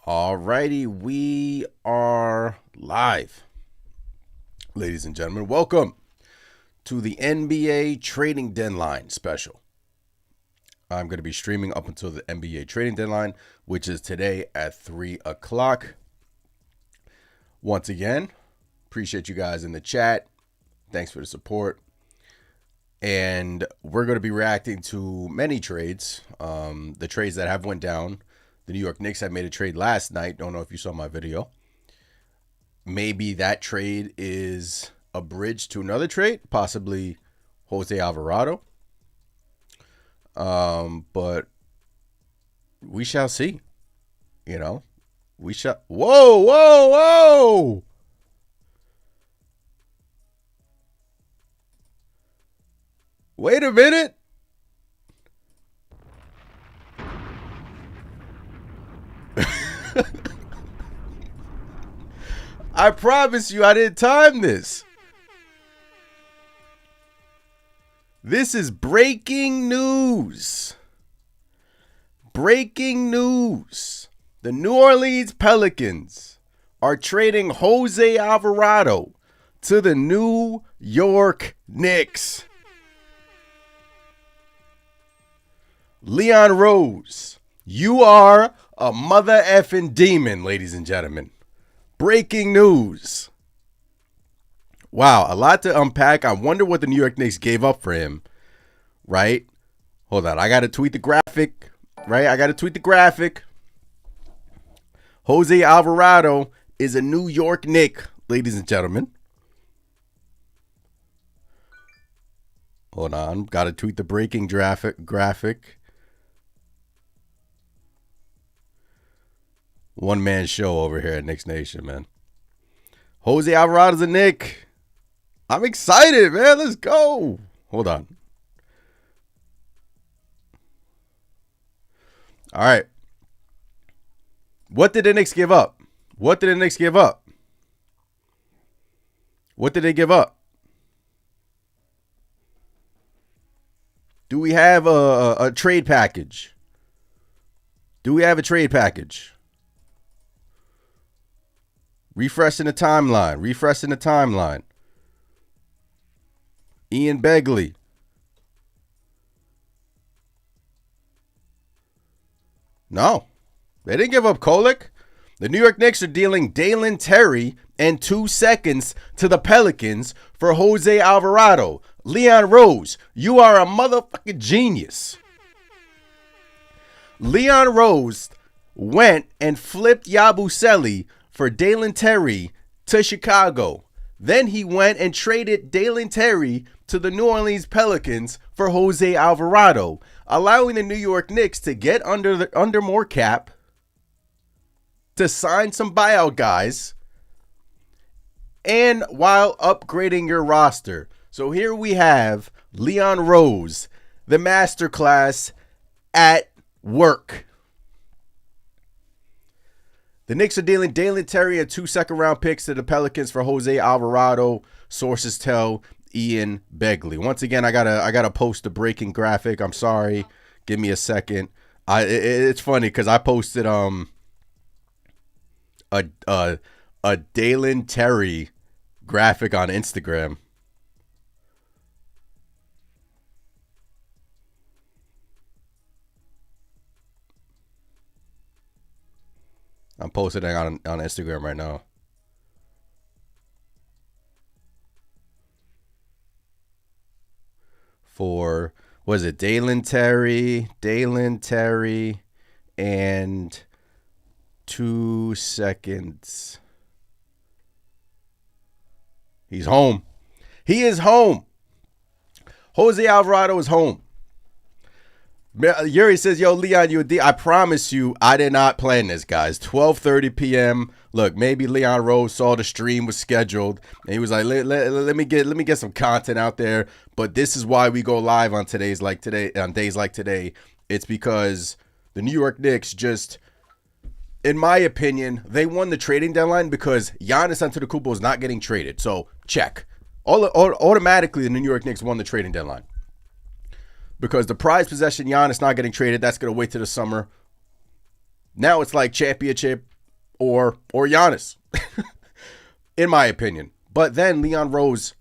Alrighty, we are live. Ladies and gentlemen, welcome to the NBA Trading Deadline special. I'm going to be streaming up until the NBA Trading Deadline, which is today at 3 o'clock. Once again, appreciate you guys in the chat. Thanks for the support. And we're going to be reacting to many trades, the trades that have went down. The New York Knicks had made a trade last night. Don't know if you saw my video. Maybe that trade is a bridge to another trade, possibly Jose Alvarado. But we shall see. You know, we shall. Whoa, whoa, whoa. Wait a minute. I promise you I didn't time this. This is breaking news. Breaking news. The New Orleans Pelicans are trading Jose Alvarado to the New York Knicks. Leon Rose, you are a mother effing demon, ladies and gentlemen. Breaking news. Wow, a lot to unpack. I wonder what the New York Knicks gave up for him, right? Hold on, I got to tweet the graphic, right? I got to tweet the graphic. Jose Alvarado is a New York Knick, ladies and gentlemen. Hold on, got to tweet the breaking graphic. One-man show over here at Knicks Nation, man. Jose Alvarado's a Knick. I'm excited, man. Let's go. Hold on. All right. What did the Knicks give up? What did the Knicks give up? What did they give up? Do we have a trade package? Do we have a trade package? Refreshing the timeline. Refreshing the timeline. Ian Begley. No. They didn't give up Kolek. The New York Knicks are dealing Dalen Terry and 2 seconds to the Pelicans for Jose Alvarado. Leon Rose, you are a motherfucking genius. Leon Rose went and flipped Yabusele for Dalen Terry to Chicago. Then he went and traded Dalen Terry to the New Orleans Pelicans for Jose Alvarado, allowing the New York Knicks to get under more cap, to sign some buyout guys, and while upgrading your roster. So here we have Leon Rose, the masterclass at work. The Knicks are dealing Dalen Terry and 2 second-round picks to the Pelicans for Jose Alvarado. Sources tell Ian Begley. Once again, I gotta post a breaking graphic. I'm sorry. Give me a second. It's funny because I posted a Dalen Terry graphic on Instagram. I'm posting it on Instagram right now. For, was it Dalen Terry, and 2 seconds. He's home. He is home. Jose Alvarado is home. Yuri says, yo, Leon, I promise you, I did not plan this, guys. 12:30 p.m. Look, maybe Leon Rose saw the stream was scheduled, and he was like, let me get some content out there. But this is why we go live on days like today. It's because the New York Knicks just, in my opinion, they won the trading deadline because Giannis Antetokounmpo is not getting traded. So check. Automatically, the New York Knicks won the trading deadline. Because the prized possession, Giannis not getting traded, that's going to wait till the summer. Now it's like championship or Giannis, in my opinion. But then Leon Rose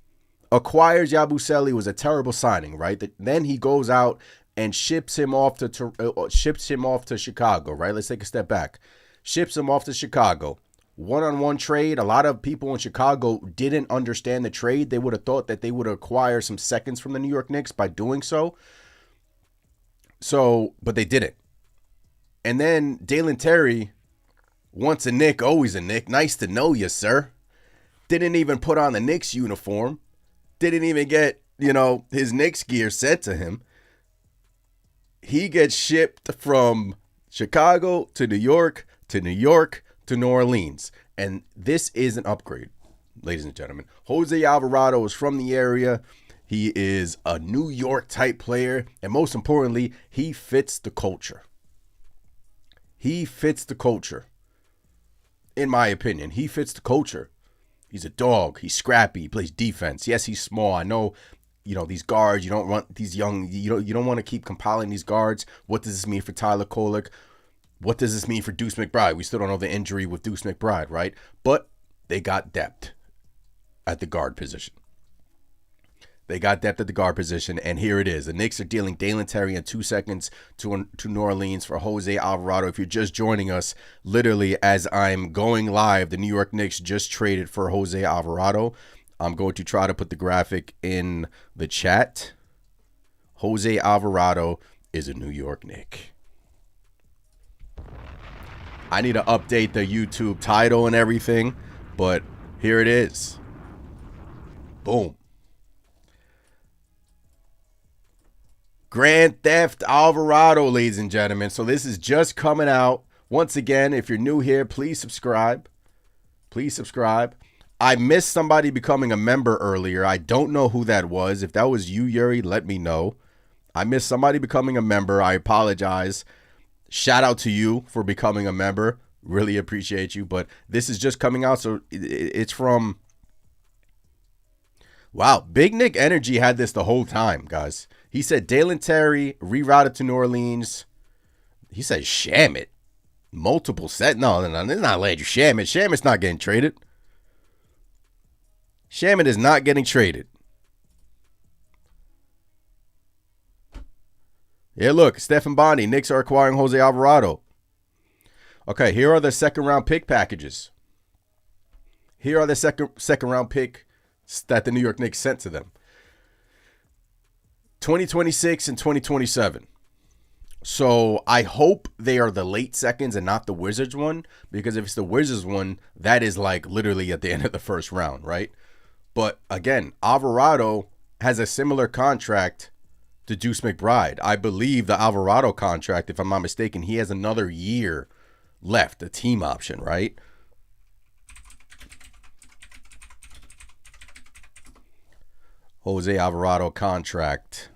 acquires Yabusele, was a terrible signing, right? Then he goes out and ships him off to Chicago, right? Let's take a step back. Ships him off to Chicago. One-on-one trade. A lot of people in Chicago didn't understand the trade. They would have thought that they would acquire some seconds from the New York Knicks by doing so. But they didn't. And then Dalen Terry, once a Knick, always a Knick. Nice to know you, sir. Didn't even put on the Knicks uniform. Didn't even get, his Knicks gear sent to him. He gets shipped from Chicago to New York to New Orleans. And this is an upgrade, ladies and gentlemen. Jose Alvarado is from the area. He is a New York type player. And most importantly, he fits the culture. He fits the culture. In my opinion, he fits the culture. He's a dog. He's scrappy. He plays defense. Yes, he's small. I know, these guards, you don't want these young, you don't want to keep compiling these guards. What does this mean for Tyler Kolek? What does this mean for Deuce McBride? We still don't know the injury with Deuce McBride, right? But they got depth at the guard position. And here it is. The Knicks are dealing Dalen Terry in 2 seconds to New Orleans for Jose Alvarado. If you're just joining us, literally as I'm going live, the New York Knicks just traded for Jose Alvarado. I'm going to try to put the graphic in the chat. Jose Alvarado is a New York Knick. I need to update the YouTube title and everything, but here it is. Boom. Grand Theft Alvarado, ladies and gentlemen. So this is just coming out. Once again, if you're new here, please subscribe. I missed somebody becoming a member earlier. I don't know who that was. If that was you, Yuri, let me know. I missed somebody becoming a member. I apologize. Shout out to you for becoming a member. Really appreciate you. But this is just coming out. So it's from... Wow, Big Nick Energy had this the whole time, guys. He said Dalen Terry rerouted to New Orleans. He said Shamit. Multiple set. No, it's not Landry Shamit. Shamit's not getting traded. Shamit is not getting traded. Yeah, look, Stephen Bondi. Knicks are acquiring Jose Alvarado. Okay, here are the second round pick packages. Here are the second round pick that the New York Knicks sent to them. 2026 and 2027. So I hope they are the late seconds and not the Wizards one, because if it's the Wizards one, that is like literally at the end of the first round, right? But again, Alvarado has a similar contract to Deuce McBride. I believe the Alvarado contract, if I'm not mistaken, he has another year left, a team option, right? Jose Alvarado contract.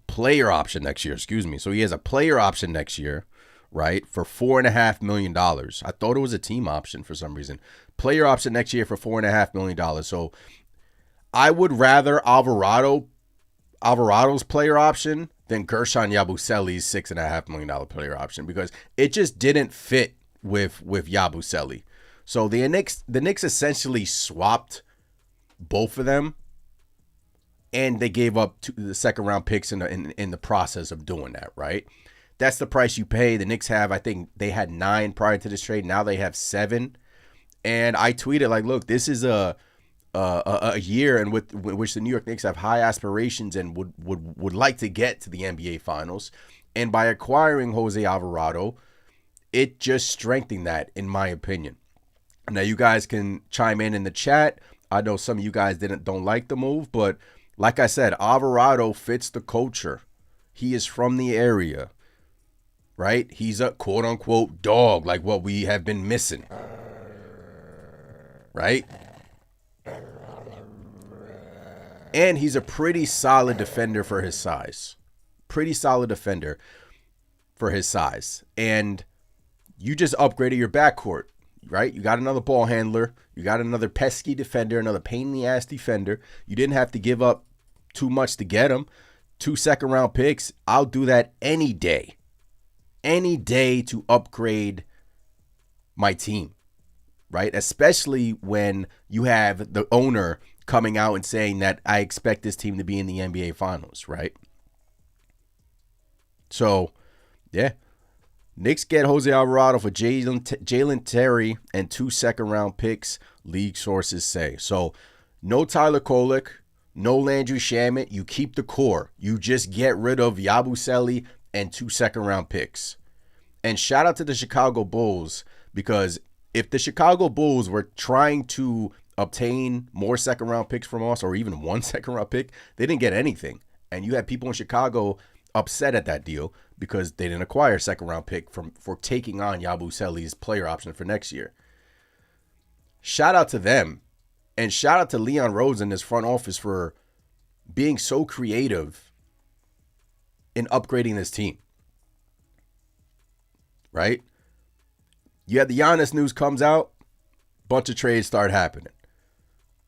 Player option next year, excuse me. So he has a player option next year, right, for $4.5 million. I thought it was a team option for some reason. Player option next year for $4.5 million. So I would rather Alvarado's player option than Gershon Yabusele's $6.5 million player option, because it just didn't fit with Yabusele. So the Knicks essentially swapped both of them, and they gave up the second round picks in the process of doing that, right? That's the price you pay. The Knicks have, I think they had 9 prior to this trade. Now they have 7. And I tweeted like, look, this is a year in which the New York Knicks have high aspirations and would like to get to the NBA Finals. And by acquiring Jose Alvarado, it just strengthened that, in my opinion. Now you guys can chime in the chat. I know some of you guys don't like the move, but like I said, Alvarado fits the culture. He is from the area, right? He's a quote unquote dog, like what we have been missing, right? And he's a pretty solid defender for his size. And you just upgraded your backcourt, right? You got another ball handler. You got another pesky defender, another pain in the ass defender. You didn't have to give up too much to get him. 2 second round picks. I'll do that any day. any day to upgrade my team, right? Especially when you have the owner coming out and saying that I expect this team to be in the NBA Finals, right? So, yeah. Knicks get Jose Alvarado for Jalen Terry and 2 second-round picks, league sources say. So, no Tyler Kolek, no Landry Shamet. You keep the core. You just get rid of Yabusele and 2 second-round picks. And shout out to the Chicago Bulls, because if the Chicago Bulls were trying to obtain more second-round picks from us, or even 1 second-round pick, they didn't get anything. And you had people in Chicago upset at that deal because they didn't acquire a second-round pick for taking on Yabusele's player option for next year. Shout out to them. And shout out to Leon Rhodes and his front office for being so creative in upgrading this team. Right? You had the Giannis news comes out, bunch of trades start happening.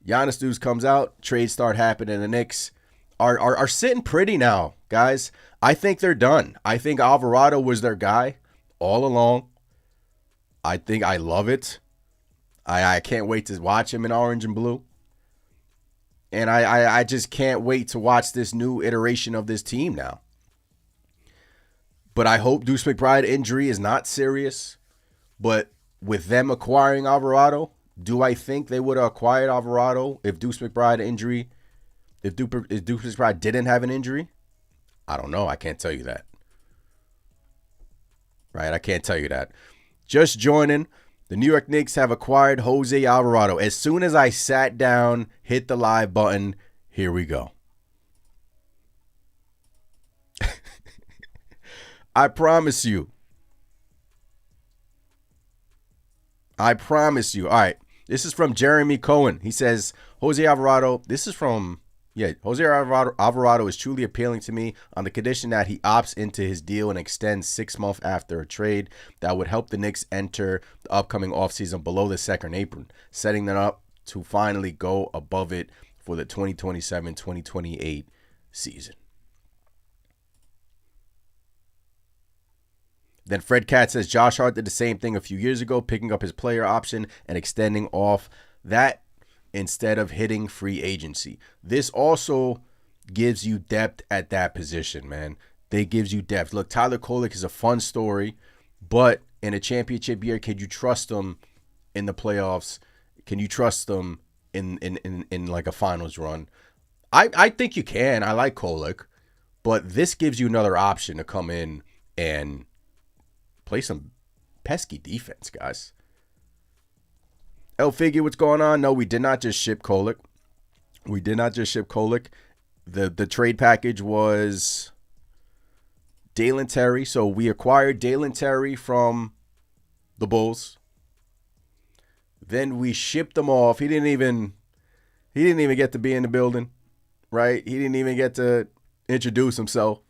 Giannis news comes out, trades start happening. The Knicks are sitting pretty now, guys. I think they're done. I think Alvarado was their guy all along. I think I love it. I can't wait to watch him in orange and blue. And I just can't wait to watch this new iteration of this team now. But I hope Deuce McBride injury is not serious. But with them acquiring Alvarado, do I think they would have acquired Alvarado if Deuce McBride injury, if Deuce McBride didn't have an injury? I don't know. I can't tell you that. Right? I can't tell you that. Just joining, the New York Knicks have acquired Jose Alvarado. As soon as I sat down, hit the live button, here we go. I promise you. I promise you. All right. This is from Jeremy Cohen. He says, Jose Alvarado, Jose Alvarado is truly appealing to me on the condition that he opts into his deal and extends 6 months after a trade that would help the Knicks enter the upcoming offseason below the second apron, setting them up to finally go above it for the 2027-2028 season. Then Fred Katz says Josh Hart did the same thing a few years ago, picking up his player option and extending off that instead of hitting free agency. This also gives you depth at that position, man. They gives you depth. Look, Tyler Kolek is a fun story, but in a championship year, can you trust him in the playoffs? Can you trust him in like a finals run? I think you can. I like Kolek, but this gives you another option to come in and play some pesky defense, guys. Figure, what's going on? No, we did not just ship Kolek. The trade package was Dalen Terry. So we acquired Dalen Terry from the Bulls. Then we shipped him off. He didn't even get to be in the building, right? He didn't even get to introduce himself.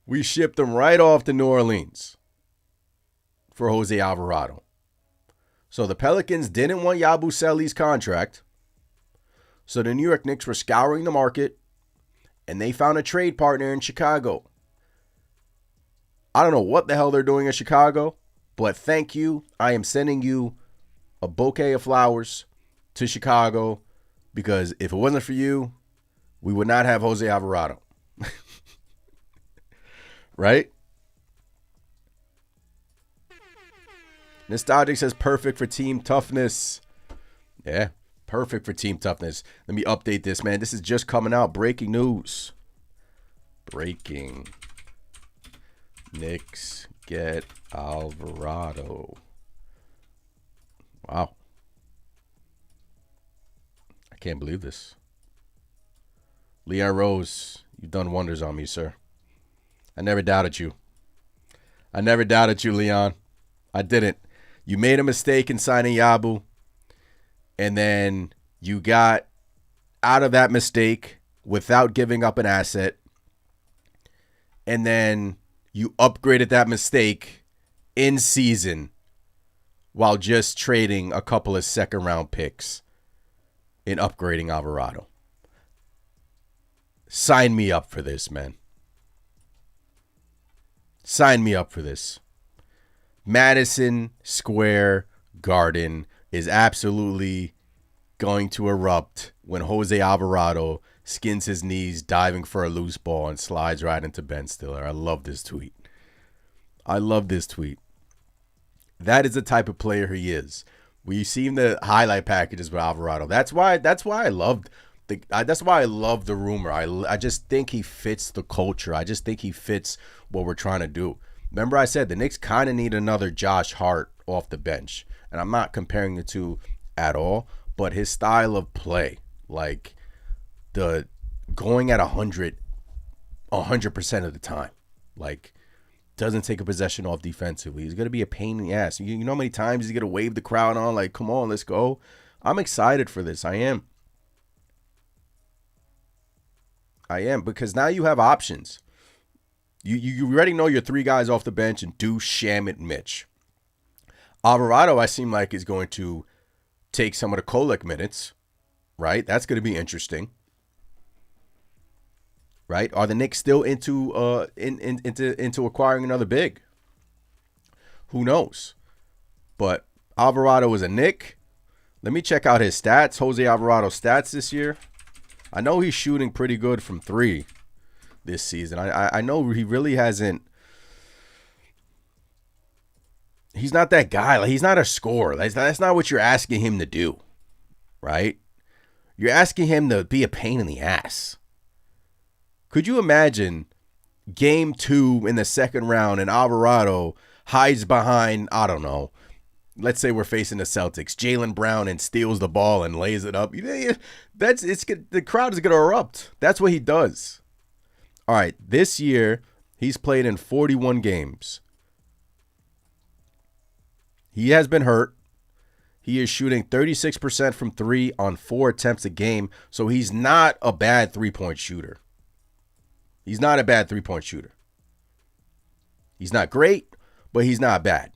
We shipped him right off to New Orleans for Jose Alvarado. So the Pelicans didn't want Yabusele's contract. So the New York Knicks were scouring the market, and they found a trade partner in Chicago. I don't know what the hell they're doing in Chicago, but thank you. I am sending you a bouquet of flowers to Chicago, because if it wasn't for you, we would not have Jose Alvarado. Right? Nostalgic says perfect for team toughness. Yeah, perfect for team toughness. Let me update this, man. This is just coming out. Breaking news. Breaking. Knicks get Alvarado. Wow. I can't believe this. Leon Rose, you've done wonders on me, sir. I never doubted you. Leon. I didn't. You made a mistake in signing Yabu, and then you got out of that mistake without giving up an asset, and then you upgraded that mistake in season while just trading a couple of second-round picks in upgrading Alvarado. Sign me up for this, man. Sign me up for this. Madison Square Garden is absolutely going to erupt when Jose Alvarado skins his knees diving for a loose ball and slides right into Ben Stiller. I love this tweet. That is the type of player he is. We've seen the highlight packages with Alvarado. That's why I loved the rumor. I just think he fits the culture. I just think he fits what we're trying to do. Remember I said the Knicks kind of need another Josh Hart off the bench. And I'm not comparing the two at all, but his style of play, like the going at 100% of the time, like doesn't take a possession off defensively. He's going to be a pain in the ass. You know how many times he's going to wave the crowd on, like, come on, let's go. I'm excited for this. I am, because now you have options. You already know your three guys off the bench and Deuce, Shamet, Mitch. Alvarado, I seem like, is going to take some of the Kolek minutes, right? That's going to be interesting, right? Are the Knicks still into acquiring another big? Who knows? But Alvarado is a Knick. Let me check out his stats. Jose Alvarado's stats this year. I know he's shooting pretty good from three this season. I know he really hasn't. He's not that guy. Like, he's not a scorer. That's not what you're asking him to do, right? You're asking him to be a pain in the ass. Could you imagine game 2 in the second round and Alvarado hides behind, I don't know, let's say we're facing the Celtics, Jaylen Brown, and steals the ball and lays it up. The crowd is going to erupt. That's what he does. All right, this year, he's played in 41 games. He has been hurt. He is shooting 36% from three on 4 attempts a game, so he's not a bad three-point shooter. He's not a bad three-point shooter. He's not great, but he's not bad.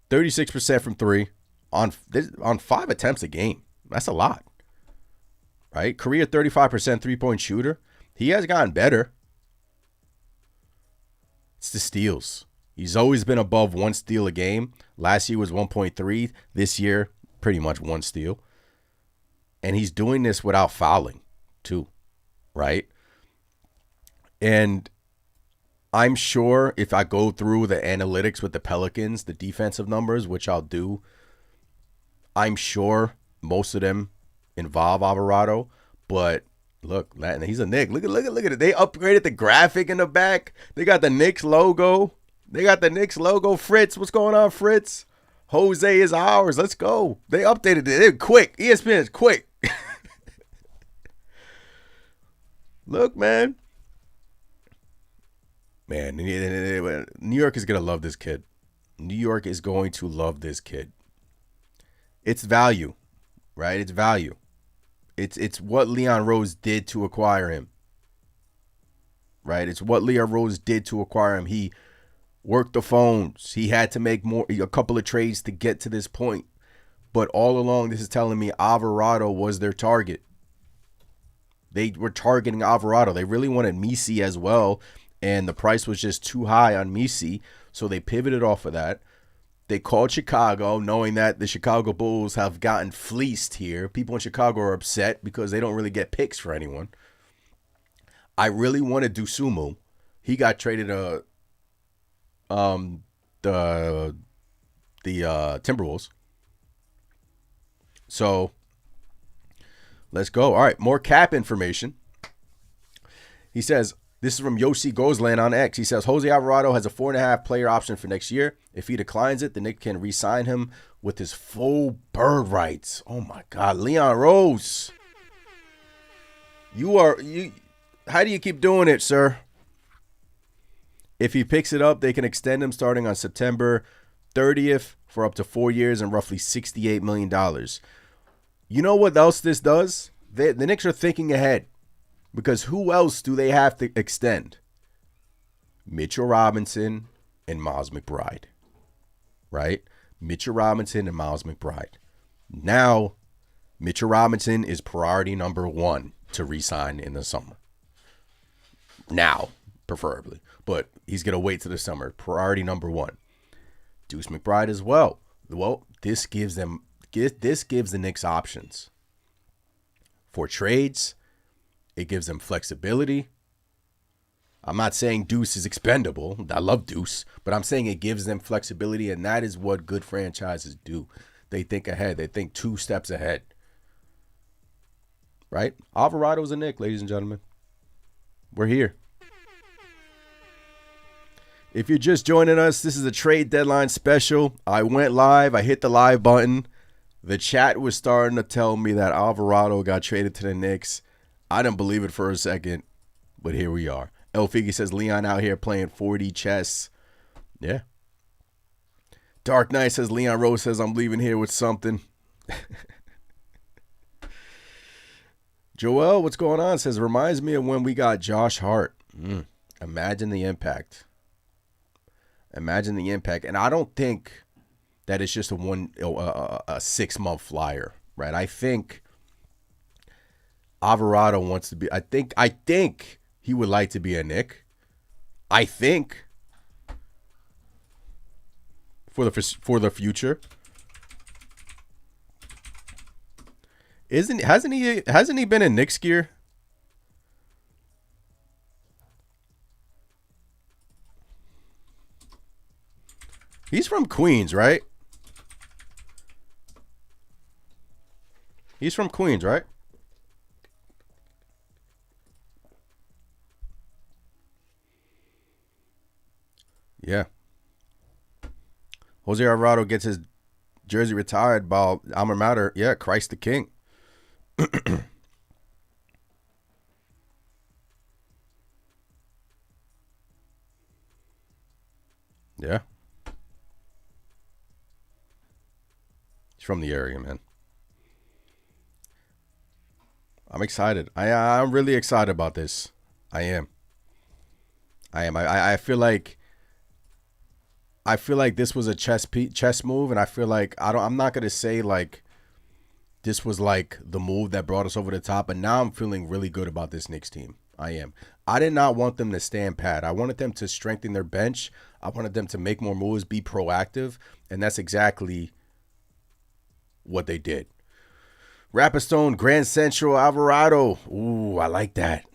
36% from three on 5 attempts a game. That's a lot. Right? Career 35% three-point shooter. He has gotten better. It's the steals. He's always been above 1 steal a game. Last year was 1.3. This year, pretty much 1 steal. And he's doing this without fouling, too. Right? And I'm sure if I go through the analytics with the Pelicans, the defensive numbers, which I'll do, I'm sure most of them involve Alvarado. But look, he's a Knick. Look at it. They upgraded the graphic in the back. They got the Knicks logo. Fritz, what's going on, Fritz? Jose is ours. Let's go. They updated it. They're quick. ESPN is quick. Look, man. Man, New York is going to love this kid. New York is going to love this kid. It's value, right? It's value. It's what Leon Rose did to acquire him, right? It's what Leon Rose did to acquire him. He worked the phones. He had to make a couple of trades to get to this point. But all along, this is telling me Alvarado was their target. They were targeting Alvarado. They really wanted Misi as well, and the price was just too high on Misi, so they pivoted off of that. They called Chicago, knowing that the Chicago Bulls have gotten fleeced here. People in Chicago are upset because they don't really get picks for anyone. I really wanted Dosunmu. He got traded the Timberwolves. So let's go. All right, more cap information. He says, this is from Yossi Gozlan on X. He says, Jose Alvarado has a 4.5 player option for next year. If he declines it, the Knicks can re-sign him with his full bird rights. Oh my God, Leon Rose. How do you keep doing it, sir? If he picks it up, they can extend him starting on September 30th for up to 4 years and roughly $68 million. You know what else this does? The Knicks are thinking ahead. Because who else do they have to extend? Mitchell Robinson and Miles McBride. Right? Mitchell Robinson and Miles McBride. Now, Mitchell Robinson is priority number 1 to re-sign in the summer. Now, preferably. But he's going to wait till the summer. Priority number one. Deuce McBride as well. Well, this gives the Knicks options for trades. It gives them flexibility. I'm not saying Deuce is expendable. I love Deuce, but I'm saying it gives them flexibility, and that is what good franchises do. They think ahead. They think 2 steps ahead. Right? Alvarado's a Knick, ladies and gentlemen. We're here. If you're just joining us, this is a trade deadline special. I went live. I hit the live button. The chat was starting to tell me that Alvarado got traded to the Knicks. I didn't believe it for a second, but here we are. El Figgy says Leon out here playing 4D chess. Yeah. Dark Knight says Leon Rose says I'm leaving here with something. Joel, what's going on? Says reminds me of when we got Josh Hart. Imagine the impact. Imagine the impact. And I don't think that it's just a 6-month flyer, right? I think Alvarado wants to be. I think he would like to be a Knick. I think for the future. Hasn't he been in Knicks gear? He's from Queens, right? He's from Queens, right? Yeah. Jose Alvarado gets his jersey retired by alma mater. Yeah, Christ the King. Yeah. He's from the area, man. I'm excited. I'm really excited about this. I am. I feel like this was a chess move, and I feel like I'm not gonna say like this was like the move that brought us over the top, but now I'm feeling really good about this Knicks team. I am. I did not want them to stand pat. I wanted them to strengthen their bench. I wanted them to make more moves, be proactive, and that's exactly what they did. Rapperstone, Grand Central, Alvarado. Ooh, I like that.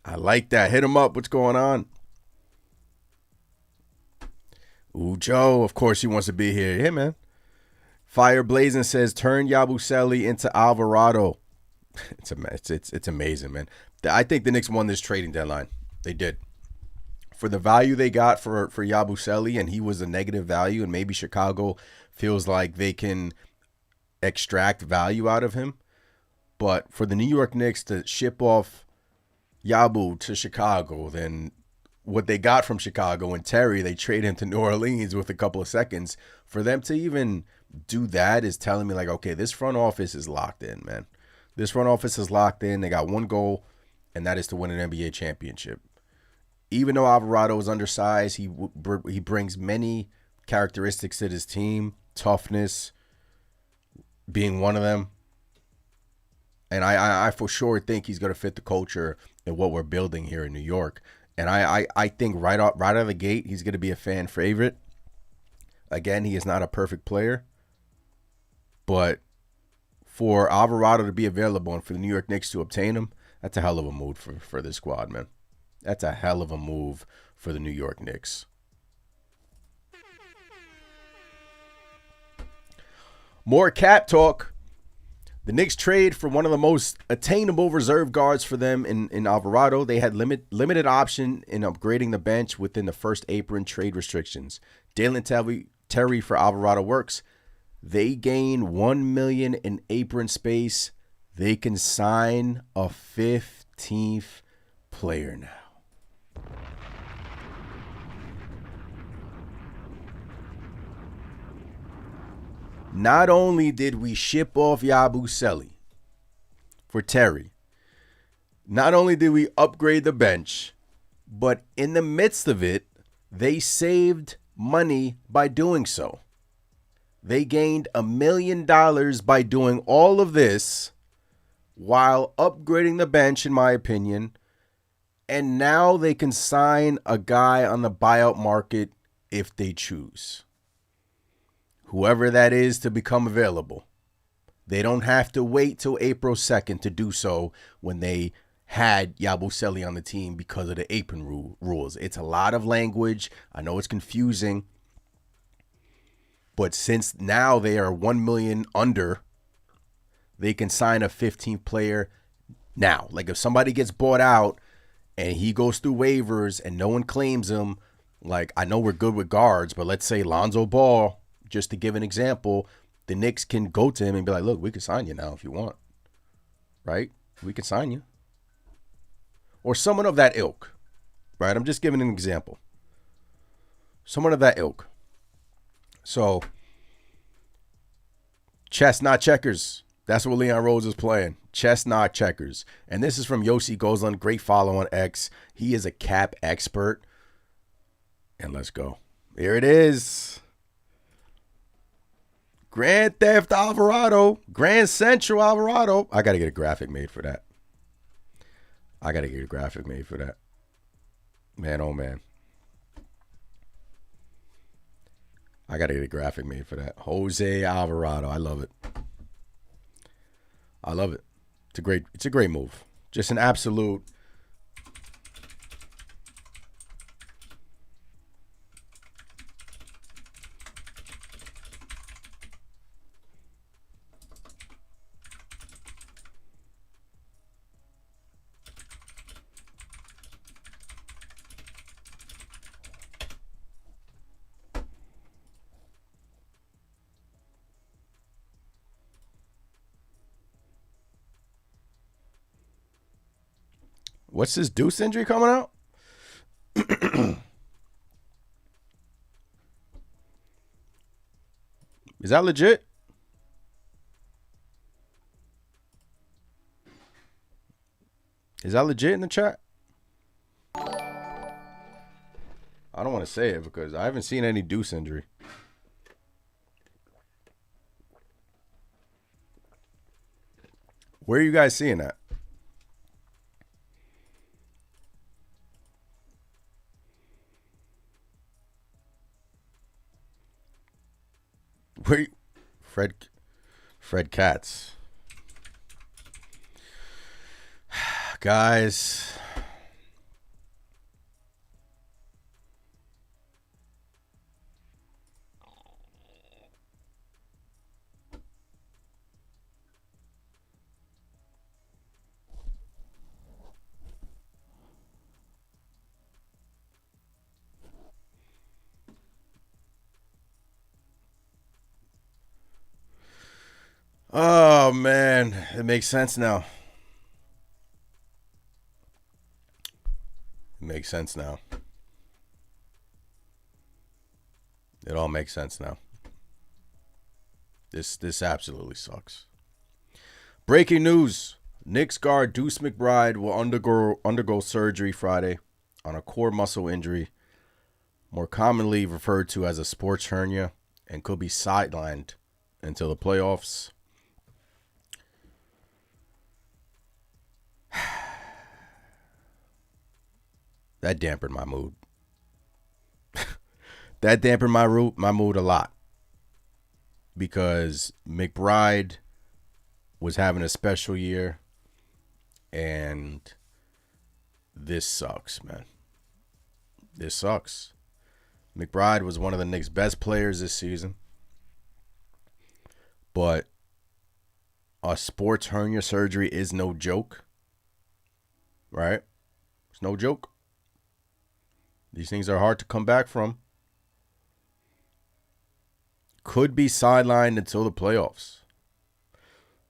I like that. Hit him up. What's going on? Ooh, Joe. Of course he wants to be here. Yeah, man. Fire Blazing says, turn Yabusele into Alvarado. It's amazing, man. I think the Knicks won this trading deadline. They did. For the value they got for Yabusele, and he was a negative value, and maybe Chicago feels like they can extract value out of him. But for the New York Knicks to ship off Yabu to Chicago, then what they got from Chicago and Terry, they trade him to New Orleans with a couple of seconds. For them to even do that is telling me like, okay, this front office is locked in, man. This front office is locked in. They got one goal, and that is to win an NBA championship. Even though Alvarado is undersized, he brings many characteristics to this team, toughness being one of them. And I for sure think he's going to fit the culture and what we're building here in New York. And I think right out of the gate, he's going to be a fan favorite. Again, he is not a perfect player. But for Alvarado to be available and for the New York Knicks to obtain him, that's a hell of a move for this squad, man. That's a hell of a move for the New York Knicks. More cap talk. The Knicks trade for one of the most attainable reserve guards for them in Alvarado. They had limited option in upgrading the bench within the first apron trade restrictions. Dalen Terry for Alvarado works. They gain $1 million in apron space. They can sign a 15th player now. Not only did we ship off Yabusele for Terry, not only did we upgrade the bench, but in the midst of it, they saved money by doing so. They gained $1 million by doing all of this while upgrading the bench, in my opinion, And now they can sign a guy on the buyout market if they choose. Whoever that is to become available. They don't have to wait till April 2nd to do so when they had Yabusele on the team because of the apron rules. It's a lot of language. I know it's confusing. But since now they are 1 million under, they can sign a 15th player now. Like if somebody gets bought out and he goes through waivers and no one claims him, like I know we're good with guards, but let's say Lonzo Ball, just to give an example, the Knicks can go to him and be like, look, we can sign you now if you want. Right? We can sign you. Or someone of that ilk. Right? I'm just giving an example. Someone of that ilk. So, chess, not checkers. That's what Leon Rose is playing. Chess, not checkers. And this is from Yossi Gozlan. Great follow on X. He is a cap expert. And let's go. Here it is. Grand Theft Alvarado. Grand Central Alvarado. I got to get a graphic made for that. Man, oh, man. I got to get a graphic made for that. Jose Alvarado. I love it. It's a great move. Just an absolute. What's this Deuce injury coming out? Is that legit? Is that legit in the chat? I don't want to say it because I haven't seen any Deuce injury. Where are you guys seeing that? Wait, Fred Katz. Guys. Oh, man. It makes sense now. It makes sense now. It all makes sense now. This absolutely sucks. Breaking news. Knicks guard Deuce McBride will undergo surgery Friday on a core muscle injury, more commonly referred to as a sports hernia, and could be sidelined until the playoffs. That dampened my mood. That dampened my mood a lot. Because McBride was having a special year. And this sucks, man. This sucks. McBride was one of the Knicks' best players this season. But a sports hernia surgery is no joke. Right? It's no joke. These things are hard to come back from. Could be sidelined until the playoffs.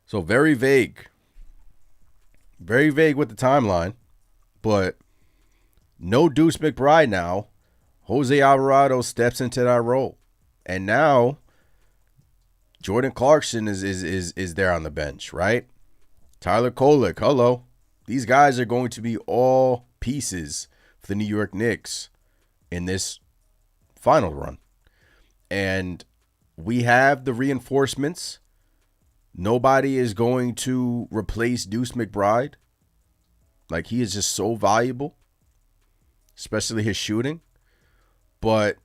So very vague. Very vague with the timeline. But no Deuce McBride now. Jose Alvarado steps into that role. And now Jordan Clarkson is there on the bench, right? Tyler Kolek, hello. These guys are going to be all pieces for the New York Knicks in this final run. And we have the reinforcements. Nobody is going to replace Deuce McBride. Like, he is just so valuable. especially his shooting. But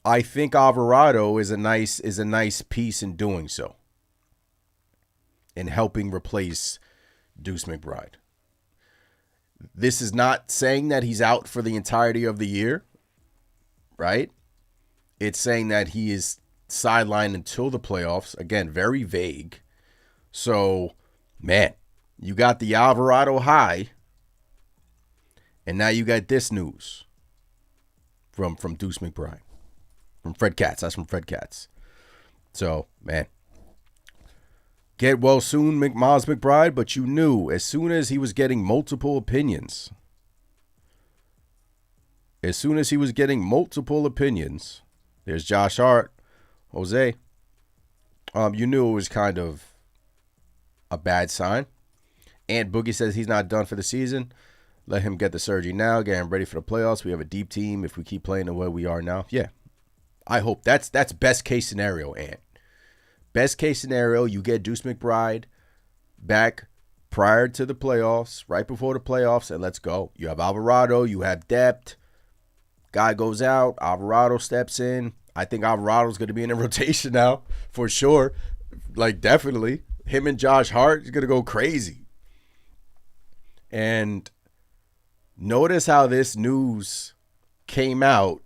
I think Alvarado is a nice piece in doing so, in helping replace Deuce McBride. This is not saying that he's out for the entirety of the year, right? It's saying that he is sidelined until the playoffs. Again, very vague. So, man, you got the Alvarado high, and now you got this news from Deuce McBride. From Fred Katz. That's from Fred Katz. So, man, get well soon, Miles McBride, but you knew as soon as he was getting multiple opinions, there's Josh Hart, Jose, you knew it was kind of a bad sign. And Boogie says he's not done for the season. Let him get the surgery now, get him ready for the playoffs. We have a deep team if we keep playing the way we are now. Yeah, I hope that's best case scenario, Ant. Best case scenario, you get Deuce McBride back prior to the playoffs, right before the playoffs, and let's go. You have Alvarado, you have depth. Guy goes out, Alvarado steps in. I think Alvarado's going to be in a rotation now, for sure. Like, definitely. Him and Josh Hart is going to go crazy. And notice how this news came out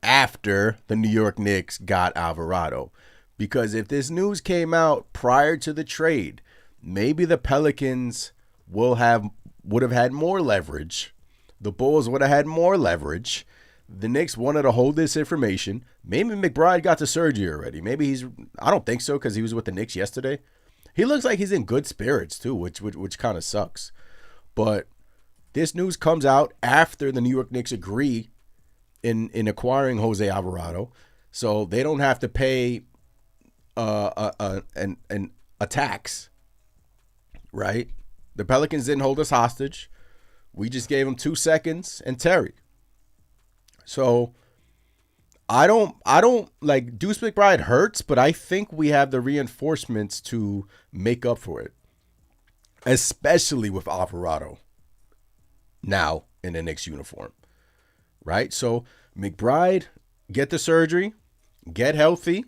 after the New York Knicks got Alvarado. Because if this news came out prior to the trade, maybe the Pelicans would have had more leverage. The Bulls would have had more leverage. The Knicks wanted to hold this information. Maybe McBride got the surgery already. Maybe I don't think so because he was with the Knicks yesterday. He looks like he's in good spirits too, which kind of sucks. But this news comes out after the New York Knicks agree in acquiring Jose Alvarado, so they don't have to pay a tax, right? The Pelicans didn't hold us hostage. We just gave them 2 seconds and Terry. So I don't like Deuce McBride hurts, but I think we have the reinforcements to make up for it, especially with Alvarado now in the Knicks uniform, right? So McBride, get the surgery, get healthy,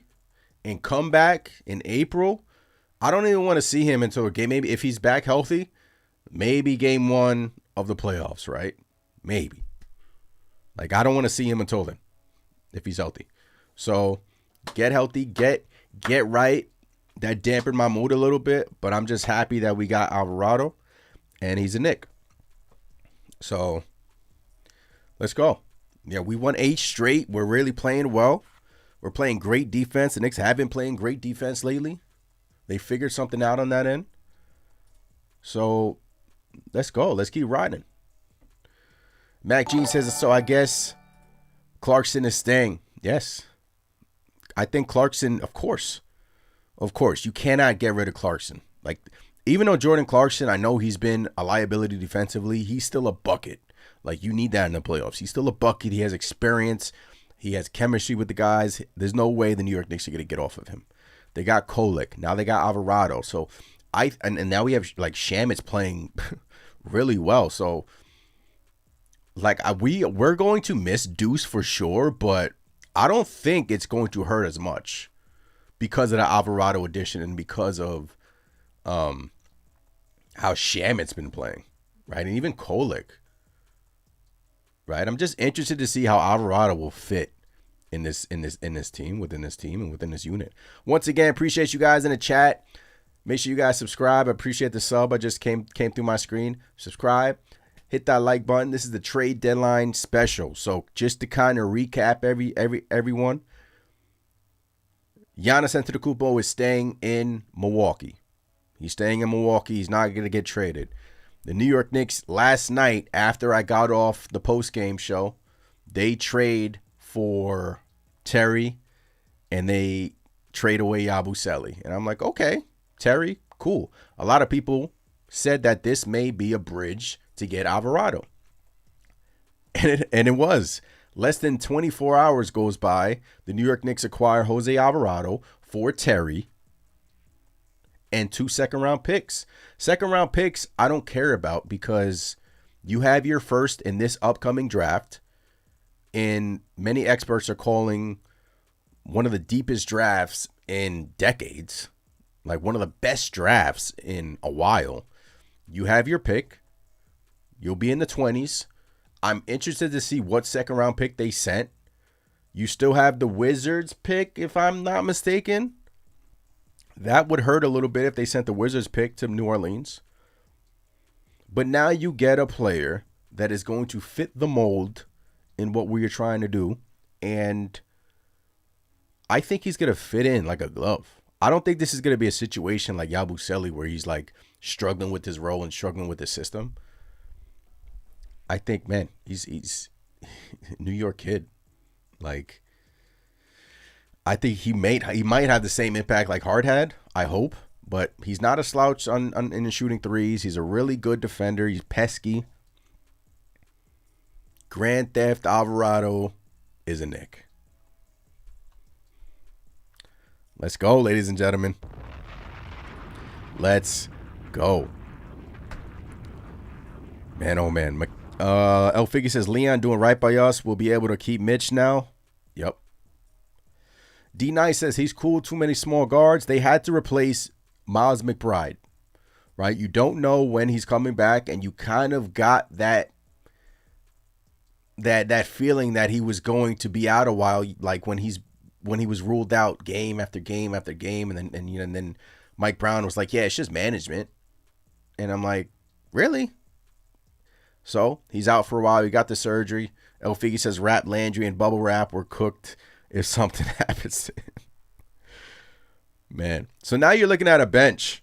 and come back in April. I don't even want to see him until a game. Maybe if he's back healthy, maybe game 1 of the playoffs, right? Maybe. Like, I don't want to see him until then, if he's healthy. So get healthy, get right. That dampened my mood a little bit, but I'm just happy that we got Alvarado, and he's a Knick. So let's go. Yeah, we won 8 straight. We're really playing well. We're playing great defense. The Knicks have been playing great defense lately. They figured something out on that end. So let's go. Let's keep riding. Mac G says, so I guess Clarkson is staying. Yes. I think Clarkson, of course. Of course. You cannot get rid of Clarkson. Like, even though Jordan Clarkson, I know he's been a liability defensively, he's still a bucket. Like, you need that in the playoffs. He's still a bucket. He has experience. He has chemistry with the guys. There's no way the New York Knicks are going to get off of him. They got Kolek. Now they got Alvarado. So, and now we have, like, Shamit's playing really well. So, like, we're going to miss Deuce for sure, but I don't think it's going to hurt as much because of the Alvarado addition and because of how Shamit's been playing, right? And even Kolek, right? I'm just interested to see how Alvarado will fit in this team, within this team, and within this unit. Once again, appreciate you guys in the chat. Make sure you guys subscribe. I appreciate the sub. I just came through my screen. Subscribe. Hit that like button. This is the trade deadline special. So just to kind of recap everyone, Giannis Antetokounmpo is staying in Milwaukee. He's staying in Milwaukee. He's not going to get traded. The New York Knicks, last night, after I got off the post-game show, they trade for Terry, and they trade away Yabusele. And I'm like, okay, Terry, cool. A lot of people said that this may be a bridge to get Alvarado. And it was. Less than 24 hours goes by. The New York Knicks acquire Jose Alvarado for Terry and 2 second-round picks. Second-round picks I don't care about because you have your first in this upcoming draft. And many experts are calling one of the deepest drafts in decades, like one of the best drafts in a while. You have your pick. You'll be in the 20s. I'm interested to see what second round pick they sent. You still have the Wizards pick, if I'm not mistaken. That would hurt a little bit if they sent the Wizards pick to New Orleans. But now you get a player that is going to fit the mold in what we are trying to do. And I think he's going to fit in like a glove. I don't think this is going to be a situation like Yabusele where he's like struggling with his role and struggling with the system. I think, man, he's New York kid. Like, I think he might have the same impact like Hart had, I hope. But he's not a slouch in shooting threes. He's a really good defender. He's pesky. Grand Theft Alvarado is a Knick. Let's go, ladies and gentlemen. Let's go. Man, oh man. El Figgy says, Leon doing right by us. We'll be able to keep Mitch now. Yep. D Nice says he's cool. Too many small guards. They had to replace Miles McBride. Right? You don't know when he's coming back, and you kind of got that feeling that he was going to be out a while, like when he was ruled out game after game after game, and then Mike Brown was like, yeah, it's just management. And I'm like, really? So he's out for a while. He got the surgery. El Figgy says Rap Landry and Bubble Wrap were cooked if something happens to him. Man. So now you're looking at a bench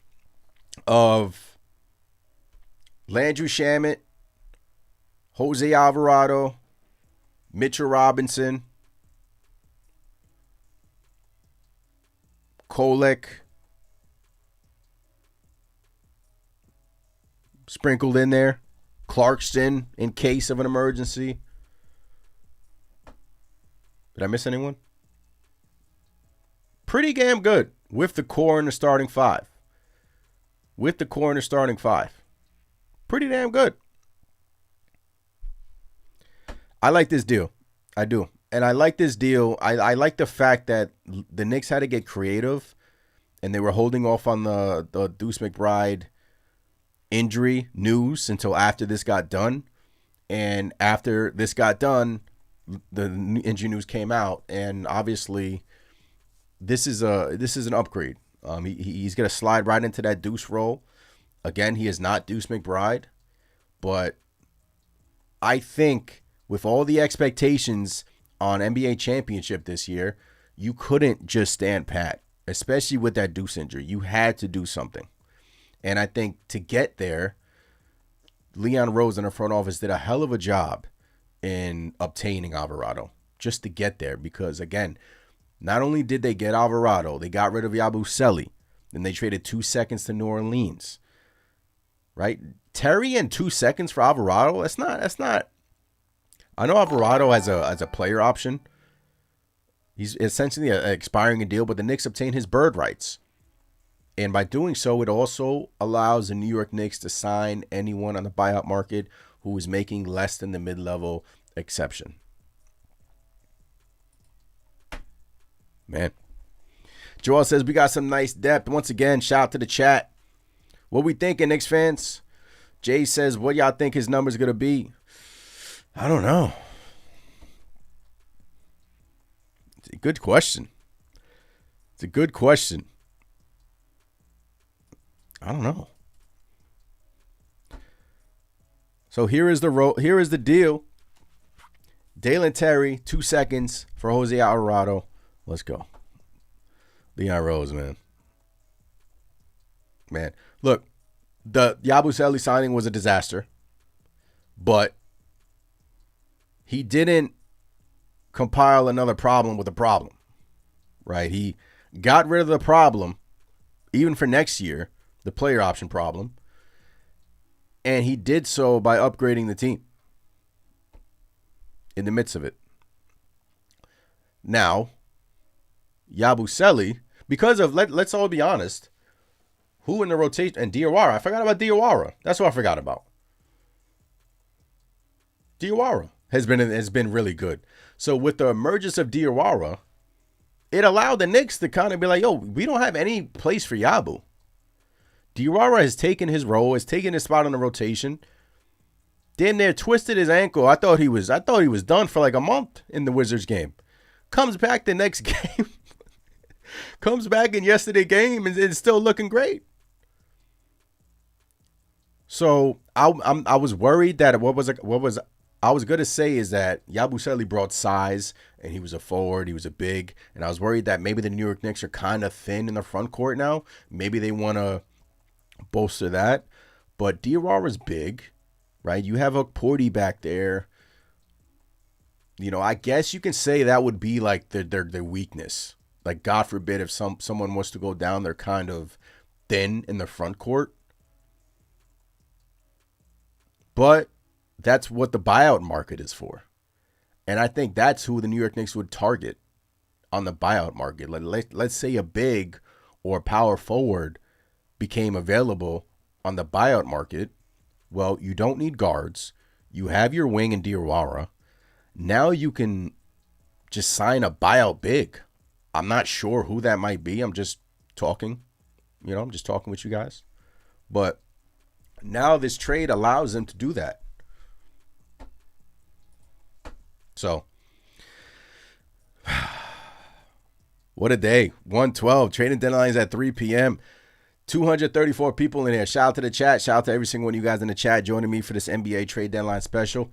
of Landry Shamet, Jose Alvarado, Mitchell Robinson, Kolek, sprinkled in there, Clarkson in case of an emergency. Did I miss anyone? Pretty damn good with the core in the starting five. Pretty damn good. I like this deal. I do. And I like this deal. I like the fact that the Knicks had to get creative, and they were holding off on the Deuce McBride injury news until after this got done. And after this got done, the injury news came out, and obviously this is an upgrade. He's going to slide right into that Deuce role. Again, he is not Deuce McBride, but I think with all the expectations on NBA championship this year, you couldn't just stand pat, especially with that Deuce injury. You had to do something. And I think to get there, Leon Rose in the front office did a hell of a job in obtaining Alvarado just to get there. Because, again, not only did they get Alvarado, they got rid of Yabusele. Then they traded 2 seconds to New Orleans. Right? Terry and 2 seconds for Alvarado? That's not. I know Alvarado as a player option. He's essentially expiring a deal, but the Knicks obtained his bird rights. And by doing so, it also allows the New York Knicks to sign anyone on the buyout market who is making less than the mid-level exception. Man. Joel says, we got some nice depth. Once again, shout out to the chat. What we thinking, Knicks fans? Jay says, what y'all think his number's going to be? I don't know. It's a good question. I don't know. So here is the deal. Dalen Terry, 2 seconds for Jose Alvarado. Let's go. Leon Rose, man. Look, the Yabusele signing was a disaster, but he didn't compile another problem with a problem, right? He got rid of the problem, even for next year, the player option problem, and he did so by upgrading the team in the midst of it. Now, Yabusele, because of, let's all be honest, who in the rotation, and Diawara, I forgot about Diawara. That's what I forgot about. Diawara. has been really good. So with the emergence of Diawara, it allowed the Knicks to kind of be like, yo, we don't have any place for Yabu. Diawara has taken his role, has taken his spot on the rotation. Damn near twisted his ankle. I thought he was done for like a month in the Wizards game. Comes back the next game. Comes back in yesterday's game and it's still looking great. So I was worried that what I was going to say is that Yabusele brought size and he was a forward, he was a big, and I was worried that maybe the New York Knicks are kind of thin in the front court now. Maybe they want to bolster that. But Diawara's big, right? You have a Porty back there. You know, I guess you can say that would be like their weakness. Like, God forbid if someone wants to go down, they're kind of thin in the front court. But that's what the buyout market is for. And I think that's who the New York Knicks would target on the buyout market. Let's say a big or power forward became available on the buyout market. Well, you don't need guards. You have your wing in Diawara. Now you can just sign a buyout big. I'm not sure who that might be. I'm just talking. You know, I'm just talking with you guys. But now this trade allows them to do that. So, what a day. 112. Trading deadlines at 3 p.m. 234 people in here. Shout out to the chat. Shout out to every single one of you guys in the chat joining me for this NBA trade deadline special.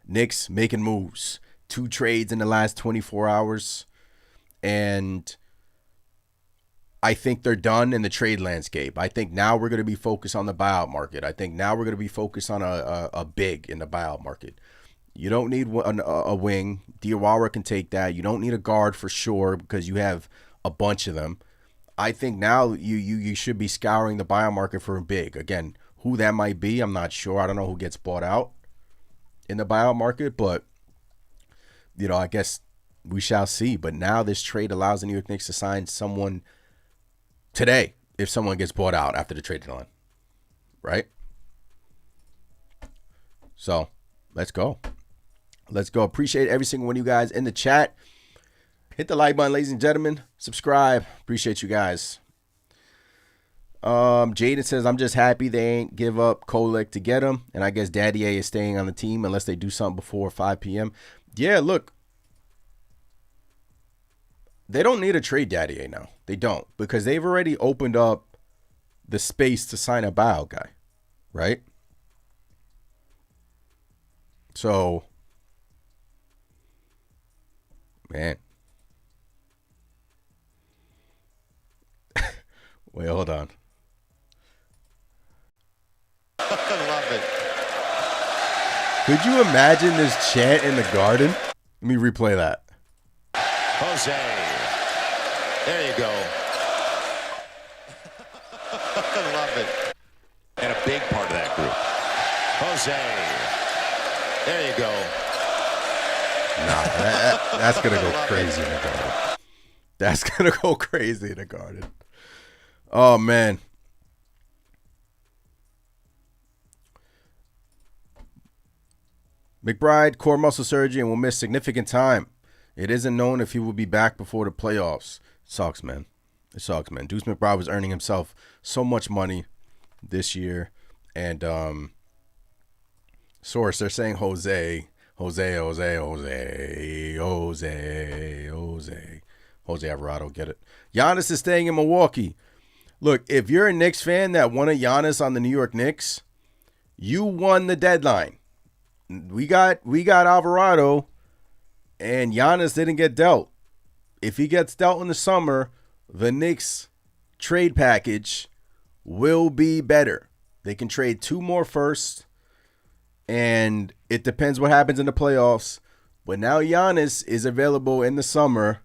Knicks making moves. 2 trades in the last 24 hours. And I think they're done in the trade landscape. I think now we're going to be focused on the buyout market. I think now we're going to be focused on a big in the buyout market. You don't need a wing. Diawara can take that. You don't need a guard for sure because you have a bunch of them. I think now you should be scouring the buyout market for a big. Again, who that might be, I'm not sure. I don't know who gets bought out in the buyout market, but you know, I guess we shall see. But now this trade allows the New York Knicks to sign someone today if someone gets bought out after the trade deadline, right? So let's go. Let's go. Appreciate every single one of you guys in the chat. Hit the like button, ladies and gentlemen. Subscribe. Appreciate you guys. Jaden says, I'm just happy they ain't give up Kolek to get him. And I guess Daddy A is staying on the team unless they do something before 5 p.m. Yeah, look. They don't need a trade Daddy A now. They don't. Because they've already opened up the space to sign a buyout guy. Right? So, man. Wait, hold on. I love it. Could you imagine this chant in the Garden? Let me replay that. Jose. There you go. I love it. And a big part of that group. Jose. There you go. Nah, that's going to go crazy in the Garden. That's going to go crazy in the Garden. Oh, man. McBride, core muscle surgery, and will miss significant time. It isn't known if he will be back before the playoffs. It sucks, man. It sucks, man. Deuce McBride was earning himself so much money this year. And source, they're saying Jose Alvarado, get it. Giannis is staying in Milwaukee. Look, if you're a Knicks fan that wanted Giannis on the New York Knicks, you won the deadline. We got Alvarado, and Giannis didn't get dealt. If he gets dealt in the summer, the Knicks trade package will be better. They can trade 2 more first, and it depends what happens in the playoffs. But now Giannis is available in the summer.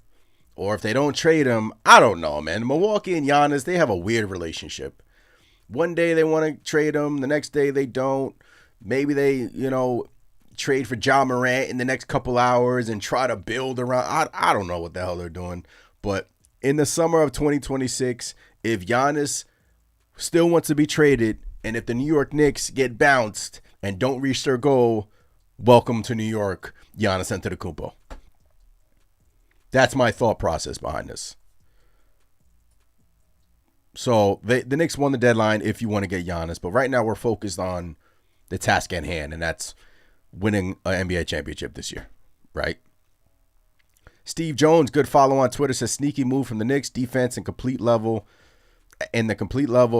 Or if they don't trade him, I don't know, man. Milwaukee and Giannis, they have a weird relationship. One day they want to trade him. The next day they don't. Maybe they, trade for Ja Morant in the next couple hours and try to build around. I don't know what the hell they're doing. But in the summer of 2026, if Giannis still wants to be traded, and if the New York Knicks get bounced and don't reach their goal welcome to New York, Giannis Antetokounmpo. That's my thought process behind this. So the Knicks won the deadline if you want to get Giannis, but right now we're focused on the task at hand, and that's winning an NBA championship this year, right? Steve Jones, good follow on Twitter, says sneaky move from the Knicks, defense and complete level,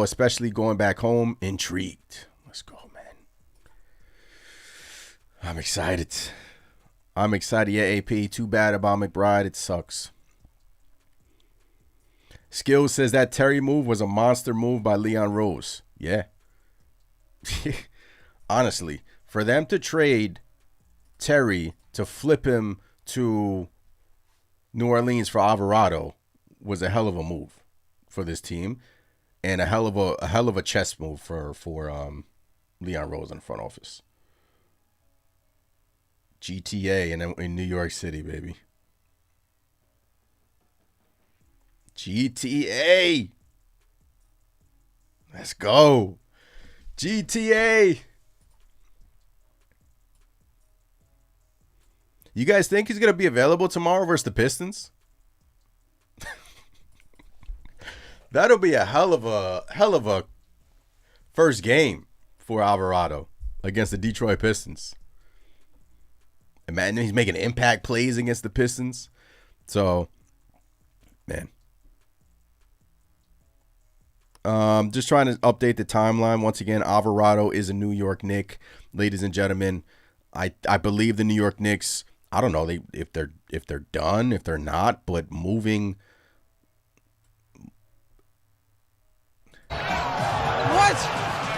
especially going back home. Intrigued. Let's go, man. I'm excited. Yeah, AP. Too bad about McBride. It sucks. Skills says that Terry move was a monster move by Leon Rose. Yeah. Honestly, for them to trade Terry to flip him to New Orleans for Alvarado was a hell of a move for this team, and a hell of a chess move for Leon Rose in the front office. GTA in New York City, baby. GTA. Let's go. GTA. You guys think he's going to be available tomorrow versus the Pistons? That'll be a hell of a first game for Alvarado against the Detroit Pistons. Imagine he's making impact plays against the Pistons. So, man. Just trying to update the timeline. Once again, Alvarado is a New York Knick. Ladies and gentlemen, I believe the New York Knicks, I don't know if they're done, if they're not, but moving. What?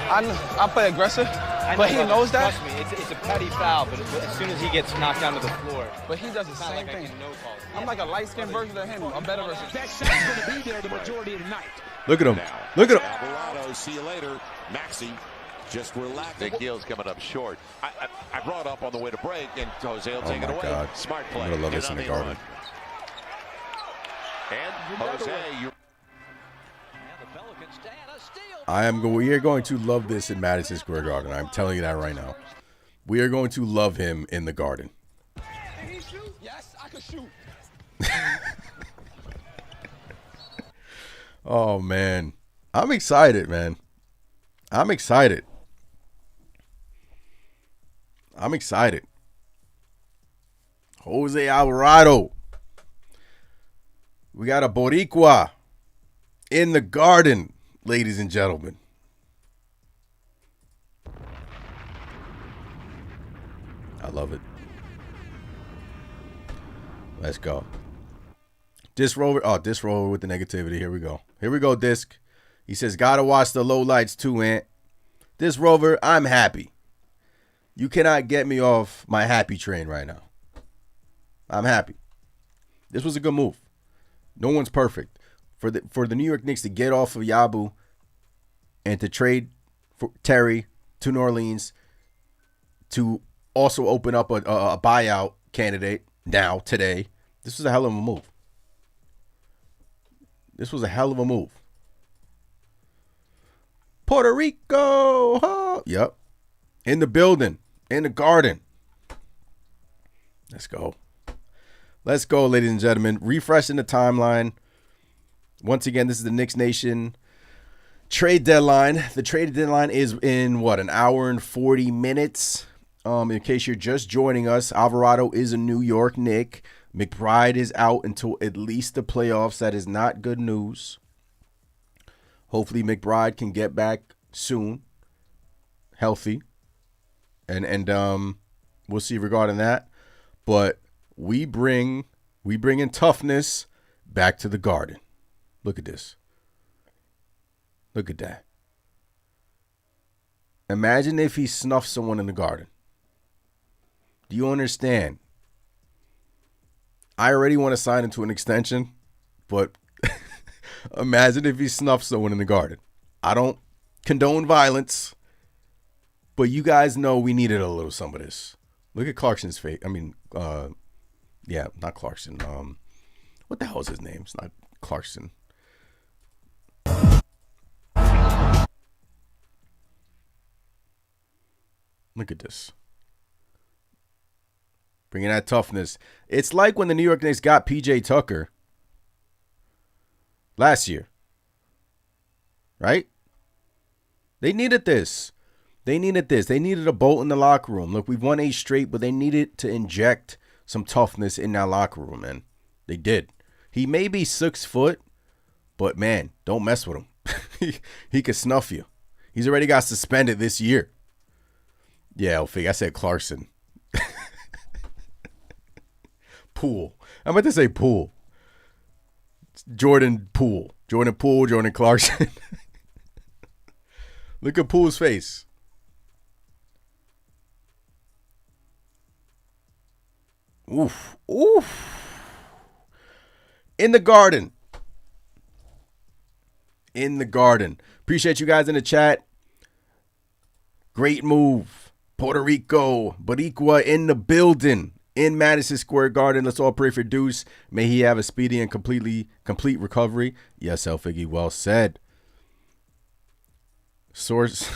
I play aggressive, but he knows that. Trust me, it's a petty foul, but as soon as he gets knocked down to the floor. But he does the same thing. I'm like a light-skinned version of him, a better version. That shot's going to be there the majority of the night. Look at him. Look at him. Alvarado, see you later. Maxey, just relax. Big deal's coming up short. I brought up on the way to break, and Jose will take it away. God. Smart play. I'm going to love this in the Garden. And Jose, We are going to love this in Madison Square Garden. I'm telling you that right now. We are going to love him in the Garden. Can he shoot? Yes, I can shoot. Oh, man. I'm excited, man. I'm excited. Jose Alvarado. We got a Boricua in the Garden, ladies and gentlemen. I love it. Let's go. Disc Rover with the negativity. Here we go, Disc. He says, gotta watch the lowlights too, Ant. Disc Rover, I'm happy. You cannot get me off my happy train right now. I'm happy. This was a good move. No one's perfect. For the New York Knicks to get off of Yabu and to trade for Terry to New Orleans to also open up a buyout candidate now, today, this was a hell of a move. This was a hell of a move. Puerto Rico. Huh? Yep. In the building. In the Garden. Let's go. Let's go, ladies and gentlemen. Refreshing the timeline. Once again, this is the Knicks Nation trade deadline. The trade deadline is in, an hour and 40 minutes. In case you're just joining us, Alvarado is a New York Knick. McBride is out until at least the playoffs. That is not good news. Hopefully McBride can get back soon, healthy, and we'll see regarding that. But we bring in toughness back to the Garden. Look at this. Look at that. Imagine if he snuffed someone in the Garden. Do you understand? I already want to sign into an extension, but imagine if he snuffed someone in the Garden. I don't condone violence, but you guys know we needed a little some of this. Look at Clarkson's face. I mean, yeah, not Clarkson. What the hell is his name? It's not Clarkson. Look at this. Bringing that toughness. It's like when the New York Knicks got P.J. Tucker last year. Right? They needed this. They needed this. They needed a bolt in the locker room. Look, we've won 8 straight, but they needed to inject some toughness in that locker room, man. They did. He may be 6 foot, but, man, don't mess with him. He could snuff you. He's already got suspended this year. Yeah, I said Clarkson. Poole. I meant to say Poole. Jordan Poole. Jordan Poole, Jordan Clarkson. Look at Poole's face. Oof. Oof. In the garden. In the garden. Appreciate you guys in the chat. Great move. Puerto Rico. Boricua in the building. In Madison Square Garden. Let's all pray for Deuce. May he have a speedy and complete recovery. Yes, El Figgy, well said. Source.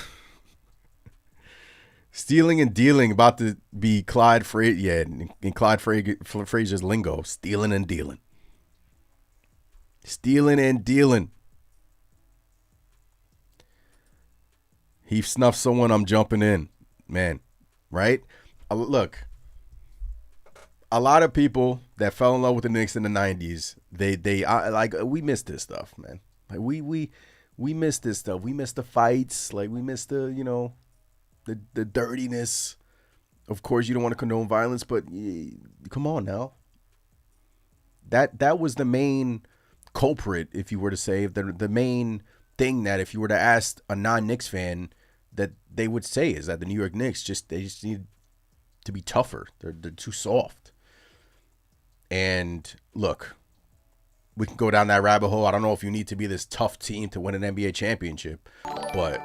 Stealing and dealing about to be Clyde Frazier. Yeah, in Clyde Frazier's lingo. Stealing and dealing. Stealing and dealing. He snuffed someone, I'm jumping in. Man, right? Look, a lot of people that fell in love with the Knicks in the 90s, we miss this stuff, man. Like we miss this stuff. We miss the fights. Like we miss the dirtiness. Of course, you don't want to condone violence, but come on now. That was the main culprit, if you were to say, the main thing that if you were to ask a non-Knicks fan that they would say is that the New York Knicks they just need to be tougher. They're too soft. And look, we can go down that rabbit hole. I don't know if you need to be this tough team to win an NBA championship, but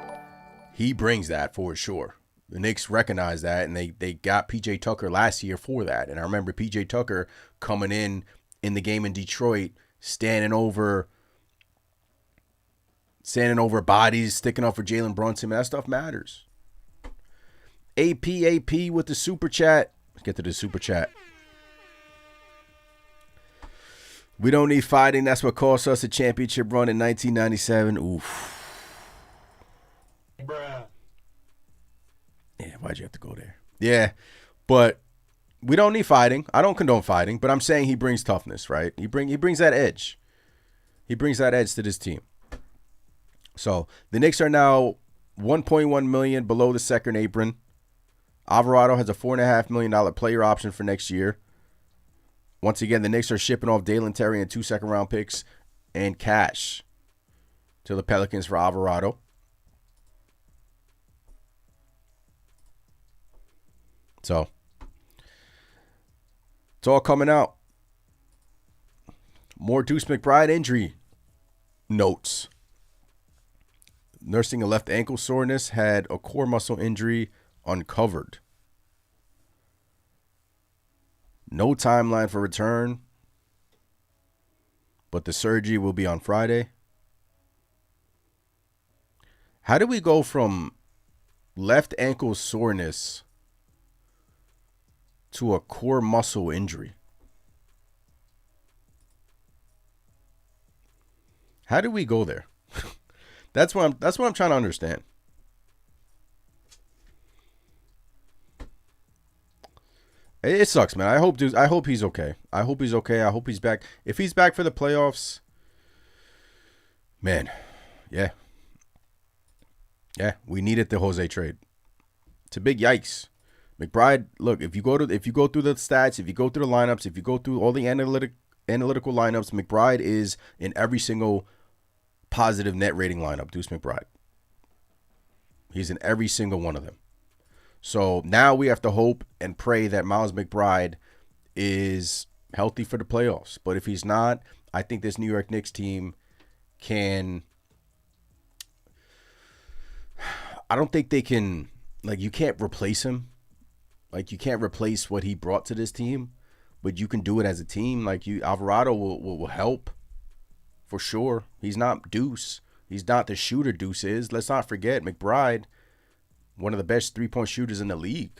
he brings that for sure. The Knicks recognize that, and they got P.J. Tucker last year for that. And I remember P.J. Tucker coming in the game in Detroit, standing over bodies, sticking up for Jalen Brunson. Man, that stuff matters. AP with the super chat. Let's get to the super chat. We don't need fighting. That's what cost us a championship run in 1997. Oof. Bruh. Yeah, why'd you have to go there? Yeah, but we don't need fighting. I don't condone fighting, but I'm saying he brings toughness, right? He brings that edge. He brings that edge to this team. So the Knicks are now $1.1 million below the second apron. Alvarado has a $4.5 million player option for next year. Once again, the Knicks are shipping off Dalen Terry and 2 second-round picks and cash to the Pelicans for Alvarado. So it's all coming out. More Deuce McBride injury notes. Nursing a left ankle soreness, had a core muscle injury uncovered. No timeline for return, but the surgery will be on Friday. How do we go from left ankle soreness to a core muscle injury? How do we go there? That's what I'm trying to understand. It sucks, man. I hope he's okay. I hope he's okay. I hope he's back. If he's back for the playoffs, man, yeah. Yeah, we needed the Jose trade. It's a big yikes. McBride, look, if you go through the stats, if you go through the lineups, if you go through all the analytical lineups, McBride is in every single positive net rating lineup, Deuce McBride. He's in every single one of them. So now we have to hope and pray that Miles McBride is healthy for the playoffs. But if he's not, I think this New York Knicks team can... I don't think they can... Like, you can't replace him. Like, you can't replace what he brought to this team. But you can do it as a team. Like, Alvarado will help. For sure. He's not Deuce. He's not the shooter Deuce is. Let's not forget, McBride, one of the best three-point shooters in the league,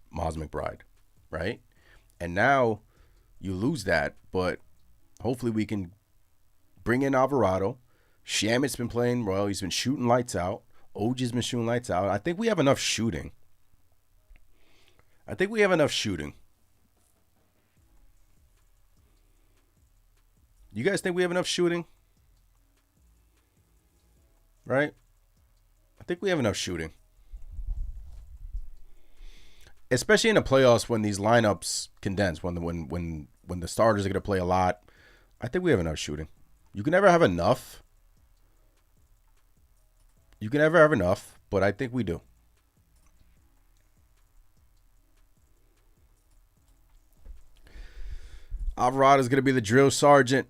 Miles McBride, right? And now you lose that, but hopefully we can bring in Alvarado. Shamit's been playing well. He's been shooting lights out. OG's been shooting lights out. I think we have enough shooting. You guys think we have enough shooting? Right? I think we have enough shooting. Especially in the playoffs when these lineups condense, when the starters are going to play a lot. I think we have enough shooting. You can never have enough. But I think we do. Alvarado is going to be the drill sergeant.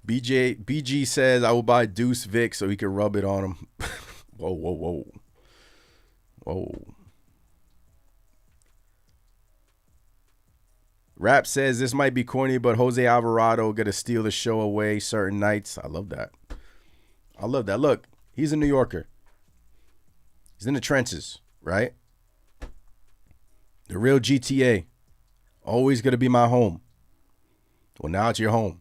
BG says, I will buy Deuce Vic so he can rub it on him. Whoa. Rap says, this might be corny, but Jose Alvarado going to steal the show away certain nights. I love that. Look, he's a New Yorker. He's in the trenches, right? The real GTA. Always going to be my home. Well, now it's your home.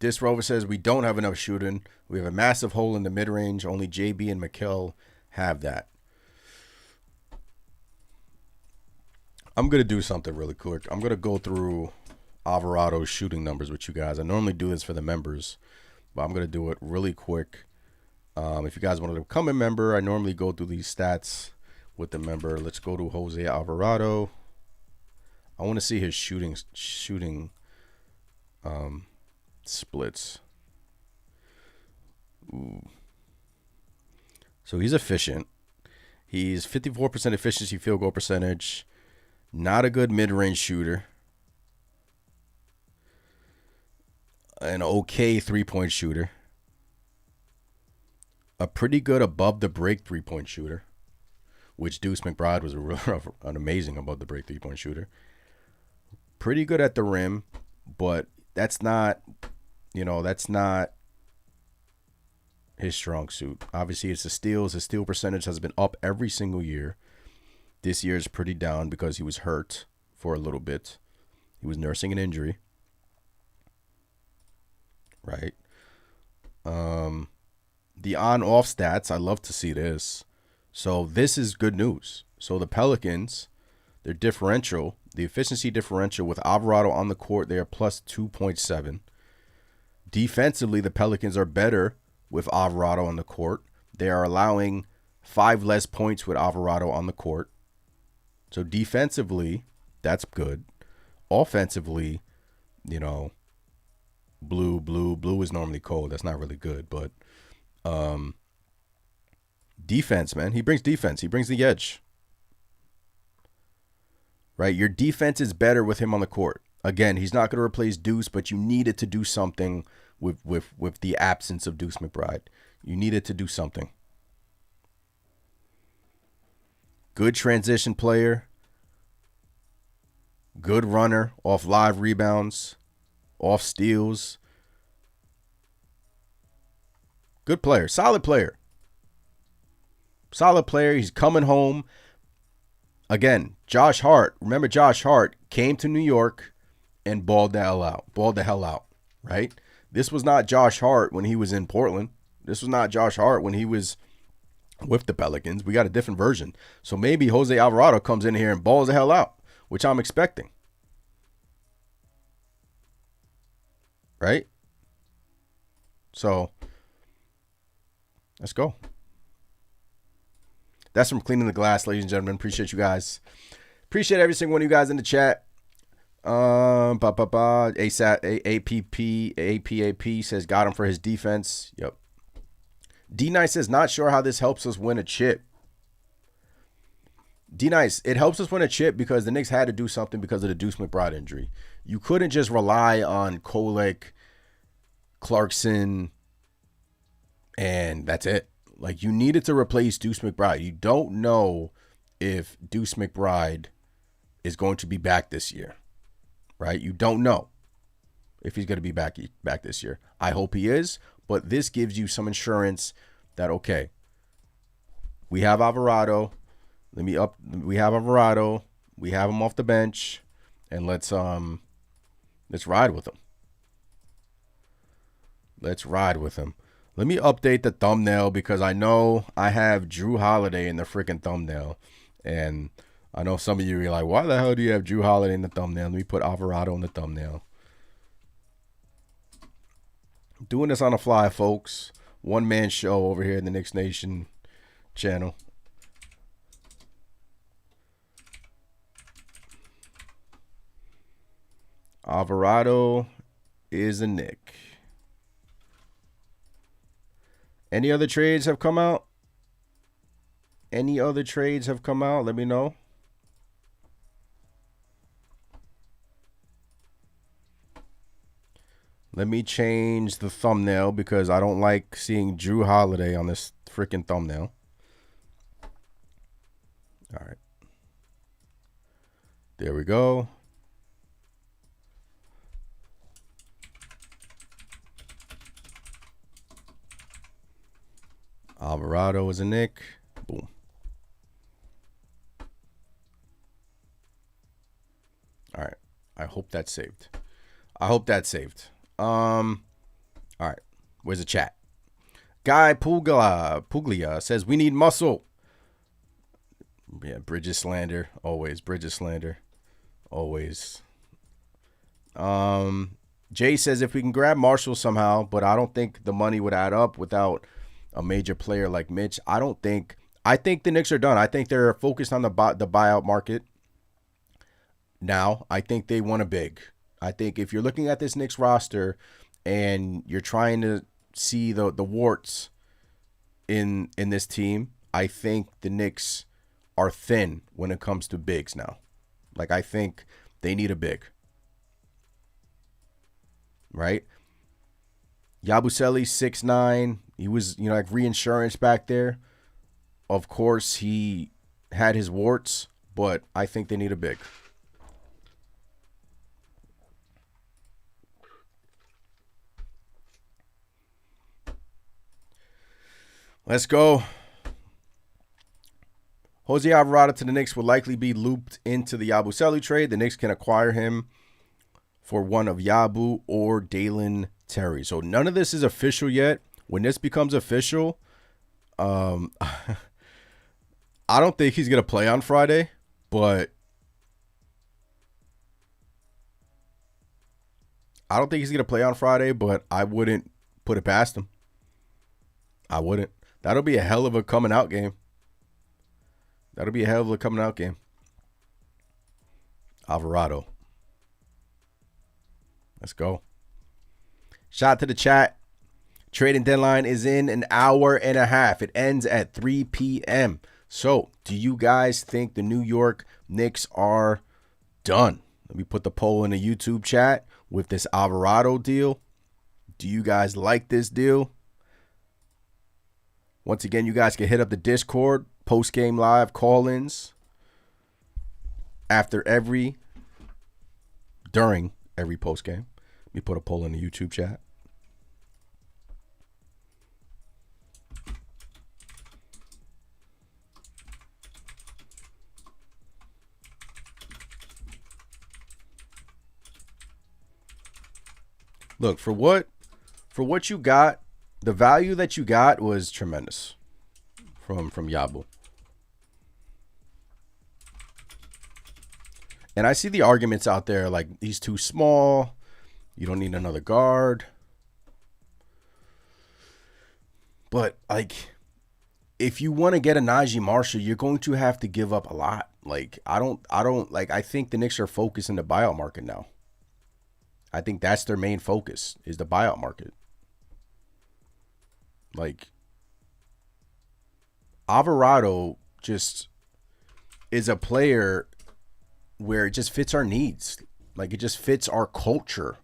This Rover says we don't have enough shooting. We have a massive hole in the mid-range. Only JB and Mikal have that. I'm going to do something really quick. I'm going to go through Alvarado's shooting numbers with you guys. I normally do this for the members, but I'm going to do it really quick. If you guys want to become a member, I normally go through these stats with the member. Let's go to Jose Alvarado. I want to see his shooting splits. Ooh. So he's efficient. He's 54% efficiency field goal percentage. Not a good mid-range shooter. An okay three-point shooter. A pretty good above-the-break three-point shooter, which Deuce McBride was an amazing above-the-break three-point shooter. Pretty good at the rim, but that's not his strong suit. Obviously, it's the steals. His steal percentage has been up every single year. This year is pretty down because he was hurt for a little bit. He was nursing an injury. Right. The on-off stats, I love to see this. So this is good news. So the Pelicans, their differential, the efficiency differential with Alvarado on the court, they are plus 2.7. Defensively, the Pelicans are better with Alvarado on the court. They are allowing 5 less points with Alvarado on the court. So defensively, that's good. Offensively, blue is normally cold. That's not really good, but defense, man. He brings defense. He brings the edge. Right? Your defense is better with him on the court. Again, he's not going to replace Deuce, but you needed to do something with the absence of Deuce McBride. You needed to do something. Good transition player. Good runner off live rebounds, off steals. Good player. Solid player. He's coming home. Again, Josh Hart. Remember, Josh Hart came to New York and balled the hell out. Right? This was not Josh Hart when he was in Portland. This was not Josh Hart when he was with the Pelicans. We got a different version. So maybe Jose Alvarado comes in here and balls the hell out, which I'm expecting. Right? So, let's go. That's from Cleaning the Glass, ladies and gentlemen. Appreciate you guys. Appreciate every single one of you guys in the chat. APAP says got him for his defense. Yep. D-Nice says not sure how this helps us win a chip. D-Nice, it helps us win a chip because the Knicks had to do something because of the Deuce McBride injury. You couldn't just rely on Kolek, Clarkson, and that's it. Like, you needed to replace Deuce McBride. You don't know if Deuce McBride is going to be back this year, right? You don't know if he's going to be back this year. I hope he is, but this gives you some insurance that, okay, we have Alvarado. We have Alvarado. We have him off the bench, and let's ride with him. Let's ride with him. Let me update the thumbnail because I know I have Drew Holiday in the freaking thumbnail. And I know some of you are like, why the hell do you have Drew Holiday in the thumbnail? Let me put Alvarado in the thumbnail. Doing this on the fly, folks. One-man show over here in the Knicks Nation channel. Alvarado is a Knick. Any other trades have come out? Any other trades have come out? Let me know. Let me change the thumbnail because I don't like seeing Drew Holiday on this freaking thumbnail. All right. There we go. Alvarado is a Knick. Boom. All right. I hope that's saved. I hope that's saved. All right. Where's the chat? Guy Puglia says we need muscle. Yeah, Bridges slander. Always. Bridges slander. Always. Jay says if we can grab Marshall somehow, but I don't think the money would add up without a major player like Mitch. I think the Knicks are done. I think they're focused on the buyout market now. I think they want a big. I think if you're looking at this Knicks roster and you're trying to see the warts in this team, I think the Knicks are thin when it comes to bigs now. Like, I think they need a big. Right? Yabusele 6'9". He was, like reinsurance back there. Of course, he had his warts, but I think they need a big. Let's go. Jose Alvarado to the Knicks will likely be looped into the Yabusele trade. The Knicks can acquire him for one of Yabu or Dalen Terry. So none of this is official yet. When this becomes official, I don't think he's going to play on Friday, but I wouldn't put it past him. I wouldn't. That'll be a hell of a coming out game. Alvarado. Let's go. Shout out to the chat. Trading deadline is in an hour and a half. It ends at 3 p.m. So, do you guys think the New York Knicks are done? Let me put the poll in the YouTube chat with this Alvarado deal. Do you guys like this deal? Once again, you guys can hit up the Discord, post-game live call-ins during every post-game. Let me put a poll in the YouTube chat. Look, for what you got, the value that you got was tremendous from Yabu. And I see the arguments out there like he's too small. You don't need another guard. But like, if you want to get a Najee Marshall, you're going to have to give up a lot. Like, I think the Knicks are focused in the buyout market now. I think that's their main focus is the buyout market. Like, Alvarado just is a player where it just fits our needs. Like, it just fits our culture.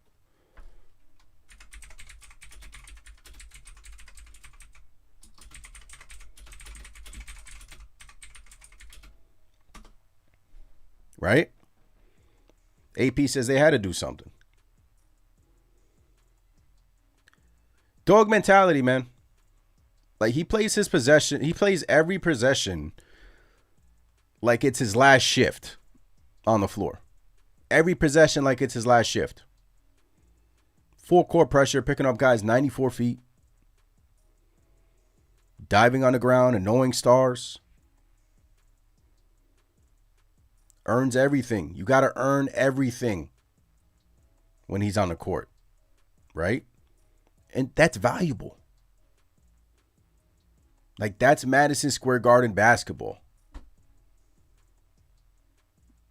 Right? AP says they had to do something. Dog mentality, man. Like, he plays his possession. He plays every possession like it's his last shift on the floor. Every possession like it's his last shift. Full court pressure, picking up guys 94 feet. Diving on the ground, annoying stars. Earns everything. You got to earn everything when he's on the court. Right? And that's valuable. Like, that's Madison Square Garden basketball.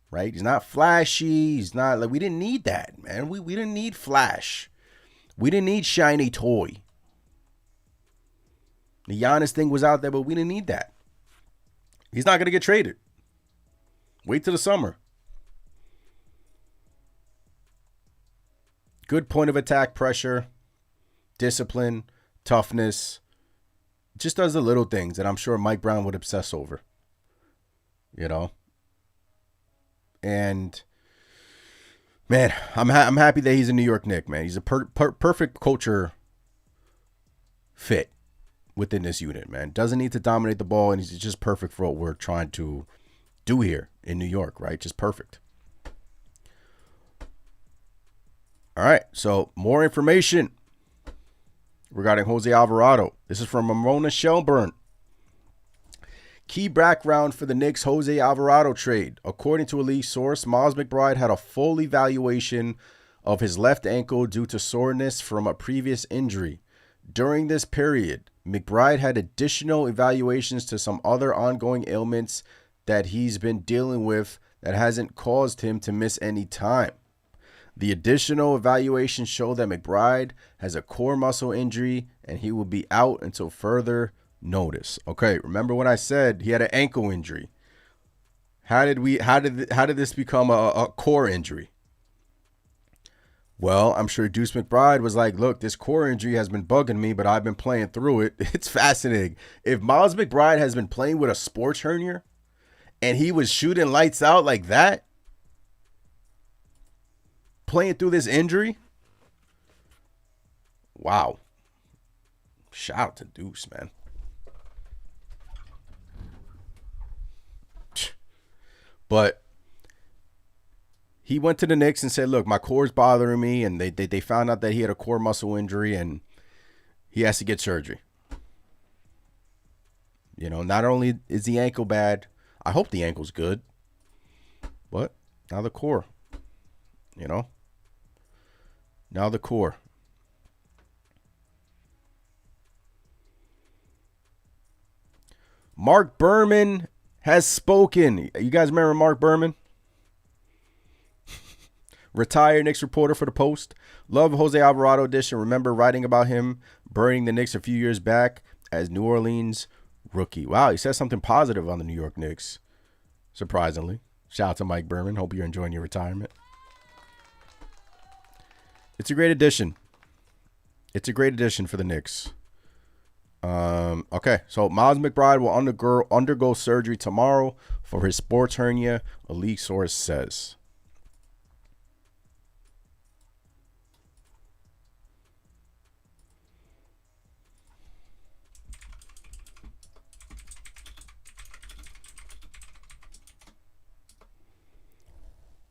Right? He's not flashy. He's not, like, we didn't need that, man. We didn't need flash. We didn't need shiny toy. The Giannis thing was out there, but we didn't need that. He's not going to get traded. Wait till the summer. Good point of attack pressure, discipline, toughness. Just does the little things that I'm sure Mike Brown would obsess over. You know? And, man, I'm happy that he's a New York Knick, man. He's a perfect culture fit within this unit, man. Doesn't need to dominate the ball, and he's just perfect for what we're trying to do here in New York, right? Just perfect. All right, so more information regarding Jose Alvarado. This is from Ramona Shelburne. Key background for the Knicks Jose Alvarado trade. According to a league source, Miles McBride had a full evaluation of his left ankle due to soreness from a previous injury. During this period, McBride had additional evaluations to some other ongoing ailments that he's been dealing with that hasn't caused him to miss any time. The additional evaluations show that McBride has a core muscle injury and he will be out until further notice. Okay, remember when I said he had an ankle injury? How did this become a core injury? Well, I'm sure Deuce McBride was like, look, this core injury has been bugging me, but I've been playing through it. It's fascinating. If Miles McBride has been playing with a sports hernia and he was shooting lights out like that, playing through this injury, wow. Shout out to Deuce, man. But he went to the Knicks and said, look, my core's bothering me. And they found out that he had a core muscle injury and he has to get surgery. You know, not only is the ankle bad, I hope the ankle's good. But now the core, you know, now the core. Mark Berman has spoken. You guys remember Mark Berman? Retired Knicks reporter for the Post. Love Jose Alvarado edition. Remember writing about him burning the Knicks a few years back as New Orleans rookie. Wow, he says something positive on the New York Knicks. Surprisingly. Shout out to Mike Berman. Hope you're enjoying your retirement. It's a great addition. It's a great addition for the Knicks. Okay, so Miles McBride will undergo surgery tomorrow for his sports hernia, a league source says.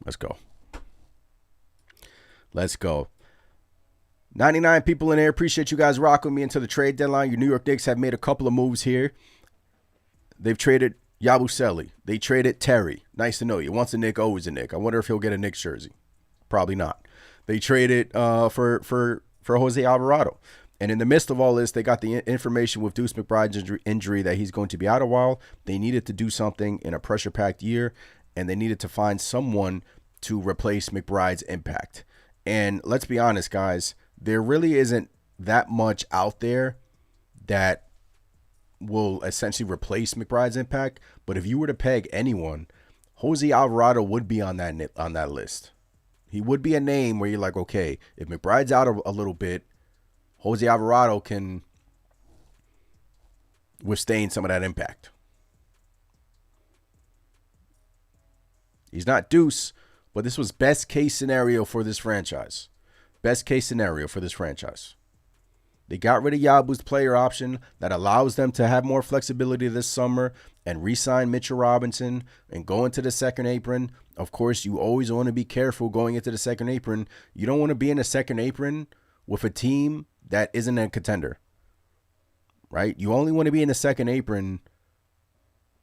Let's go. Let's go. 99 people in there. Appreciate you guys rocking me into the trade deadline. Your New York Knicks have made a couple of moves here. They've traded Yabusele. They traded Terry. Nice to know you. Once a Knick, always a Knick. I wonder if he'll get a Knicks jersey. Probably not. They traded for Jose Alvarado. And in the midst of all this, they got the information with Deuce McBride's injury that he's going to be out a while. They needed to do something in a pressure-packed year, and they needed to find someone to replace McBride's impact. And let's be honest, guys, there really isn't that much out there that will essentially replace McBride's impact. But if you were to peg anyone, Jose Alvarado would be on that list. He would be a name where you're like, okay, if McBride's out a little bit, Jose Alvarado can withstand some of that impact. He's not Deuce, but this was best case scenario for this franchise. Best case scenario for this franchise. They got rid of Yabu's player option that allows them to have more flexibility this summer and re-sign Mitchell Robinson and go into the second apron. Of course, you always want to be careful going into the second apron. You don't want to be in the second apron with a team that isn't a contender, right? You only want to be in the second apron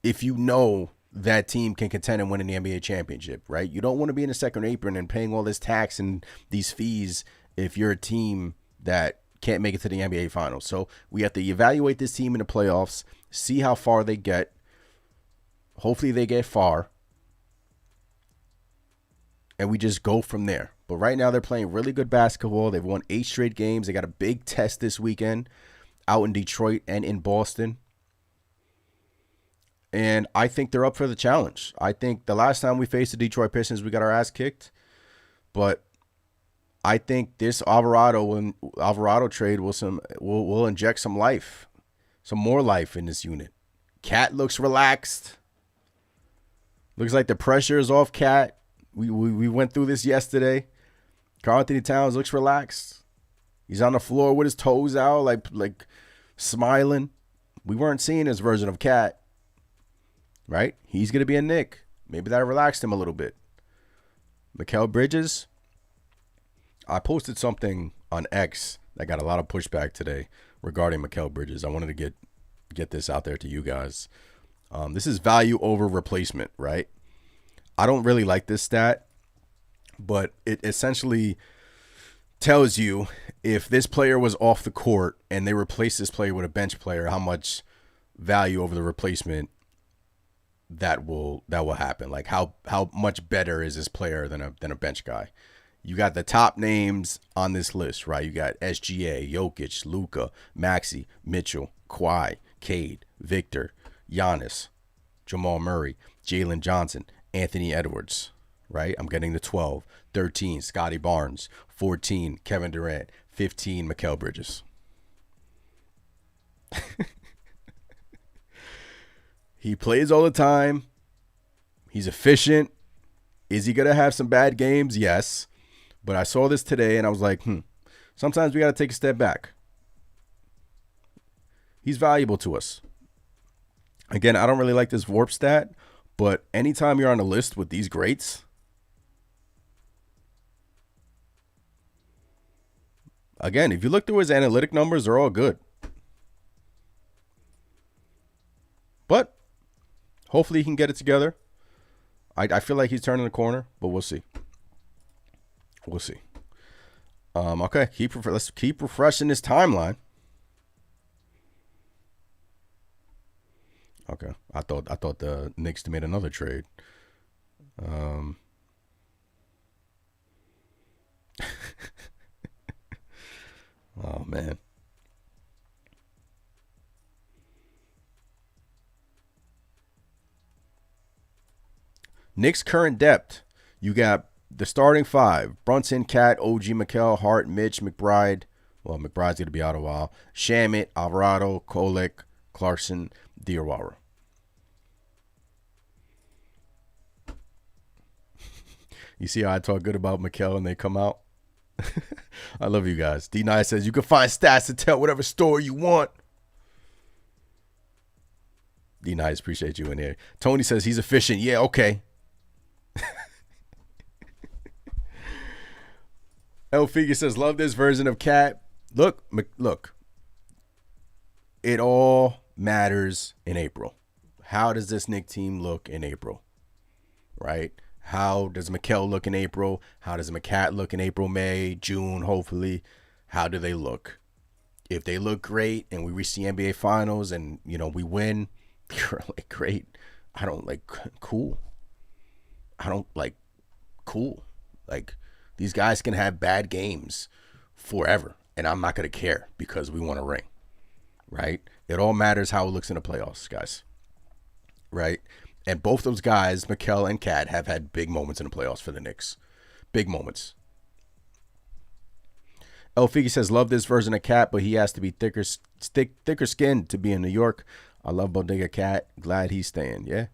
if you know that team can contend and win in the NBA championship, right? You don't want to be in the second apron and paying all this tax and these fees if you're a team that can't make it to the NBA finals. So we have to evaluate this team in the playoffs, see how far they get. Hopefully they get far. And we just go from there. But right now they're playing really good basketball. They've won 8 straight games. They got a big test this weekend out in Detroit and in Boston. And I think they're up for the challenge. I think the last time we faced the Detroit Pistons, we got our ass kicked. But I think this Alvarado trade will inject some life, some more life in this unit. Cat looks relaxed. Looks like the pressure is off Cat. We went through this yesterday. Karl Anthony Towns looks relaxed. He's on the floor with his toes out, like smiling. We weren't seeing his version of Cat. Right? He's going to be a Knick. Maybe that relaxed him a little bit. Mikal Bridges. I posted something on X that got a lot of pushback today regarding Mikal Bridges. I wanted to get this out there to you guys. This is value over replacement, right? I don't really like this stat, but it essentially tells you if this player was off the court and they replaced this player with a bench player, how much value over the replacement that will happen. Like how much better is this player than a bench guy? You got the top names on this list, right? You got SGA, Jokic, Luka, Maxey, Mitchell, Kawhi, Cade, Victor, Giannis, Jamal Murray, Jalen Johnson, Anthony Edwards, right? I'm getting to 12. 13, Scotty Barnes. 14, Kevin Durant. 15, Mikal Bridges. He plays all the time. He's efficient. Is he going to have some bad games? Yes. But I saw this today and I was like, sometimes we got to take a step back. He's valuable to us. Again, I don't really like this warp stat, but anytime you're on a list with these greats, again, if you look through his analytic numbers, they're all good. But hopefully he can get it together. I feel like he's turning the corner, but we'll see. We'll see. Okay, let's keep refreshing this timeline. Okay, I thought the Knicks made another trade. Oh man. Knicks current depth. You got the starting 5. Brunson, Cat, OG, Mikal, Hart, Mitch, McBride. Well, McBride's going to be out a while. Shamit, Alvarado, Kolek, Clarkson, Diawara. You see how I talk good about Mikal and they come out? I love you guys. D9 says you can find stats to tell whatever story you want. D9, appreciate you in here. Tony says he's efficient. Yeah, okay. L Figure says, love this version of Cat. Look. It all matters in April. How does this Knicks team look in April? Right? How does Mikal look in April? How does McCat look in April, May, June, hopefully? How do they look? If they look great and we reach the NBA Finals and, we win, you're like, great. I don't like cool. I don't like cool. Like, these guys can have bad games forever, and I'm not going to care because we want a ring, right? It all matters how it looks in the playoffs, guys, right? And both those guys, Mikal and Cat, have had big moments in the playoffs for the Knicks. Big moments. El Figgy says, love this version of Cat, but he has to be thicker skinned to be in New York. I love Bodega Cat. Glad he's staying, yeah?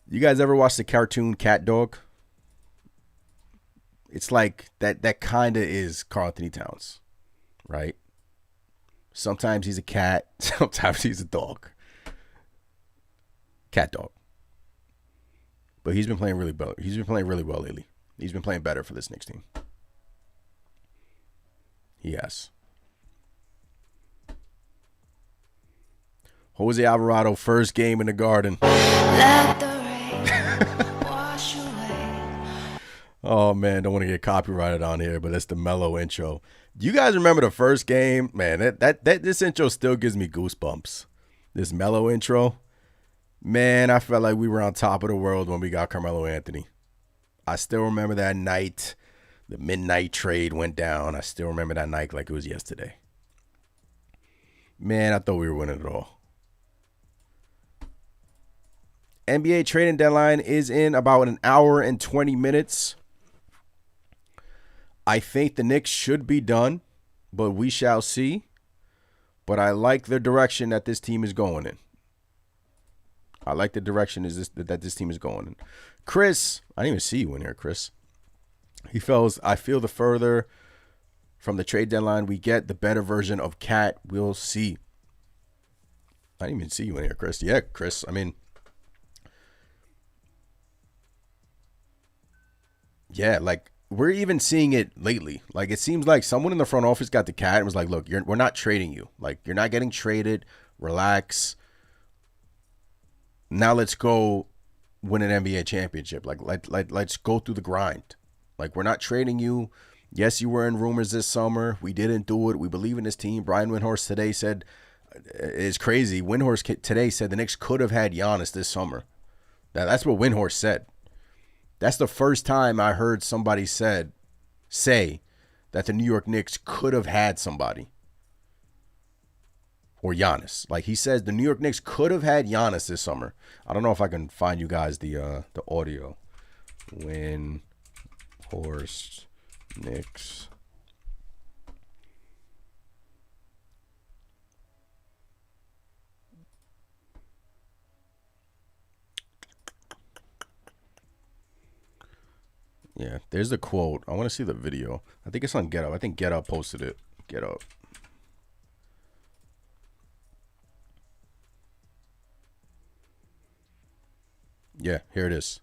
You guys ever watch the cartoon Cat Dog? it's like that kind of is Karl Anthony Towns, right? Sometimes he's a cat, sometimes he's a dog. Cat dog. But he's been playing really well. He's been playing really well lately. He's been playing better for this Knicks team. He has. Jose Alvarado, first game in the Garden. Let the rain wash away. Oh, man, don't want to get copyrighted on here, but that's the mellow intro. Do you guys remember the first game? Man, this intro still gives me goosebumps. This mellow intro. Man, I felt like we were on top of the world when we got Carmelo Anthony. I still remember that night. The midnight trade went down. I still remember that night like it was yesterday. Man, I thought we were winning it all. NBA trading deadline is in about an hour and 20 minutes. I think the Knicks should be done, but we shall see. But I like the direction that this team is going in. I like the direction that this team is going in. Chris, I didn't even see you in here, Chris. He feels, I feel the further from the trade deadline we get, the better version of Cat we'll see. I didn't even see you in here, Chris. Yeah, Chris, I mean, yeah, like, we're even seeing it lately. Like, it seems like someone in the front office got the Cat and was like, look, we're not trading you. Like, you're not getting traded. Relax. Now let's go win an NBA championship. Like, let's go through the grind. Like, we're not trading you. Yes, you were in rumors this summer. We didn't do it. We believe in this team. Brian Windhorst today said, it's crazy. Windhorst today said the Knicks could have had Giannis this summer. Now, that's what Windhorst said. That's the first time I heard somebody say that the New York Knicks could have had somebody. Or Giannis. Like, he says the New York Knicks could have had Giannis this summer. I don't know if I can find you guys the audio. Windhorst Knicks. Yeah, there's the quote. I want to see the video. I think it's on Get Up. I think Get Up posted it. Get Up. Yeah, here it is.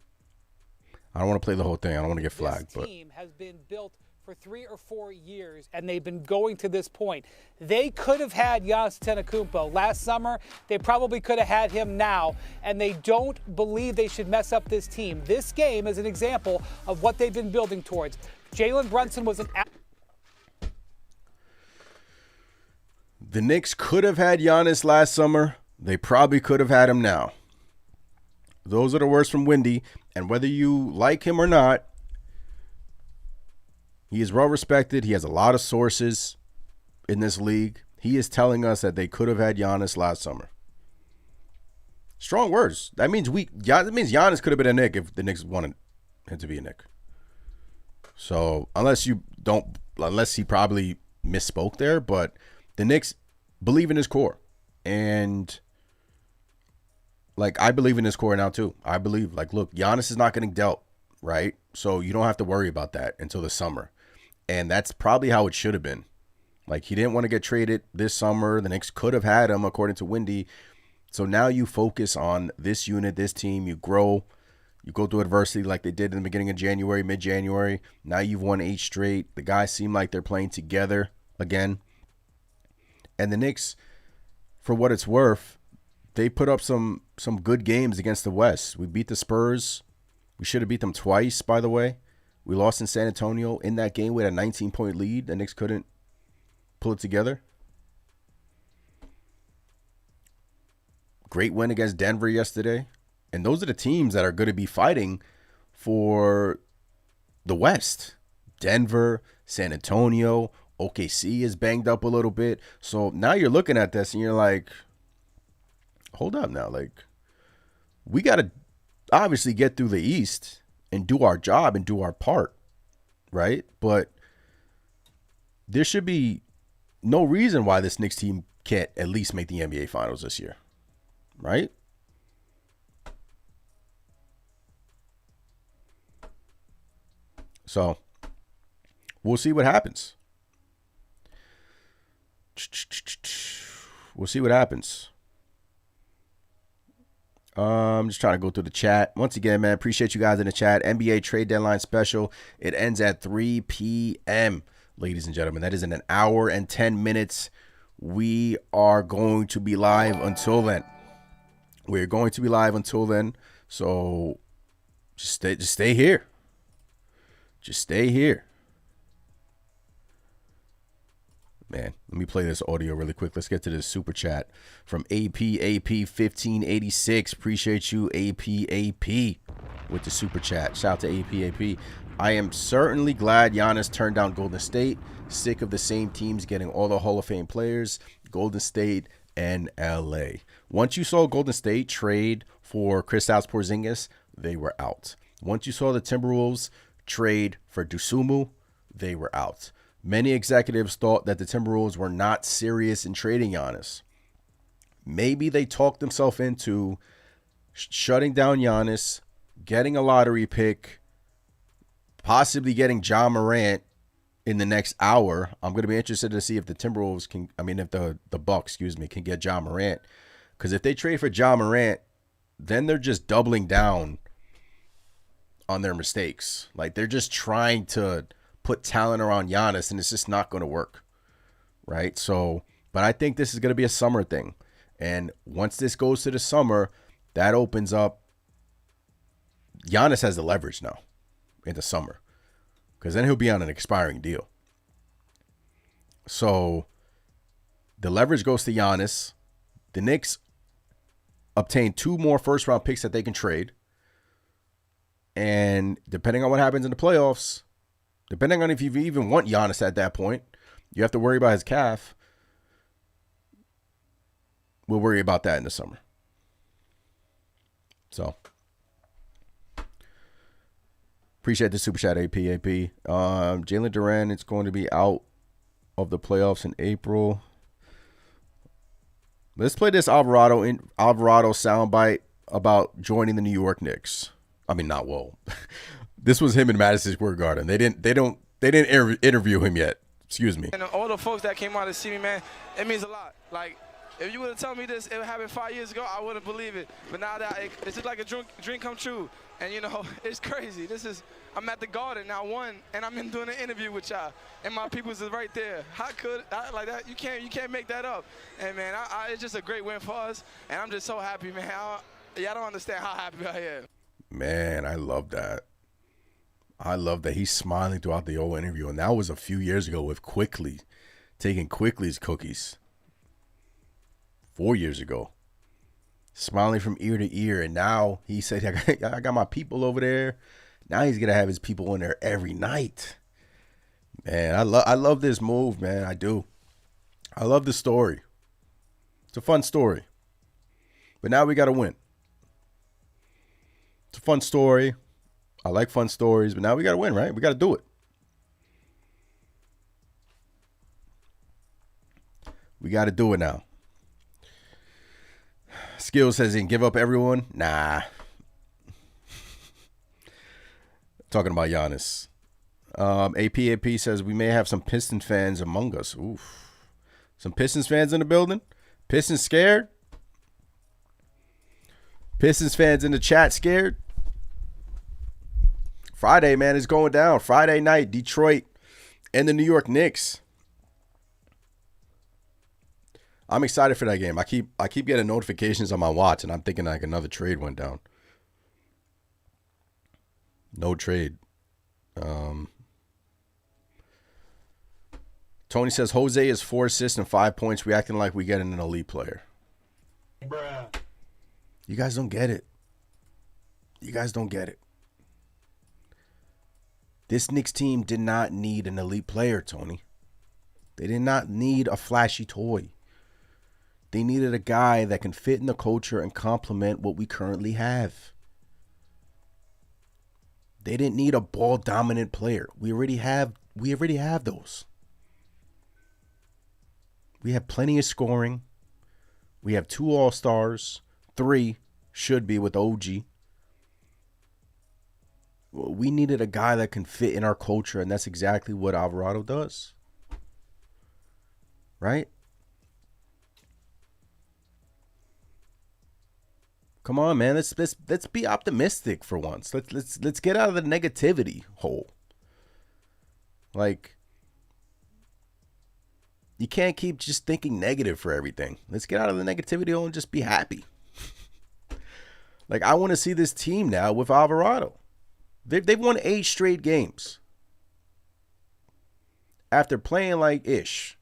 I don't want to play the whole thing. I don't want to get flagged. This team has been built for 3 or 4 years, and they've been going to this point. They could have had Giannis Antetokounmpo last summer. They probably could have had him now, and they don't believe they should mess up this team. This game is an example of what they've been building towards. Jalen Brunson was an... The Knicks could have had Giannis last summer. They probably could have had him now. Those are the words from Windy, and whether you like him or not, he is well respected. He has a lot of sources in this league. He is telling us that they could have had Giannis last summer. Strong words. That means Giannis could have been a Knick if the Knicks wanted him to be a Knick. So unless he probably misspoke there, but the Knicks believe in his core. And like, I believe in his core now too. I believe, like, look, Giannis is not getting dealt, right? So you don't have to worry about that until the summer. And that's probably how it should have been. Like, he didn't want to get traded this summer. The Knicks could have had him, according to Windy. So now you focus on this unit, this team. You grow. You go through adversity like they did in the beginning of January, mid-January. Now you've won 8 straight. The guys seem like they're playing together again. And the Knicks, for what it's worth, they put up some good games against the West. We beat the Spurs. We should have beat them twice, by the way. We lost in San Antonio. In that game, we had a 19-point lead. The Knicks couldn't pull it together. Great win against Denver yesterday. And those are the teams that are going to be fighting for the West. Denver, San Antonio, OKC is banged up a little bit. So now you're looking at this and you're like, hold up now. Like, we got to obviously get through the East and do our job and do our part, right? But there should be no reason why this Knicks team can't at least make the NBA Finals this year, right? So we'll see what happens. We'll see what happens. I'm just trying to go through the chat. Once again, man, appreciate you guys in the chat. NBA trade deadline special. It ends at 3 p.m., ladies and gentlemen. That is in an hour and 10 minutes. We are going to be live until then. We're going to be live until then. So just stay here. Just stay here. Man, let me play this audio really quick. Let's get to this super chat from AP1586. Appreciate you, AP with the super chat. Shout out to AP. I am certainly glad Giannis turned down Golden State. Sick of the same teams getting all the Hall of Fame players, Golden State and LA. Once you saw Golden State trade for Kristaps Porzingis, they were out. Once you saw the Timberwolves trade for Dosunmu, they were out. Many executives thought that the Timberwolves were not serious in trading Giannis. Maybe they talked themselves into shutting down Giannis, getting a lottery pick, possibly getting Ja Morant in the next hour. I'm going to be interested to see if the Timberwolves can, if the Bucks, can get Ja Morant. Because if they trade for Ja Morant, then they're just doubling down on their mistakes. Like, they're just trying to put talent around Giannis, and it's just not going to work, right? So, but I think this is going to be a summer thing. And once this goes to the summer, that opens up. Giannis has the leverage now in the summer because then he'll be on an expiring deal. So the leverage goes to Giannis. The Knicks obtain 2 more first-round picks that they can trade. And depending on what happens in the playoffs, depending on if you even want Giannis at that point, you have to worry about his calf. We'll worry about that in the summer. So, appreciate the super chat, AP. Jalen Duran is going to be out of the playoffs in April. Let's play this Alvarado soundbite about joining the New York Knicks. This was him in Madison Square Garden. They didn't interview him yet. Excuse me. And all the folks that came out to see me, man, it means a lot. Like, if you would have told me this, it happened 5 years ago, I wouldn't believe it. But now that it's just like a dream come true. And, it's crazy. I'm at the Garden now, and I'm doing an interview with y'all. And my peoples is right there. Like that? You can't make that up. And, man, it's just a great win for us. And I'm just so happy, man. Y'all don't understand how happy I am. Man, I love that. I love that he's smiling throughout the whole interview. And that was a few years ago with Quickly, taking Quickly's cookies. 4 years ago. Smiling from ear to ear. And now he said, I got my people over there. Now he's going to have his people in there every night. Man, I love this move, man. I do. I love the story. It's a fun story. But now we got to win. It's a fun story. I like fun stories, but now we got to win, right? We got to do it. We got to do it now. Skills says he can give up everyone. Nah. Talking about Giannis. AP says we may have some Pistons fans among us. Oof. Some Pistons fans in the building? Pistons scared? Pistons fans in the chat scared? Friday, man, is going down. Friday night, Detroit and the New York Knicks. I'm excited for that game. I keep getting notifications on my watch, and I'm thinking like another trade went down. No trade. Tony says Jose is 4 assists and 5 points. We acting like we getting an elite player. Bruh. You guys don't get it. You guys don't get it. This Knicks team did not need an elite player, Tony. They did not need a flashy toy. They needed a guy that can fit in the culture and complement what we currently have. They didn't need a ball dominant player. We already have those. We have plenty of scoring. We have 2 All-Stars. 3 should be with OG. we needed a guy that can fit in our culture, and that's exactly what Alvarado does. Right? Come on, man. Let's be optimistic for once. Let's get out of the negativity hole. Like, you can't keep just thinking negative for everything. Let's get out of the negativity hole and just be happy. Like, I want to see this team now with Alvarado. They've won 8 straight games after playing like ish.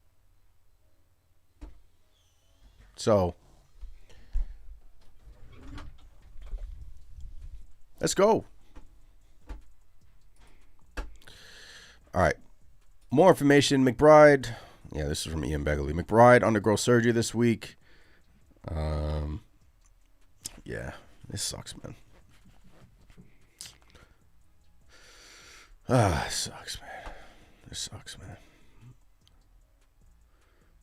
So, let's go. All right. More information. McBride. Yeah, this is from Ian Begley. McBride undergo surgery this week. Yeah, this sucks, man. It sucks, man. This sucks, man.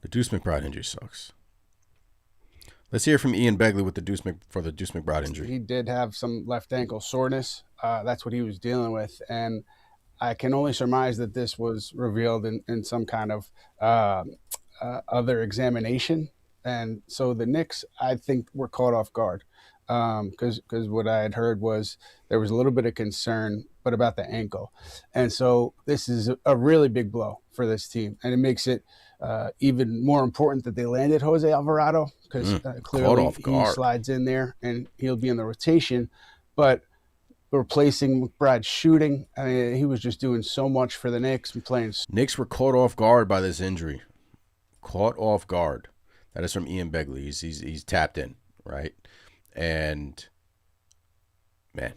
The Deuce McBride injury sucks. Let's hear from Ian Begley with the Deuce McBride injury. He did have some left ankle soreness. That's what he was dealing with. And I can only surmise that this was revealed in some kind of other examination. And so the Knicks, I think, were caught off guard because what I had heard was there was a little bit of concern, but about the ankle. And so this is a really big blow for this team. And it makes it even more important that they landed Jose Alvarado because clearly he slides in there and he'll be in the rotation. But replacing McBride's shooting, I mean, he was just doing so much for the Knicks and playing. Knicks were caught off guard by this injury. Caught off guard. That is from Ian Begley. He's tapped in, right? And, man,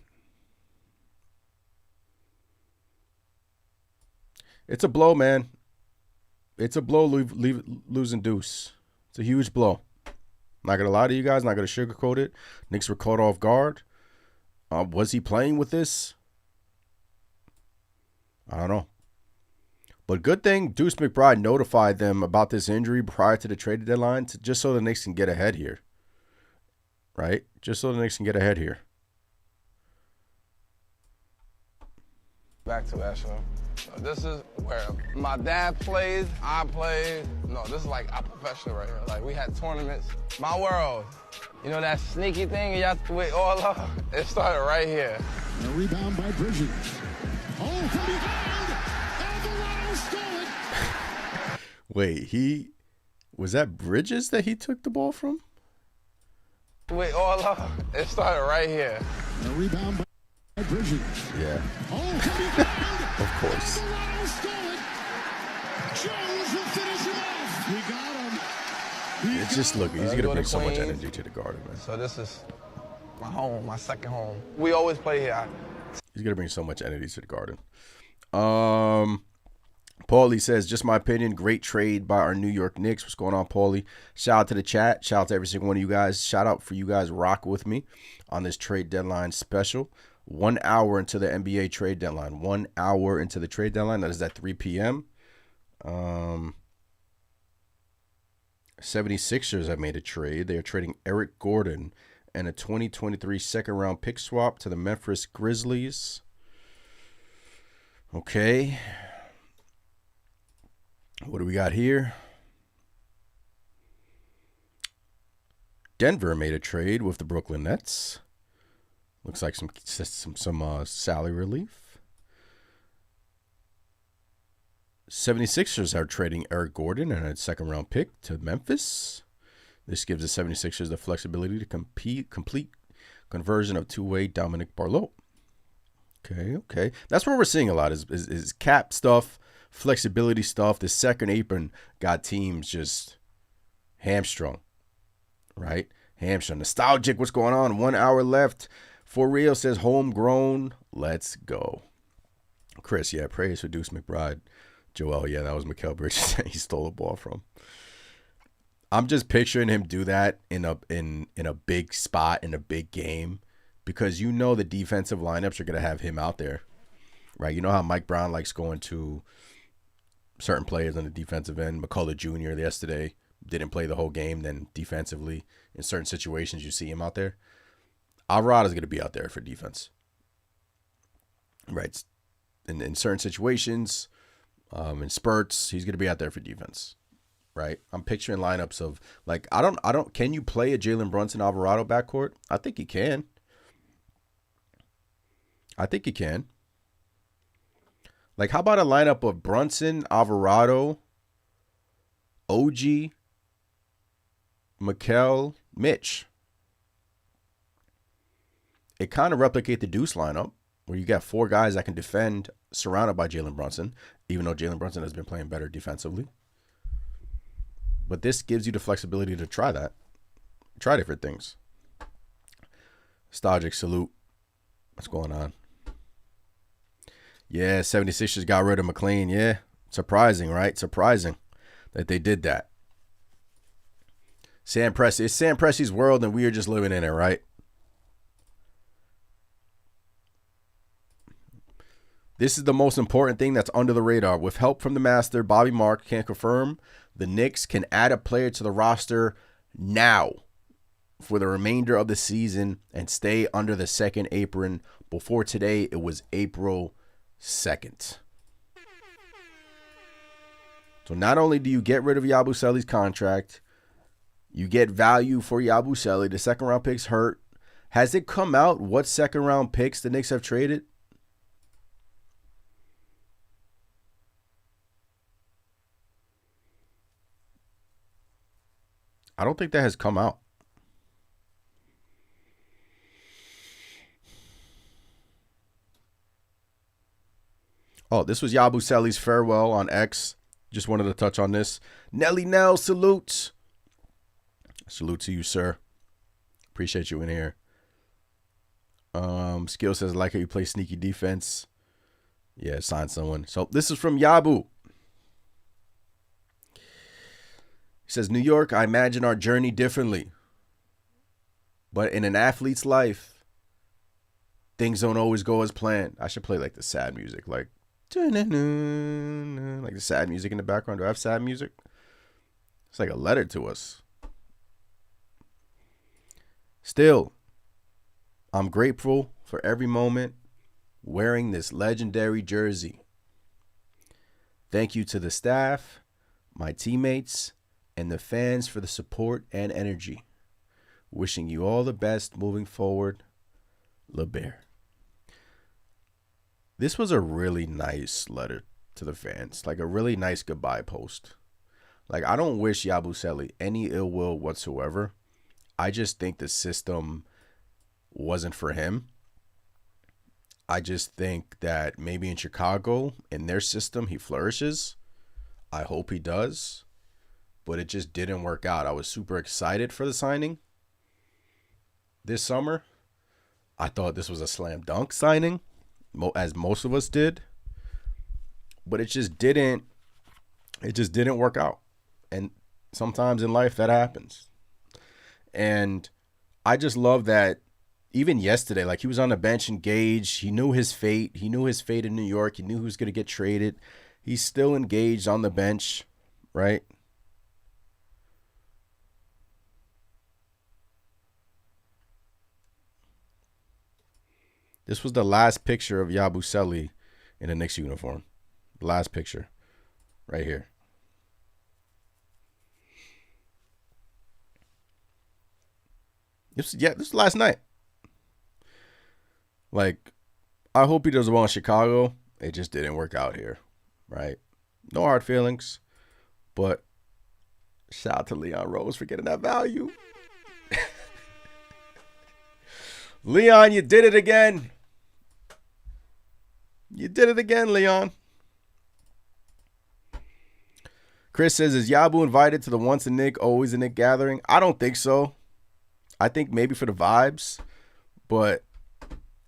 it's a blow, man. It's a blow losing Deuce. It's a huge blow. Not going to lie to you guys. Not going to sugarcoat it. Knicks were caught off guard. Was he playing with this? I don't know. But good thing Deuce McBride notified them about this injury prior to the trade deadline just so the Knicks can get ahead here. Right? Just so the Knicks can get ahead here. Back to Ashland. This is where my dad played, I played. No, this is like our professional right here. Like, we had tournaments. My world. You know that sneaky thing you have to wait all up? It started right here. And a rebound by Bridges. Oh, from behind! Alvarado stole it! Wait, was that Bridges that he took the ball from? Wait, all up. It started right here. And a rebound by Bridges. Yeah. Oh, from behind! Of course. Alvarado stole it! Jones will finish him off! We got him. It's just, look, he's going to bring so much energy to the Garden, man. So this is my home, my second home. We always play here. He's going to bring so much energy to the Garden. Paulie says, just my opinion, great trade by our New York Knicks. What's going on, Paulie? Shout out to the chat. Shout out to every single one of you guys. Shout out for you guys rocking with me on this trade deadline special. 1 hour into the NBA trade deadline. 1 hour into the trade deadline. That is at 3 p.m. 76ers have made a trade. They are trading Eric Gordon and a 2023 second-round pick swap to the Memphis Grizzlies. Okay. What do we got here? Denver made a trade with the Brooklyn Nets. Looks like some salary relief. 76ers are trading Eric Gordon and a second-round pick to Memphis. This gives the 76ers the flexibility to complete conversion of two-way Dominic Barlow. Okay. That's what we're seeing a lot is cap stuff, flexibility stuff. The second apron got teams just hamstrung, right? Hamstrung. Nostalgic, what's going on? 1 hour left. For real says homegrown. Let's go. Chris, yeah, praise for Deuce McBride. Joel, yeah, that was Mikal Bridges that he stole the ball from. I'm just picturing him do that in a big spot in a big game because you know the defensive lineups are going to have him out there, right? You know how Mike Brown likes going to certain players on the defensive end. McCullough Jr. yesterday didn't play the whole game. Then defensively, in certain situations, you see him out there. Alvarado's going to be out there for defense. right? In certain situations, in spurts, he's going to be out there for defense, right? I'm picturing lineups of like I don't. Can you play a Jalen Brunson Alvarado backcourt? I think he can. Like, how about a lineup of Brunson, Alvarado, OG, Mikal, Mitch? It kind of replicate the Deuce lineup where you got 4 guys that can defend surrounded by Jalen Brunson, even though Jalen Brunson has been playing better defensively. But this gives you the flexibility to try that. Try different things. Stajic, salute. What's going on? Yeah, 76ers got rid of McLean. Yeah, surprising, right? Surprising that they did that. Sam Presti. It's Sam Presti's world, and we are just living in it, right? This is the most important thing that's under the radar. With help from the master, Bobby Mark can confirm the Knicks can add a player to the roster now for the remainder of the season and stay under the second apron. Before today, it was April 2nd. So not only do you get rid of Yabusele's contract, you get value for Yabusele. The second round picks hurt. Has it come out what second round picks the Knicks have traded? I don't think that has come out. Oh, this was Yabusele's farewell on X. Just wanted to touch on this. Nelly Nell, salutes. Salute to you, sir. Appreciate you in here. Skill says, like how you play sneaky defense. Yeah, sign someone. So this is from Yabu. He says, New York, I imagine our journey differently. But in an athlete's life, things don't always go as planned. I should play like the sad music, like the sad music in the background. Do I have sad music? It's like a letter to us. Still, I'm grateful for every moment wearing this legendary jersey. Thank you to the staff, my teammates, and the fans for the support and energy. Wishing you all the best moving forward, LeBear. This was a really nice letter to the fans, like a really nice goodbye post. Like, I don't wish Yabusele any ill will whatsoever. I just think the system wasn't for him. I just think that maybe in Chicago, in their system, he flourishes. I hope he does. But it just didn't work out. I was super excited for the signing this summer. I thought this was a slam dunk signing, as most of us did. But it just didn't work out. And sometimes in life that happens. And I just love that even yesterday, like, he was on the bench engaged. He knew his fate. He knew his fate in New York. He knew he was going to get traded. He's still engaged on the bench, right? This was the last picture of Yabusele in a Knicks uniform. The last picture right here. This was last night. Like, I hope he does well in Chicago. It just didn't work out here, right? No hard feelings, but shout out to Leon Rose for getting that value. Leon, you did it again. You did it again, Leon. Chris says, is Yabu invited to the once a Knick, always a Knick gathering? I don't think so. I think maybe for the vibes, but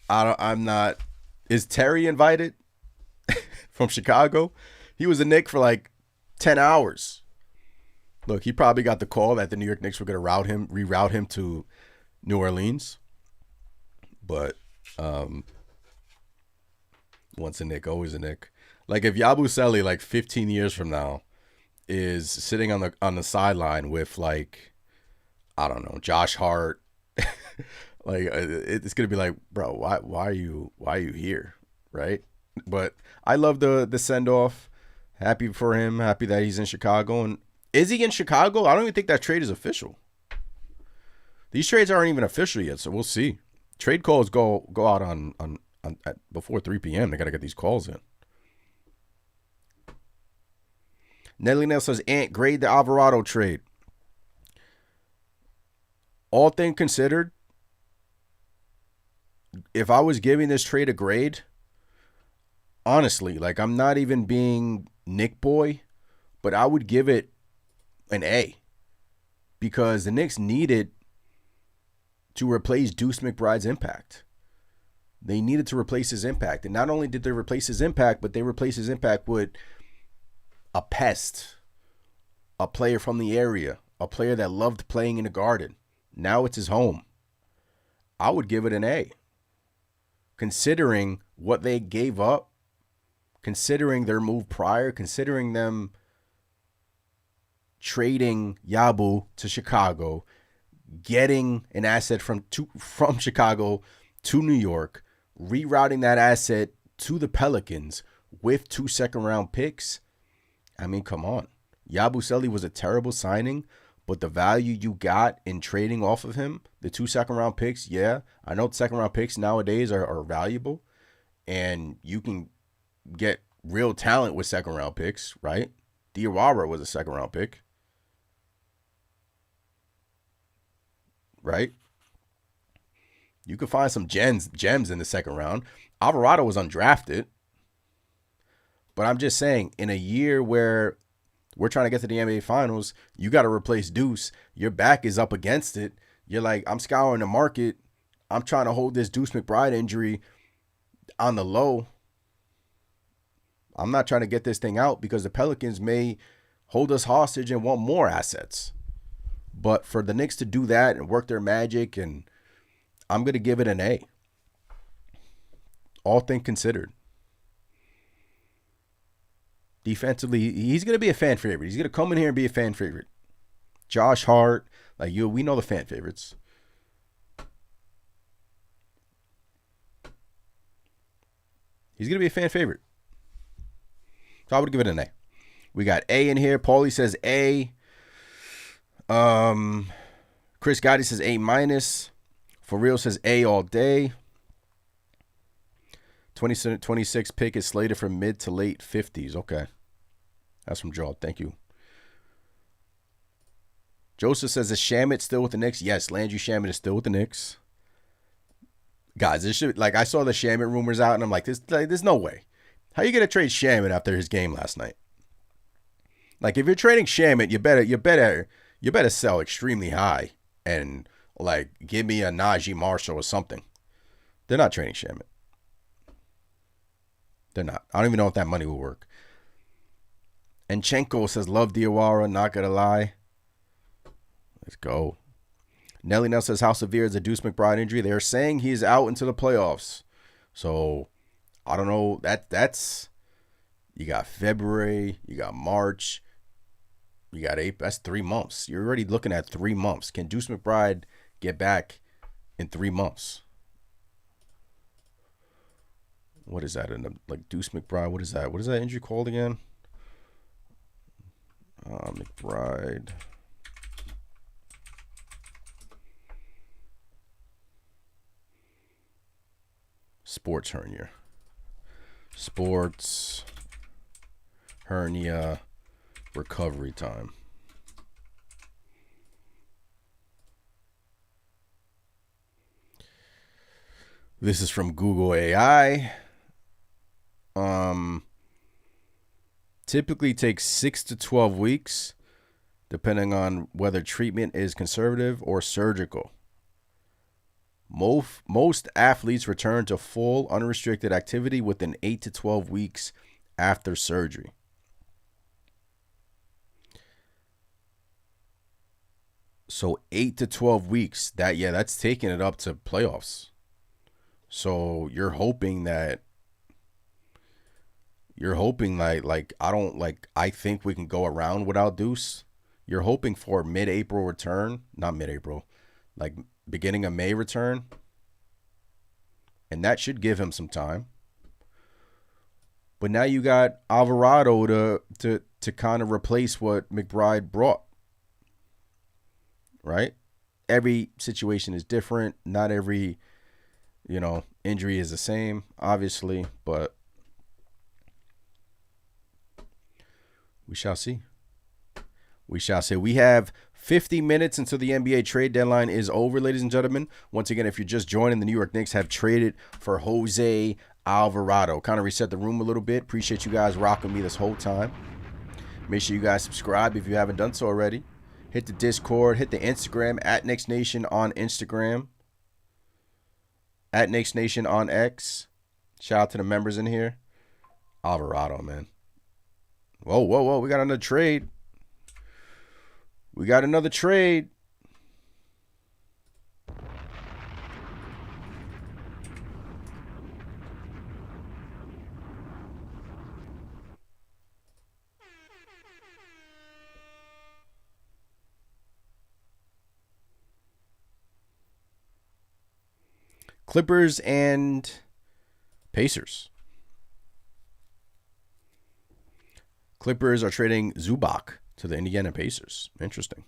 I'm not. Is Terry invited from Chicago? He was a Knick for like 10 hours. Look, he probably got the call that the New York Knicks were going to reroute him to New Orleans. But once a Knick, always a Knick. Like, if Yabusele, like 15 years from now, is sitting on the sideline with, like, I don't know, Josh Hart, like, it's gonna be like, bro, why are you here? right? But I love the send off. Happy for him. Happy that he's in Chicago. And is he in Chicago? I don't even think that trade is official. These trades aren't even official yet, so we'll see. Trade calls go out on before 3 p.m. They got to get these calls in. Nelly Nell says, Ant, grade the Alvarado trade. All things considered, if I was giving this trade a grade, honestly, like I'm not even being Nick boy, but I would give it an A. Because the Knicks needed to replace Deuce McBride's impact. They needed to replace his impact. And not only did they replace his impact, but they replaced his impact with a pest, a player from the area, a player that loved playing in the Garden. Now it's his home. I would give it an A. Considering what they gave up, considering their move prior, considering them trading Yabu to Chicago, getting an asset from Chicago to New York, rerouting that asset to the Pelicans with 2 second-round picks. I mean, come on. Yabusele was a terrible signing, but the value you got in trading off of him, the 2 second-round picks, yeah. I know second-round picks nowadays are valuable, and you can get real talent with second-round picks, right? Diawara was a second-round pick. Right? You could find some gems in the second round. Alvarado was undrafted. But I'm just saying, in a year where we're trying to get to the NBA Finals, you got to replace Deuce. Your back is up against it. You're like, I'm scouring the market. I'm trying to hold this Deuce McBride injury on the low. I'm not trying to get this thing out because the Pelicans may hold us hostage and want more assets. But for the Knicks to do that and work their magic, and I'm going to give it an A. All things considered. Defensively, he's going to be a fan favorite. He's going to come in here and be a fan favorite. Josh Hart, we know the fan favorites. He's going to be a fan favorite. So I would give it an A. We got A in here. Paulie says A. Chris Gotti says A-. For real says A all day. 2026 pick is slated for mid to late 50s. Okay. That's from Joel. Thank you. Joseph says, is Shamet still with the Knicks? Yes, Landry Shamet is still with the Knicks. Guys, this should, I saw the Shamet rumors out, and I'm like, there's no way. How you gonna trade Shamet after his game last night? If you're trading Shamet, you better sell extremely high and give me a Najee Marshall or something. They're not trading Shamet. They're not. I don't even know if that money will work. And Chenko says, love Diawara, not gonna lie. Let's go. Nelly Nell says, how severe is the Deuce McBride injury? They're saying he's out into the playoffs. So I don't know. That's you got February, you got March, you got April. That's 3 months. You're already looking at 3 months. Can Deuce McBride get back in 3 months? What is that? Deuce McBride, what is that? What is that injury called again? McBride. Sports hernia. Sports hernia recovery time. This is from Google AI. Typically takes 6 to 12 weeks, depending on whether treatment is conservative or surgical. Most athletes return to full unrestricted activity within 8 to 12 weeks after surgery. So 8 to 12 weeks, that's taking it up to playoffs. So you're hoping I think we can go around without Deuce. You're hoping for mid-April return, not mid-April, beginning of May return. And that should give him some time. But now you got Alvarado to kind of replace what McBride brought. Right? Every situation is different. Not every, injury is the same, obviously, but we shall see. We shall see. We have 50 minutes until the NBA trade deadline is over, ladies and gentlemen. Once again, if you're just joining, the New York Knicks have traded for Jose Alvarado. Kind of reset the room a little bit. Appreciate you guys rocking me this whole time. Make sure you guys subscribe if you haven't done so already. Hit the Discord. Hit the Instagram at Knicks Nation on Instagram. At Knicks Nation on X. Shout out to the members in here. Alvarado, man. Whoa, whoa, whoa. We got another trade. We got another trade. Clippers and Pacers. Clippers are trading Zubac to the Indiana Pacers. Interesting.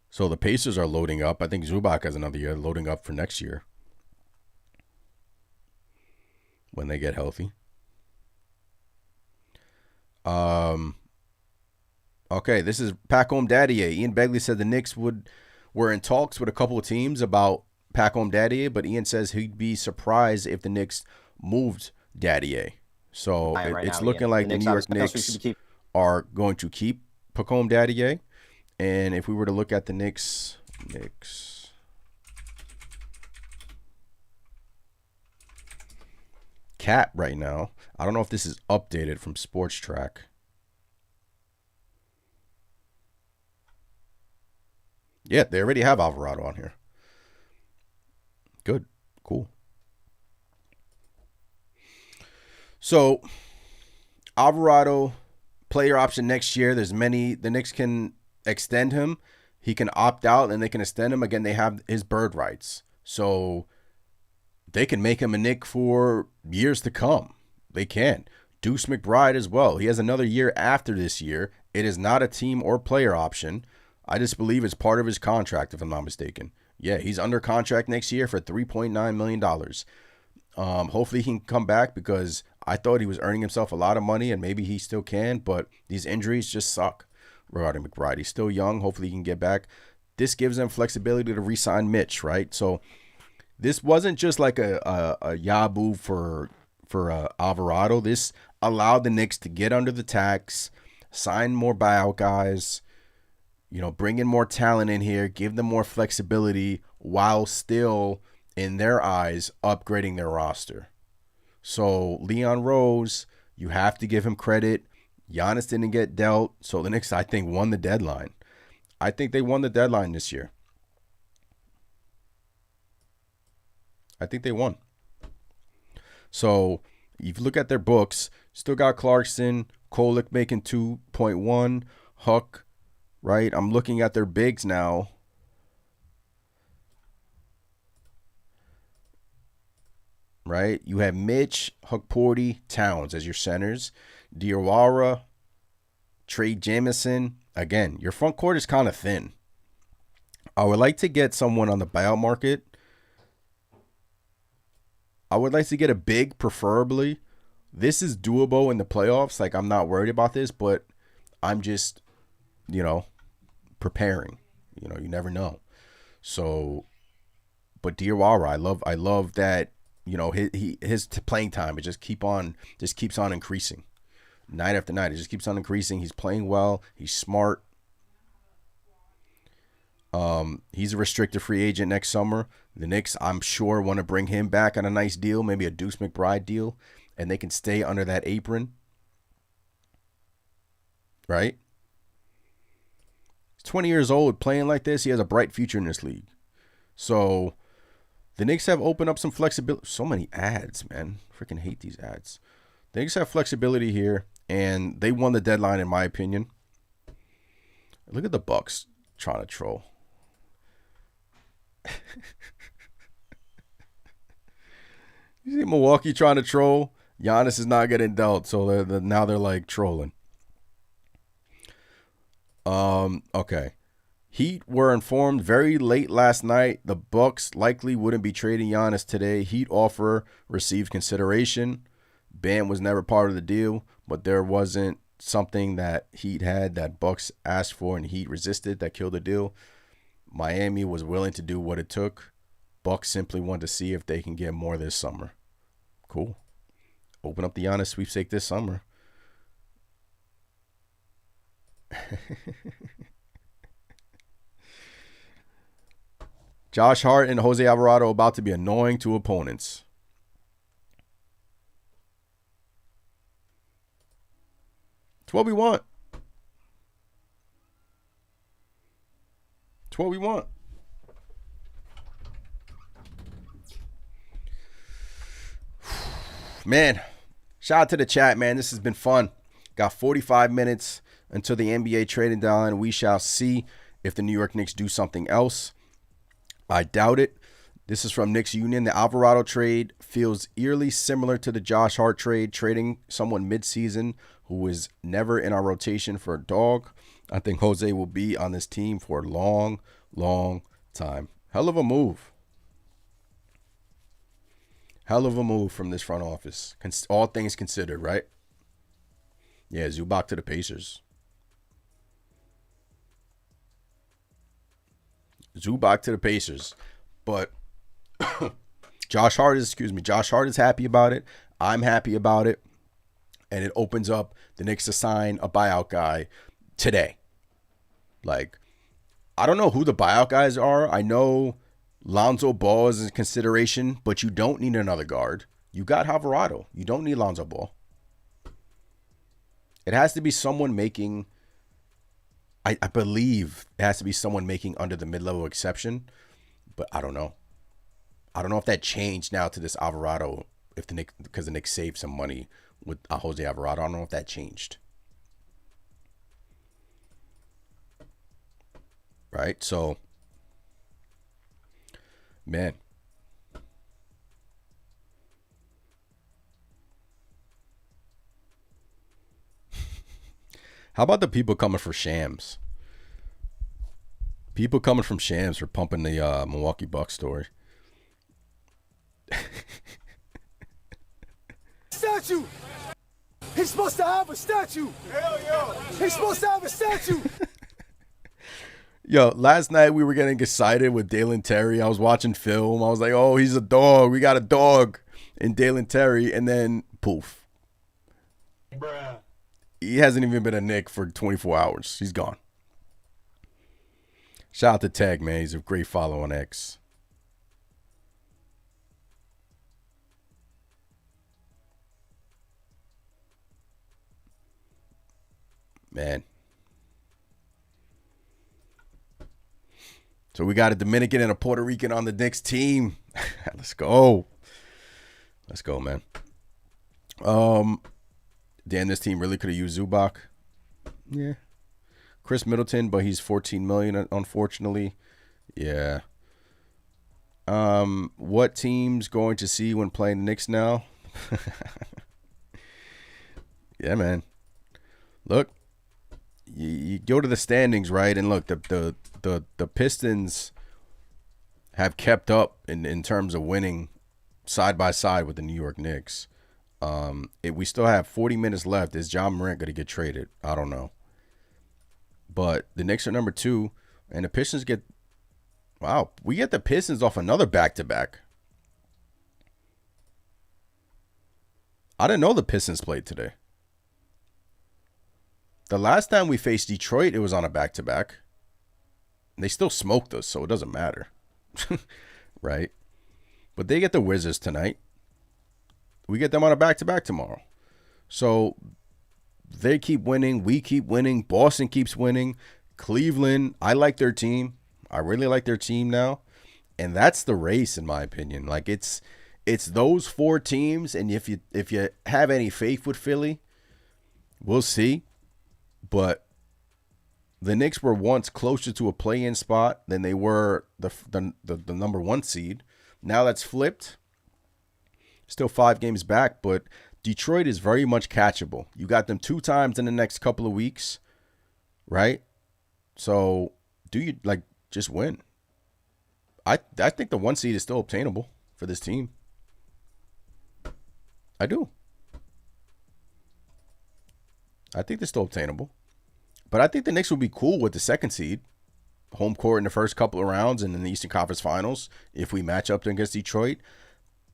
So the Pacers are loading up. I think Zubac has another year, loading up for next year when they get healthy. Okay, this is Pack Home Daddy. Ian Begley said the Knicks were in talks with a couple of teams about Pack Home Daddy, but Ian says he'd be surprised if the Knicks moved Daddy. So it's looking like the New York Knicks are going to keep Pack-Home Daddy. And if we were to look at the Knicks cap right now, I don't know if this is updated from Sports Track. Yeah, they already have Alvarado on here. Good. Cool. So, Alvarado, player option next year. There's many. The Knicks can extend him. He can opt out, and they can extend him. Again, they have his bird rights. So, they can make him a Knick for years to come. They can. Deuce McBride as well. He has another year after this year. It is not a team or player option. I just believe it's part of his contract, if I'm not mistaken. Yeah, he's under contract next year for $3.9 million. Hopefully he can come back because I thought he was earning himself a lot of money, and maybe he still can, but these injuries just suck regarding McBride. He's still young. Hopefully he can get back. This gives them flexibility to re-sign Mitch, right? So this wasn't just like a Yabu for Alvarado. This allowed the Knicks to get under the tax, sign more buyout guys, bring in more talent in here, give them more flexibility while still, in their eyes, upgrading their roster. So Leon Rose, you have to give him credit. Giannis didn't get dealt, so the Knicks, I think, won the deadline. I think they won the deadline this year. I think they won. So if you look at their books, still got Clarkson, Kolek making 2.1, Huck, right? I'm looking at their bigs now. Right? You have Mitch, Huckporty, Towns as your centers. Diawara, Trey Jamison. Again, your front court is kind of thin. I would like to get someone on the buyout market. I would like to get a big, preferably. This is doable in the playoffs. Like, I'm not worried about this, but I'm just, preparing. You never know. So, but Diawara, I love that. His playing time, it just keeps on increasing. Night after night, it just keeps on increasing. He's playing well. He's smart. He's a restricted free agent next summer. The Knicks, I'm sure, want to bring him back on a nice deal, maybe a Deuce McBride deal, and they can stay under that apron. Right? He's 20 years old, playing like this. He has a bright future in this league. So the Knicks have opened up some flexibility. So many ads, man. Freaking hate these ads. The Knicks have flexibility here, and they won the deadline, in my opinion. Look at the Bucks trying to troll. You see Milwaukee trying to troll. Giannis is not getting dealt, so now they're like trolling. Okay. Heat were informed very late last night the Bucks likely wouldn't be trading Giannis today. Heat offer received consideration. Bam was never part of the deal, but there wasn't something that Heat had that Bucks asked for and Heat resisted that killed the deal. Miami was willing to do what it took. Bucks simply want to see if they can get more this summer. Cool. Open up the Giannis sweepstake this summer. Josh Hart and Jose Alvarado about to be annoying to opponents. It's what we want. It's what we want. Man, shout out to the chat, man. This has been fun. Got 45 minutes until the NBA trading deadline. We shall see if the New York Knicks do something else. I doubt it. This is from Knicks Union. The Alvarado trade feels eerily similar to the Josh Hart trade, trading someone midseason who was never in our rotation for a dog. I think Jose will be on this team for a long, long time. Hell of a move. Hell of a move from this front office. All things considered, right? Yeah, Zubac to the Pacers. Zubac to the Pacers. But Josh Hart is happy about it. I'm happy about it. And it opens up the Knicks to sign a buyout guy today. Like, I don't know who the buyout guys are. I know Lonzo Ball is in consideration, but you don't need another guard. You got Alvarado. You don't need Lonzo Ball. It has to be someone making, I believe it has to be someone making under the mid-level exception, but I don't know. I don't know if that changed now to this Alvarado, because the Knicks saved some money with Jose Alvarado. I don't know if that changed. Right? So, man. How about the people coming for Shams? People coming from Shams for pumping the Milwaukee Bucks story. Statue! He's supposed to have a statue! Hell yeah! He's supposed to have a statue! Yo, last night we were getting excited with Dalen Terry. I was watching film. I was like, oh, he's a dog. We got a dog in Dalen Terry. And then, poof. Bruh. He hasn't even been a Knick for 24 hours. He's gone. Shout out to Tag, man. He's a great follow on X. Man. So we got a Dominican and a Puerto Rican on the Knicks team. Let's go. Let's go, man. Damn, this team really could have used Zubac. Yeah. Chris Middleton, but he's $14 million, unfortunately. Yeah. What team's going to see when playing the Knicks now? Yeah, man. Look, you go to the standings, right? And look, the Pistons have kept up in terms of winning side by side with the New York Knicks. We still have 40 minutes left. Is John Morant going to get traded? I don't know. But the Knicks are number 2, and the Pistons get... Wow, we get the Pistons off another back-to-back. I didn't know the Pistons played today. The last time we faced Detroit, it was on a back-to-back. They still smoked us, so it doesn't matter. Right? But they get the Wizards tonight. We get them on a back-to-back tomorrow. So they keep winning. We keep winning. Boston keeps winning. Cleveland, I like their team. I really like their team now. And that's the race, in my opinion. Like, it's those 4 teams. And if you have any faith with Philly, we'll see. But the Knicks were once closer to a play-in spot than they were the number 1 seed. Now that's flipped. Still 5 games back, but Detroit is very much catchable. You got them 2 times in the next couple of weeks, right? So just win? I think the 1 seed is still obtainable for this team. I do. I think they're still obtainable. But I think the Knicks will be cool with the 2nd seed. Home court in the first couple of rounds and in the Eastern Conference Finals. If we match up against Detroit,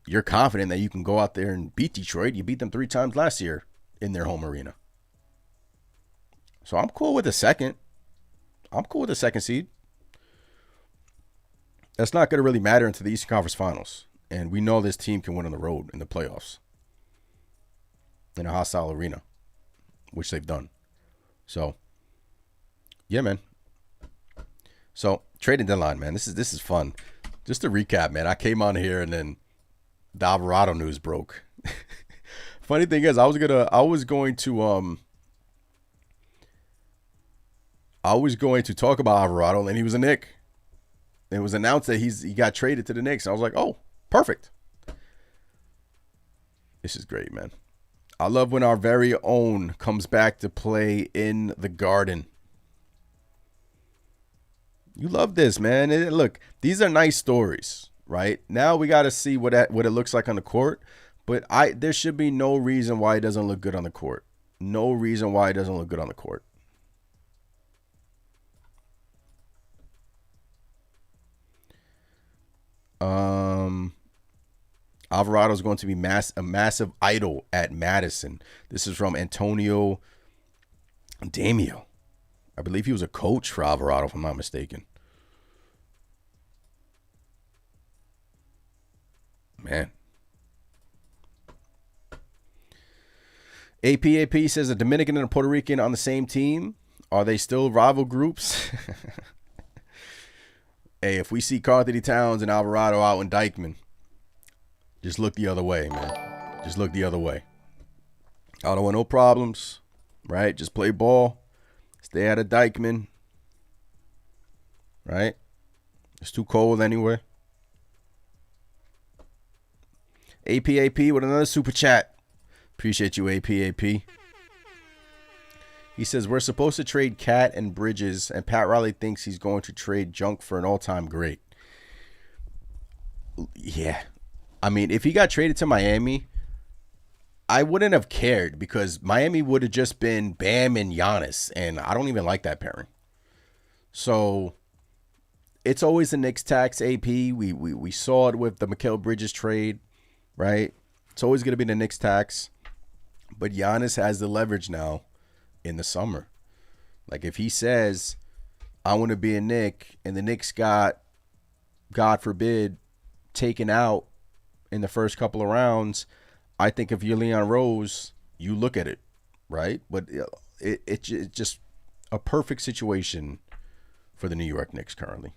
you're confident that you can go out there and beat Detroit. You beat them 3 times last year in their home arena. So I'm cool with the 2nd. I'm cool with the 2nd seed. That's not going to really matter into the Eastern Conference Finals. And we know this team can win on the road in the playoffs. In a hostile arena. Which they've done. So, yeah, man. So, trading deadline, man. This is fun. Just to recap, man. I came on here and then the Alvarado news broke. Funny thing is, I was going to talk about Alvarado, and he was a Knick. It was announced that he got traded to the Knicks. I was like, oh, perfect. This is great, man. I love when our very own comes back to play in the Garden. You love this, man. Look, these are nice stories, right? Now we got to see what it looks like on the court. But there should be no reason why it doesn't look good on the court. No reason why it doesn't look good on the court. Alvarado is going to be a massive idol at Madison. This is from Antonio Damio. I believe he was a coach for Alvarado, if I'm not mistaken. Man. AP says a Dominican and a Puerto Rican on the same team. Are they still rival groups? Hey, if we see Karl-Anthony Towns and Alvarado out in Dykeman, just look the other way, man. Just look the other way. I don't want no problems, right? Just play ball. Stay out of Dykeman, right? It's too cold anyway. AP with another super chat. Appreciate you, AP. He says, we're supposed to trade Cat and Bridges, and Pat Riley thinks he's going to trade Junk for an all-time great. Yeah. I mean, if he got traded to Miami, I wouldn't have cared because Miami would have just been Bam and Giannis, and I don't even like that pairing. So it's always the Knicks tax, AP. We saw it with the Mikal Bridges trade, right? It's always going to be the Knicks tax. But Giannis has the leverage now in the summer. Like if he says, I want to be a Knick, and the Knicks got, God forbid, taken out in the first couple of rounds, I think if you're Leon Rose, you look at it, right? But it's just a perfect situation for the New York Knicks currently.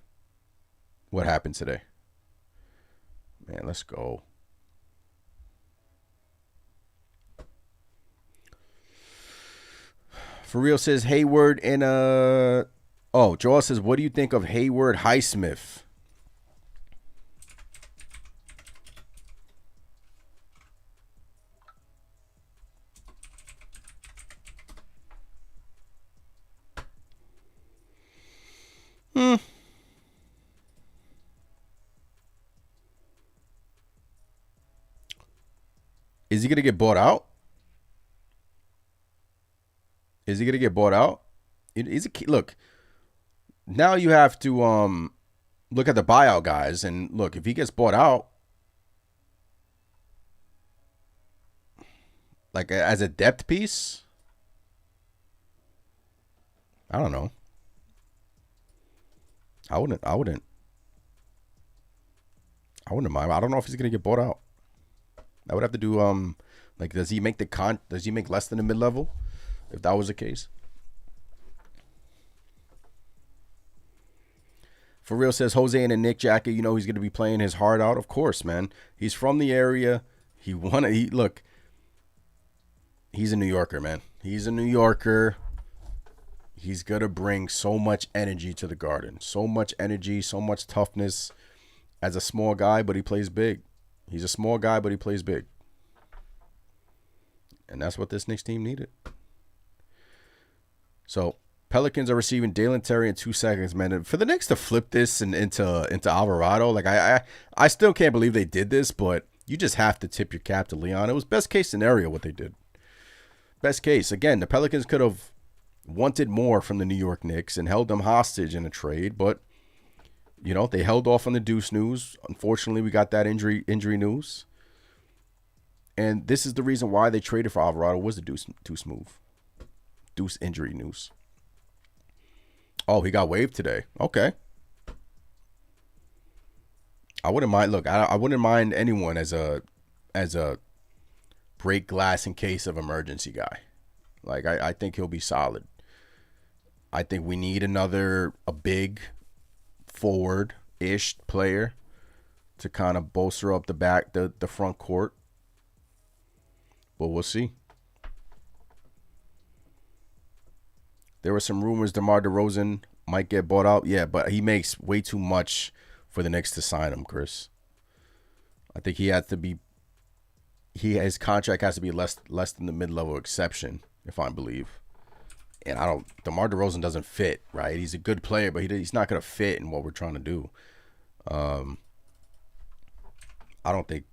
What happened today? Man, let's go. For real says Hayward and Joel says, what do you think of Hayward Highsmith? Is he going to get bought out? Is he going to get bought out? Look, now you have to look at the buyout guys. And look, if he gets bought out, like as a depth piece, I don't know. I wouldn't mind. I don't know if he's going to get bought out. I would have to do like does he make less than the mid-level? If that was the case. For real says Jose in a Knick jacket. You know he's going to be playing his heart out. Of course, man. He's from the area. Look. He's a New Yorker, man. He's a New Yorker. He's going to bring so much energy to the Garden. So much energy, so much toughness as a small guy, but he plays big. He's a small guy, but he plays big. And that's what this Knicks team needed. So Pelicans are receiving Dalen Terry in 2 seconds, man. And for the Knicks to flip this into Alvarado, like I still can't believe they did this, but you just have to tip your cap to Leon. It was best case scenario what they did. Best case. Again, the Pelicans could have wanted more from the New York Knicks and held them hostage in a trade, but you know, they held off on the Deuce news. Unfortunately, we got that injury news. And this is the reason why they traded for Alvarado was the Deuce move. Deuce injury news. Oh, he got waived today. Okay. I wouldn't mind. Look, I wouldn't mind anyone as a break glass in case of emergency guy. Like I think he'll be solid. I think we need a big forward-ish player to kind of bolster up the front court. But we'll see. There were some rumors DeMar DeRozan might get bought out. Yeah, but he makes way too much for the Knicks to sign him, Chris. I think his contract has to be less than the mid-level exception, if I believe. And DeMar DeRozan doesn't fit, right? He's a good player, but he's not going to fit in what we're trying to do. I don't think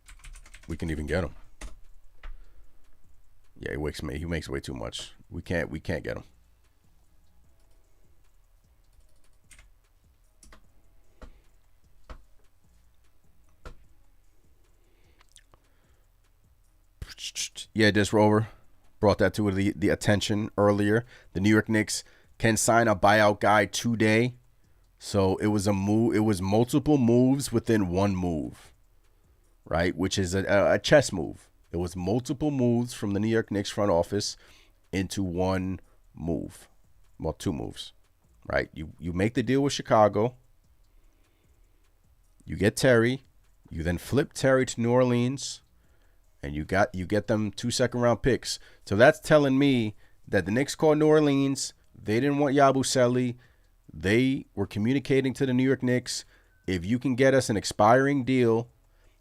we can even get him. Yeah, he makes way too much. We can't get him. Yeah, Dis Rover brought that to the attention earlier. The New York Knicks can sign a buyout guy today. So it was a move. It was multiple moves within one move, right? Which is a chess move. It was multiple moves from the New York Knicks front office into one move. Well, two moves, right? You make the deal with Chicago. You get Terry. You then flip Terry to New Orleans. And you get them 2 second-round picks. So that's telling me that the Knicks called New Orleans. They didn't want Yabusele. They were communicating to the New York Knicks, if you can get us an expiring deal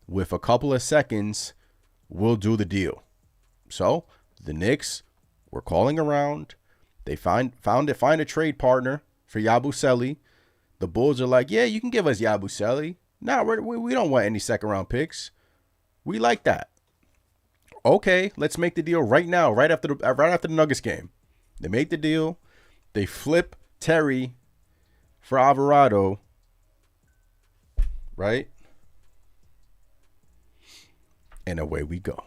with a couple of seconds, we'll do the deal. So the Knicks were calling around. They find a trade partner for Yabusele. The Bulls are like, yeah, you can give us Yabusele. No, we don't want any second-round picks. We like that. Okay, let's make the deal right now, right after the Nuggets game. They make the deal. They flip Terry for Alvarado, right? And away we go.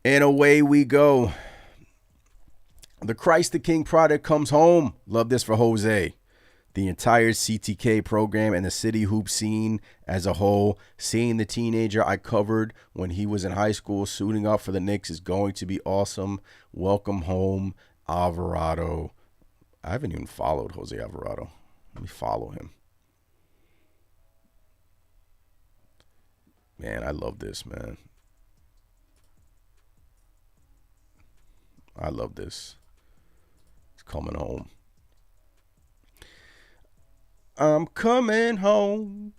And away we go. The Christ the King product comes home. Love this for Jose. The entire CTK program and the city hoop scene as a whole, seeing the teenager I covered when he was in high school suiting up for the Knicks is going to be awesome. Welcome home, Alvarado. I haven't even followed Jose Alvarado. Let me follow him. Man, I love this, man. I love this. It's coming home. I'm coming home.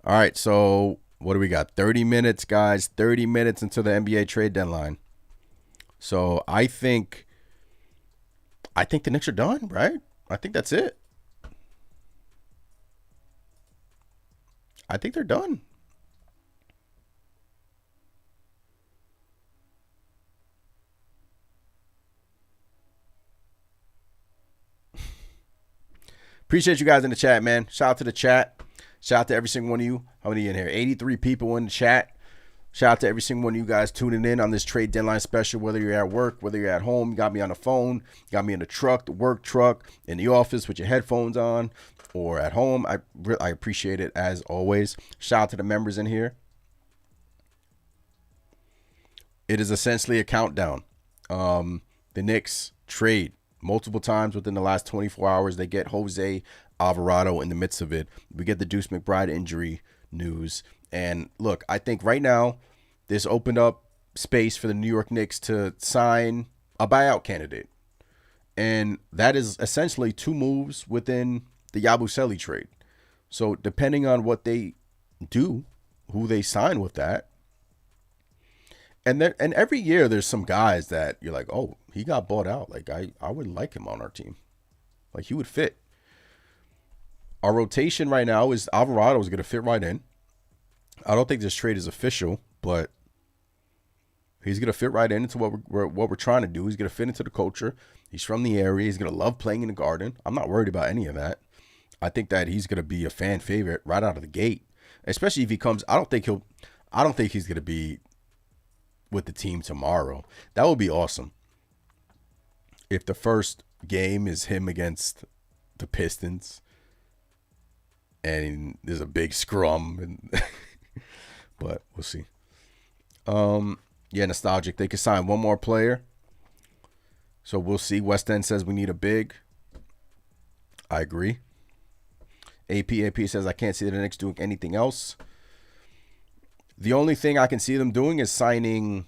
All right, so what do we got? 30 minutes, guys. 30 minutes until the NBA trade deadline. So I think the Knicks are done, right? I think that's it. I think they're done. Appreciate you guys in the chat, man. Shout out to the chat. Shout out to every single one of you. How many in here? 83 people in the chat. Shout out to every single one of you guys tuning in on this trade deadline special, whether you're at work, whether you're at home, you got me on the phone, you got me in the truck, the work truck, in the office with your headphones on, or at home. I appreciate it as always. Shout out to the members in here. It is essentially a countdown. The Knicks trade multiple times within the last 24 hours. They get Jose Alvarado in the midst of it. We get the Deuce McBride injury news. And look, I think right now this opened up space for the New York Knicks to sign a buyout candidate. And that is essentially 2 moves within the Yabusele trade. So depending on what they do, who they sign with that, and every year there's some guys that you're like, oh, he got bought out. Like I would like him on our team. Like he would fit. Our rotation right now is Alvarado is going to fit right in. I don't think this trade is official, but he's going to fit right into what we're trying to do. He's going to fit into the culture. He's from the area. He's going to love playing in the Garden. I'm not worried about any of that. I think that he's going to be a fan favorite right out of the gate, especially if he comes. I don't think he's going to be with the team tomorrow. That would be awesome. If the first game is him against the Pistons and there's a big scrum, and but we'll see. Yeah, nostalgic. They could sign one more player. So we'll see. West End says we need a big. I agree. AP says I can't see the Knicks doing anything else. The only thing I can see them doing is signing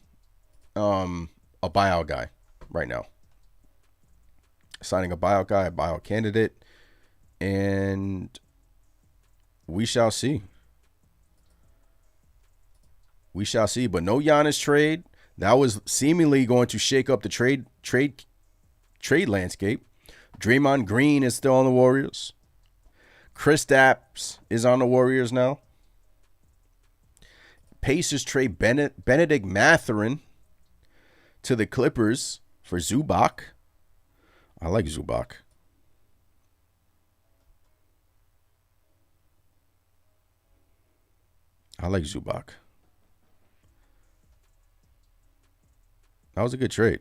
a buyout guy right now. Signing a buyout guy, a buyout candidate, and we shall see. We shall see, but no Giannis trade. That was seemingly going to shake up the trade landscape. Draymond Green is still on the Warriors. Kristaps is on the Warriors now. Pacers trade Benedict Mathurin to the Clippers for Zubac. I like Zubac. That was a good trade.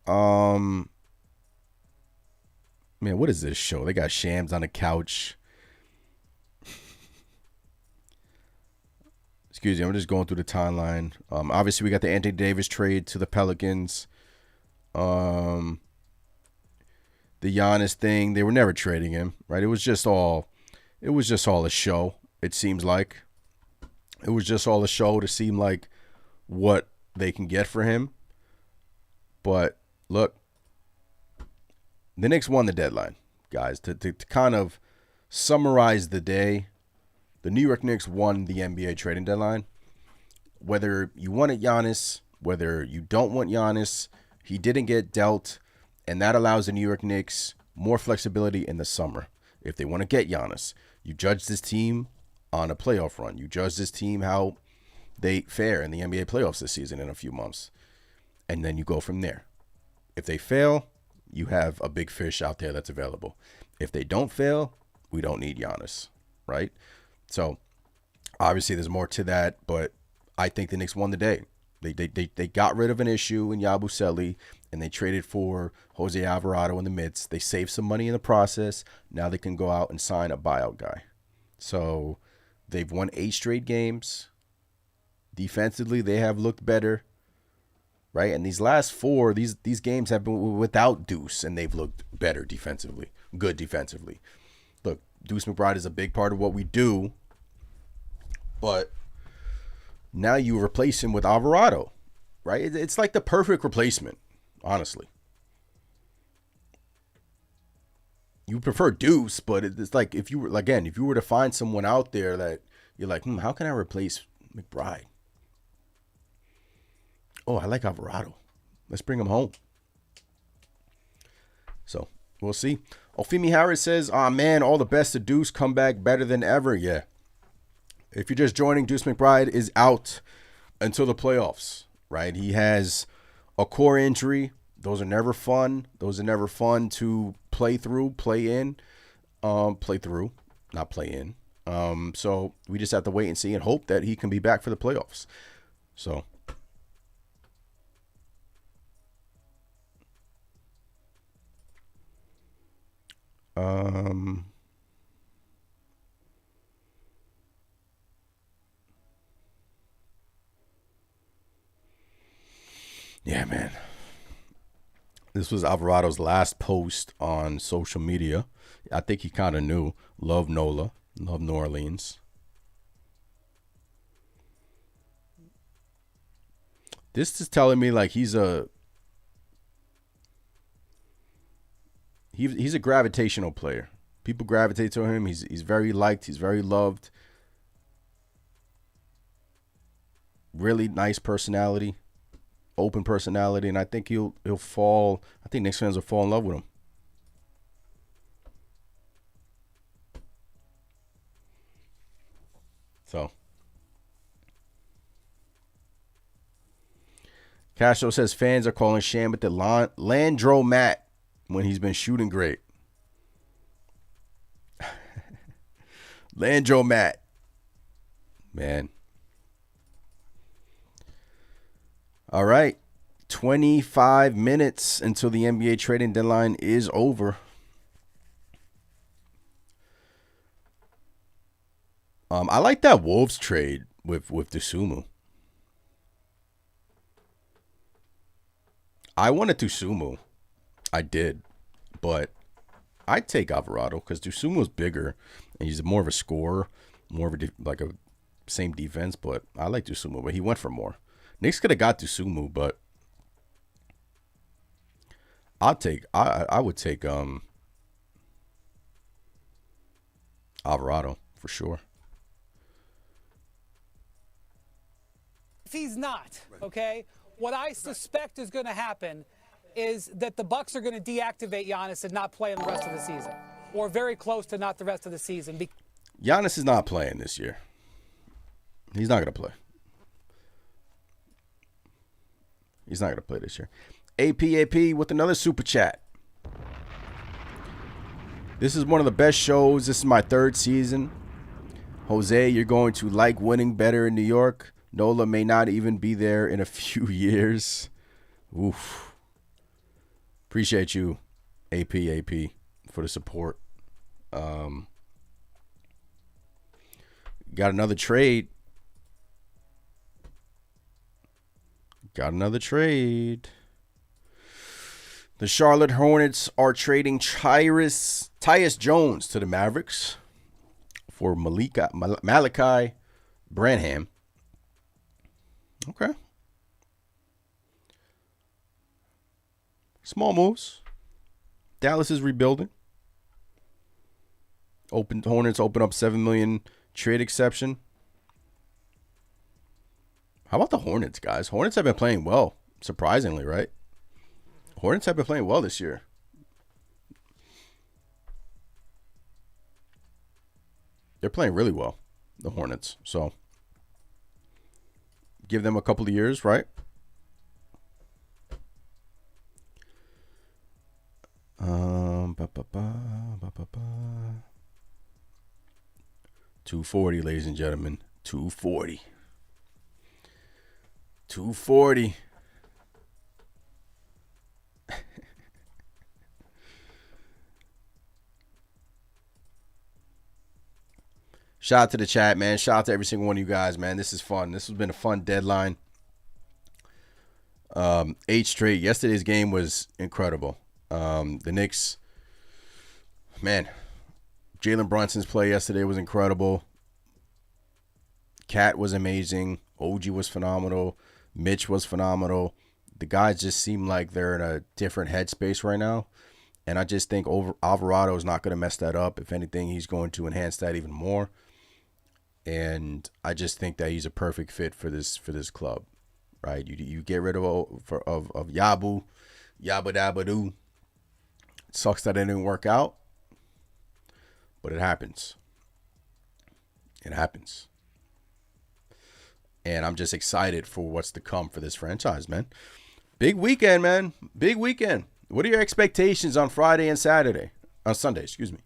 Man, what is this show? They got Shams on the couch. Excuse me, I'm just going through the timeline. Obviously, we got the Anthony Davis trade to the Pelicans. The Giannis thing, they were never trading him, right? It was just all a show, it seems like. It was just all a show to seem like what they can get for him. But look, the Knicks won the deadline, guys. To kind of summarize the day, the New York Knicks won the NBA trading deadline. Whether you wanted Giannis, whether you don't want Giannis, he didn't get dealt, and that allows the New York Knicks more flexibility in the summer. If they want to get Giannis, you judge this team on a playoff run. You judge this team how they fare in the NBA playoffs this season in a few months, and then you go from there. If they fail, you have a big fish out there that's available. If they don't fail, we don't need Giannis, right? So obviously there's more to that, but I think the Knicks won the day. They got rid of an issue in Yabusele, and they traded for Jose Alvarado in the midst. They saved some money in the process. Now they can go out and sign a buyout guy. So they've won 8 straight games. Defensively, they have looked better, right? And these last 4, these games have been without Deuce, and they've looked better defensively, good defensively. Look, Deuce McBride is a big part of what we do, but now you replace him with Alvarado, right? It's like the perfect replacement, honestly. You prefer Deuce, but it's like if you were to find someone out there that you're like, how can I replace McBride? Oh, I like Alvarado. Let's bring him home. So we'll see. Ofemi Harris says, man, all the best to Deuce. Come back better than ever. Yeah. If you're just joining, Deuce McBride is out until the playoffs, right? He has a core injury. Those are never fun. Those are never fun to play through, play in. Play through, not play in. So we just have to wait and see and hope that he can be back for the playoffs. So. Yeah, man. This was Alvarado's last post on social media. I think he kind of knew. Love NOLA. Love New Orleans. This is telling me like he's a gravitational player. People gravitate to him. He's very liked. He's very loved. Really nice personality, open personality, and I think he'll fall. I think Knicks fans will fall in love with him. So, Castro says fans are calling Shambit the Landromat when he's been shooting great. Landromat, man. All right, 25 minutes until the NBA trading deadline is over. I like that Wolves trade with Dosunmu. I wanted Dosunmu. I did. But I'd take Alvarado because Dosunmu is bigger and he's more of a scorer, more of a same defense. But I like Dosunmu, but he went for more. Knicks could have got Dosunmu, but I would take Alvarado for sure. If he's not, okay, what I suspect is going to happen is that the Bucks are going to deactivate Giannis and not play in the rest of the season, or very close to not the rest of the season. Giannis is not playing this year. He's not going to play. He's not going to play this year. AP with another super chat. This is one of the best shows. This is my 3rd season. Jose, you're going to like winning better in New York. Nola may not even be there in a few years. Oof. Appreciate you, AP, for the support. Got another trade. The Charlotte Hornets are trading Tyus Jones to the Mavericks for Malachi Branham. Okay. Small moves. Dallas is rebuilding. Hornets open up $7 million trade exception. How about the Hornets, guys? Hornets have been playing well, surprisingly, right? Hornets have been playing well this year. They're playing really well, the Hornets. So, give them a couple of years, right? $240, ladies and gentlemen. $240. Shout out to the chat, man. Shout out to every single one of you guys, man. This is fun. This has been a fun deadline. 8 straight. Yesterday's game was incredible. The Knicks, man, Jalen Brunson's play yesterday was incredible. Cat was amazing. OG was phenomenal. Mitch was phenomenal. The guys just seem like they're in a different headspace right now. And I just think Alvarado is not going to mess that up. If anything, he's going to enhance that even more. And I just think that he's a perfect fit for this club, right? You get rid of Yabu Dabba-Doo. It sucks that it didn't work out, but it happens. It happens. And I'm just excited for what's to come for this franchise, man. Big weekend, man. Big weekend. What are your expectations on Friday and Saturday? On Sunday, excuse me.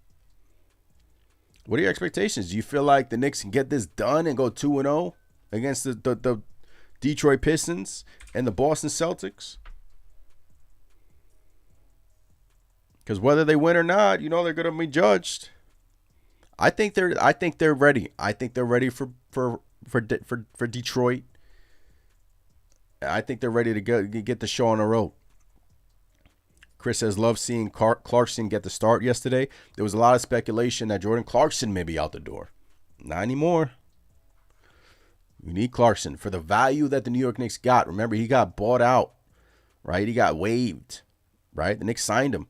What are your expectations? Do you feel like the Knicks can get this done and go 2-0 against the Detroit Pistons and the Boston Celtics? Because whether they win or not, you know they're going to be judged. I think they're ready. I think they're ready for Detroit. I think they're ready to get the show on the road. Chris says, love seeing Clarkson get the start yesterday. There was a lot of speculation that Jordan Clarkson may be out the door. Not anymore. You need Clarkson for the value that the New York Knicks got. Remember, he got bought out, right? He got waived, right? The Knicks signed him.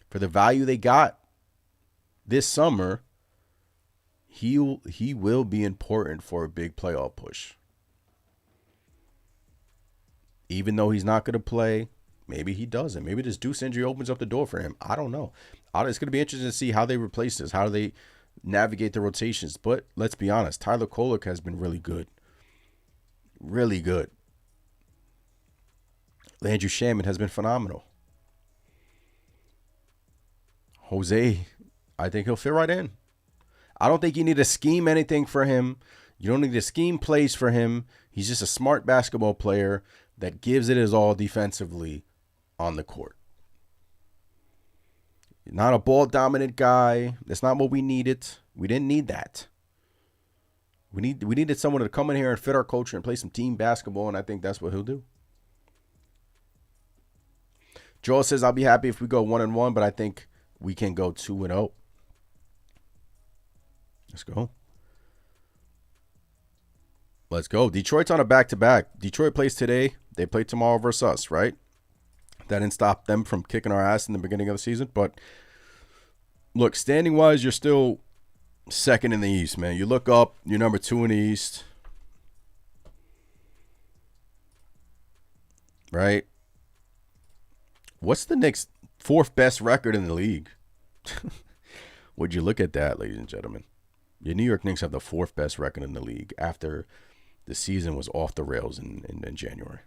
For the value they got this summer, he will be important for a big playoff push. Even though he's not going to play, maybe he doesn't. Maybe this Deuce injury opens up the door for him. I don't know. It's going to be interesting to see how they replace this, how they navigate the rotations. But let's be honest, Tyler Kolek has been really good. Really good. Landry Shaman has been phenomenal. Jose, I think he'll fit right in. I don't think you need to scheme anything for him. You don't need to scheme plays for him. He's just a smart basketball player that gives it his all defensively on the court. Not a ball-dominant guy. That's not what we needed. We didn't need that. We needed someone to come in here and fit our culture and play some team basketball, and I think that's what he'll do. Joel says, I'll be happy if we go 1-1, but I think we can go 2-0. Let's go. Let's go. Detroit's on a back-to-back. Detroit plays today. They play tomorrow versus us, right? That didn't stop them from kicking our ass in the beginning of the season. But, look, standing-wise, you're still second in the East, man. You look up, you're number 2 in the East. Right? What's the Knicks' 4th best record in the league? Would you look at that, ladies and gentlemen? The New York Knicks have the 4th best record in the league after the season was off the rails in January.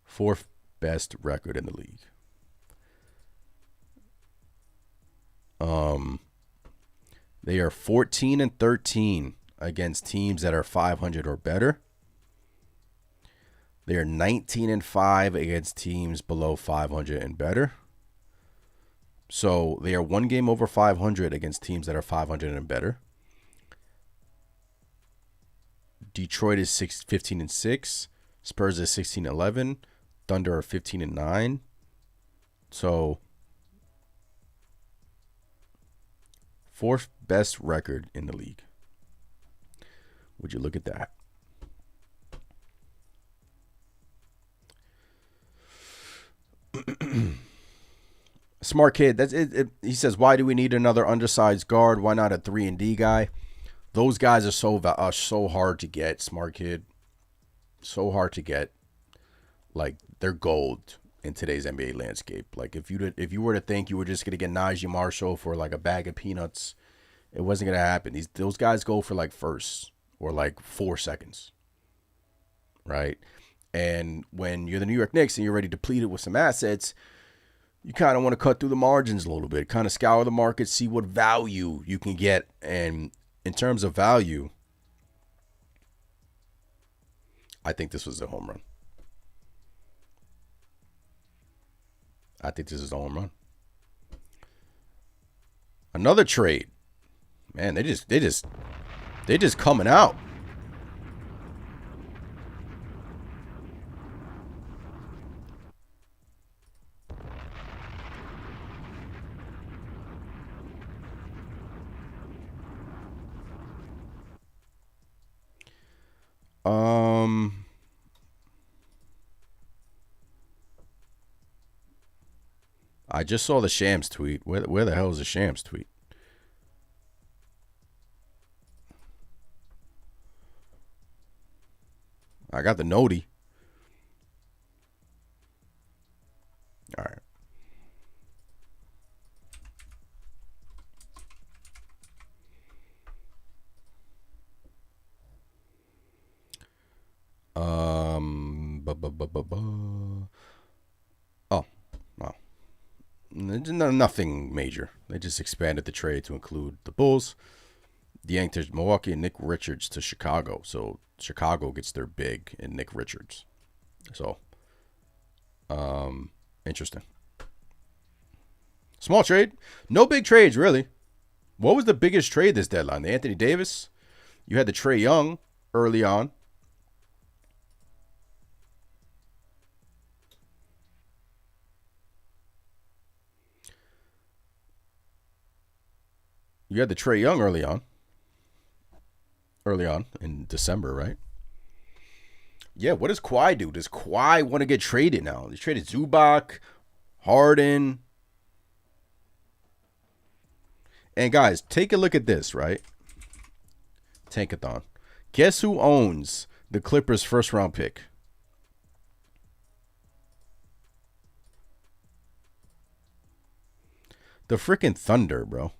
4th best record in the league. They are 14-13 against teams that are 500 or better. They are 19-5 against teams below 500 and better. So they are 1 game over 500 against teams that are 500 and better. Detroit is 15-6. Spurs is 16-11. Thunder are 15-9. So 4th best record in the league. Would you look at that? Smart kid. That's it. He says, "Why do we need another undersized guard? Why not a 3-and-D guy?" Those guys are so hard to get. Smart kid, so hard to get. Like, they're gold in today's NBA landscape. Like, if you were to think you were just gonna get Najee Marshall for like a bag of peanuts, it wasn't gonna happen. Those guys go for like firsts or like 4 seconds, right? And when you're the New York Knicks and you're already depleted with some assets, you kind of want to cut through the margins a little bit, kind of scour the market, see what value you can get. And in terms of value, I think this was a home run. I think this is a home run. Another trade. Man, they just coming out. I just saw the Shams tweet. Where the hell is the Shams tweet? I got the noti. All right. Oh, wow. Nothing major. They just expanded the trade to include the Bulls, yanked to Milwaukee, and Nick Richards to Chicago. So Chicago gets their big in Nick Richards. So, interesting. Small trade. No big trades, really. What was the biggest trade this deadline? The Anthony Davis? You had the Trae Young early on. You had the Trae Young early on. Early on in December, right? Yeah, what does Kawhi do? Does Kawhi want to get traded now? They traded Zubac, Harden. And guys, take a look at this, right? Tankathon. Guess who owns the Clippers' first-round pick? The freaking Thunder, bro.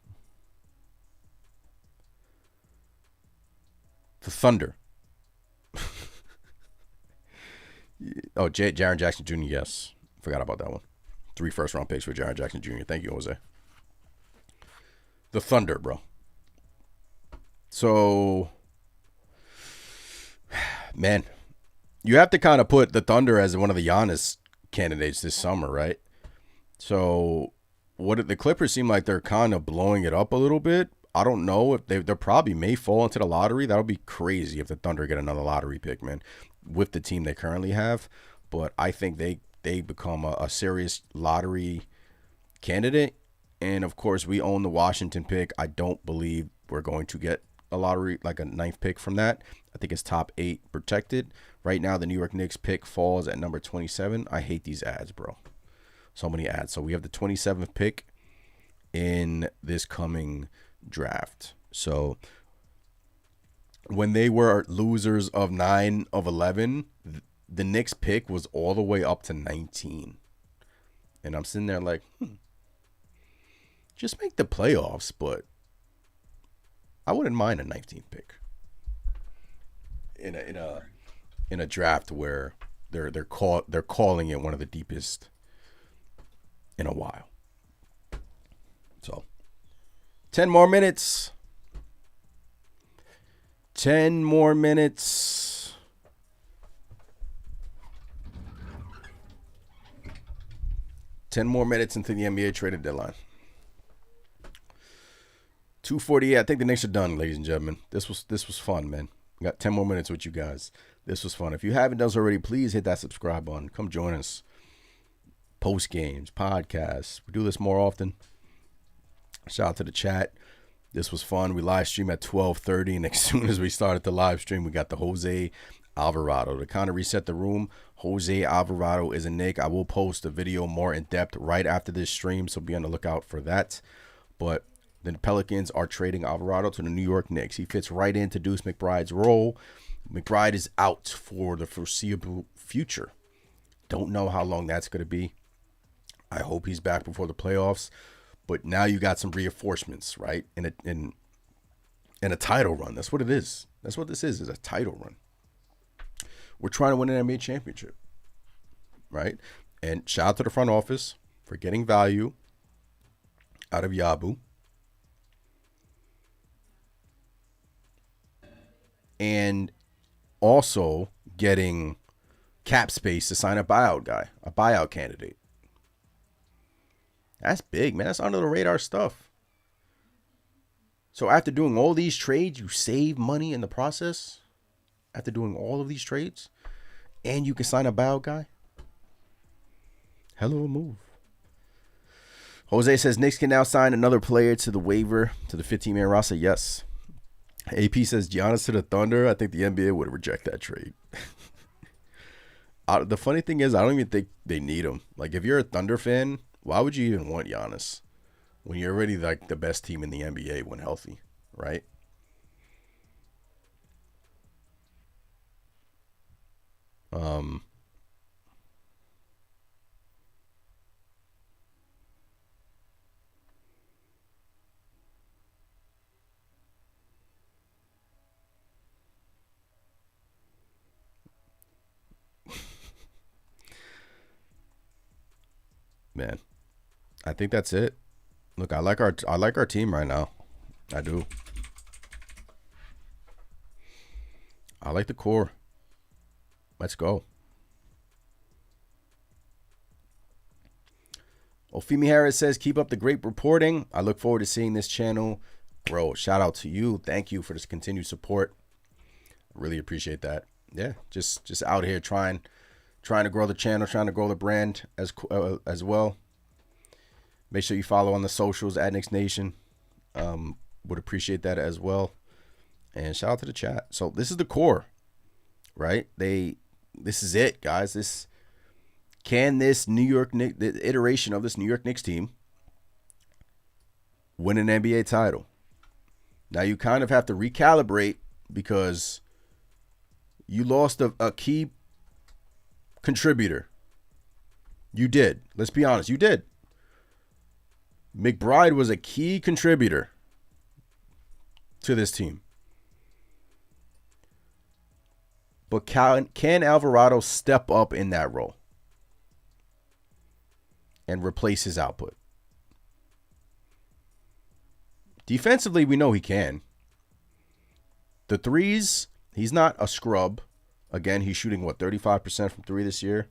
The Thunder. Oh, Jaren Jackson Jr., yes. Forgot about that one. 3 first-round picks for Jaren Jackson Jr. Thank you, Jose. The Thunder, bro. So, man, you have to kind of put the Thunder as one of the Giannis candidates this summer, right? So, what the Clippers seem like they're kind of blowing it up a little bit. I don't know if they probably may fall into the lottery. That would be crazy if the Thunder get another lottery pick, man, with the team they currently have. But I think they become a serious lottery candidate. And, of course, we own the Washington pick. I don't believe we're going to get a lottery, like a 9th pick from that. I think it's top 8 protected. Right now, the New York Knicks pick falls at number 27. I hate these ads, bro. So many ads. So we have the 27th pick in this coming draft. So when they were losers of 9 of 11, the Knicks pick was all the way up to 19. And I'm sitting there like, just make the playoffs, but I wouldn't mind a 19th pick in a draft where they're calling it one of the deepest in a while. So 10 more minutes. 10 more minutes. Into the NBA trade deadline. 2:48. I think the Knicks are done, ladies and gentlemen. This was fun, man. We got 10 more minutes with you guys. This was fun. If you haven't done so already, please hit that subscribe button. Come join us. Post games, podcasts. We do this more often. Shout out to the chat. This was fun. We live stream at 12:30, and as soon as we started the live stream, we got the Jose Alvarado. To kind of reset the room, Jose Alvarado is a Knick. I will post a video more in depth right after this stream, so be on the lookout for that. But the Pelicans are trading Alvarado to the New York Knicks. He fits right into Deuce McBride's role. McBride is out for the foreseeable future. Don't know how long that's going to be. I hope he's back before the playoffs. But now you got some reinforcements, right? In a title run. That's what it is. That's what this is a title run. We're trying to win an NBA championship, right? And shout out to the front office for getting value out of Yabu. And also getting cap space to sign a buyout guy, a buyout candidate. That's big, man. That's under the radar stuff. So after doing all these trades, you save money in the process. After doing all of these trades, and you can sign a buyout guy. Hello, move. Jose says Knicks can now sign another player to the waiver to the 15-man roster. Yes. AP says Giannis to the Thunder. I think the NBA would reject that trade. The funny thing is, I don't even think they need him. Like, if you're a Thunder fan, why would you even want Giannis when you're already like the best team in the NBA when healthy, right? Man, I think that's it. Look, I like our team right now. I do. I like the core. Let's go. Ofemi Harris says, keep up the great reporting. I look forward to seeing this channel grow. Shout out to you. Thank you for this continued support. I really appreciate that. Yeah, just out here trying to grow the channel, trying to grow the brand as well. Make sure you follow on the socials at Knicks Nation. Would appreciate that as well. And shout out to the chat. So this is the core, right? This is it, guys. Can this New York Knicks, the iteration of this New York Knicks team, win an NBA title? Now you kind of have to recalibrate because you lost a key contributor. You did. Let's be honest. You did. McBride was a key contributor to this team. But can Alvarado step up in that role and replace his output? Defensively, we know he can. The threes, he's not a scrub. Again, he's shooting, 35% from three this year?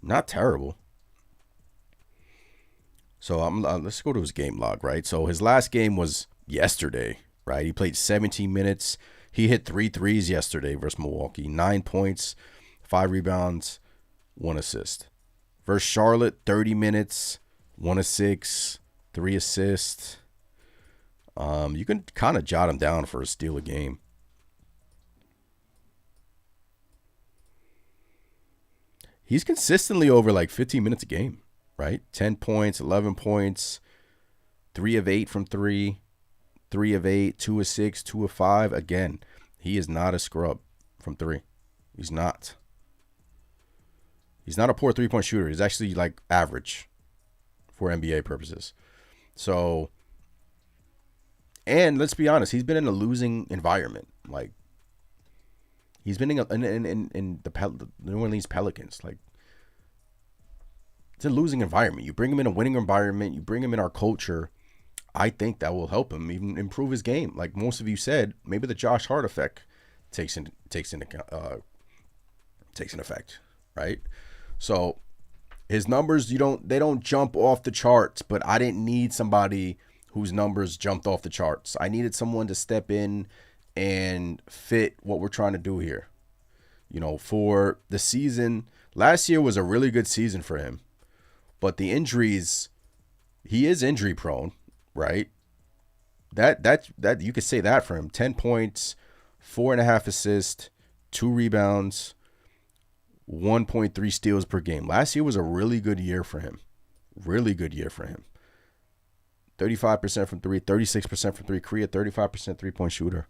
Not terrible. So let's go to his game log, right? So his last game was yesterday, right? He played 17 minutes. He hit 3 threes yesterday versus Milwaukee. 9 points, 5 rebounds, 1 assist. Versus Charlotte, 30 minutes, 1 of 6, 3 assists. You can kind of jot him down for a steal a game. He's consistently over 15 minutes a game, right? 10 points, 11 points, 3 of 8 from 3, 3 of 8, 2 of 6, 2 of 5. Again, he is not a scrub from 3. He's not. He's not a poor 3-point shooter. He's actually average for NBA purposes. So, and let's be honest, he's been in a losing environment. He's been in the New Orleans Pelicans. It's a losing environment. You bring him in a winning environment. You bring him in our culture. I think that will help him even improve his game. Like most of you said, maybe the Josh Hart effect takes an effect, right? So his numbers, they don't jump off the charts. But I didn't need somebody whose numbers jumped off the charts. I needed someone to step in and fit what we're trying to do here. For the season, last year was a really good season for him. But the injuries, he is injury prone, right? That you could say that for him. 10 points, 4.5 assists, 2 rebounds, 1.3 steals per game. Last year was a really good year for him. Really good year for him. 35% from 3, 36% from 3. Korea, 35% 3-point shooter.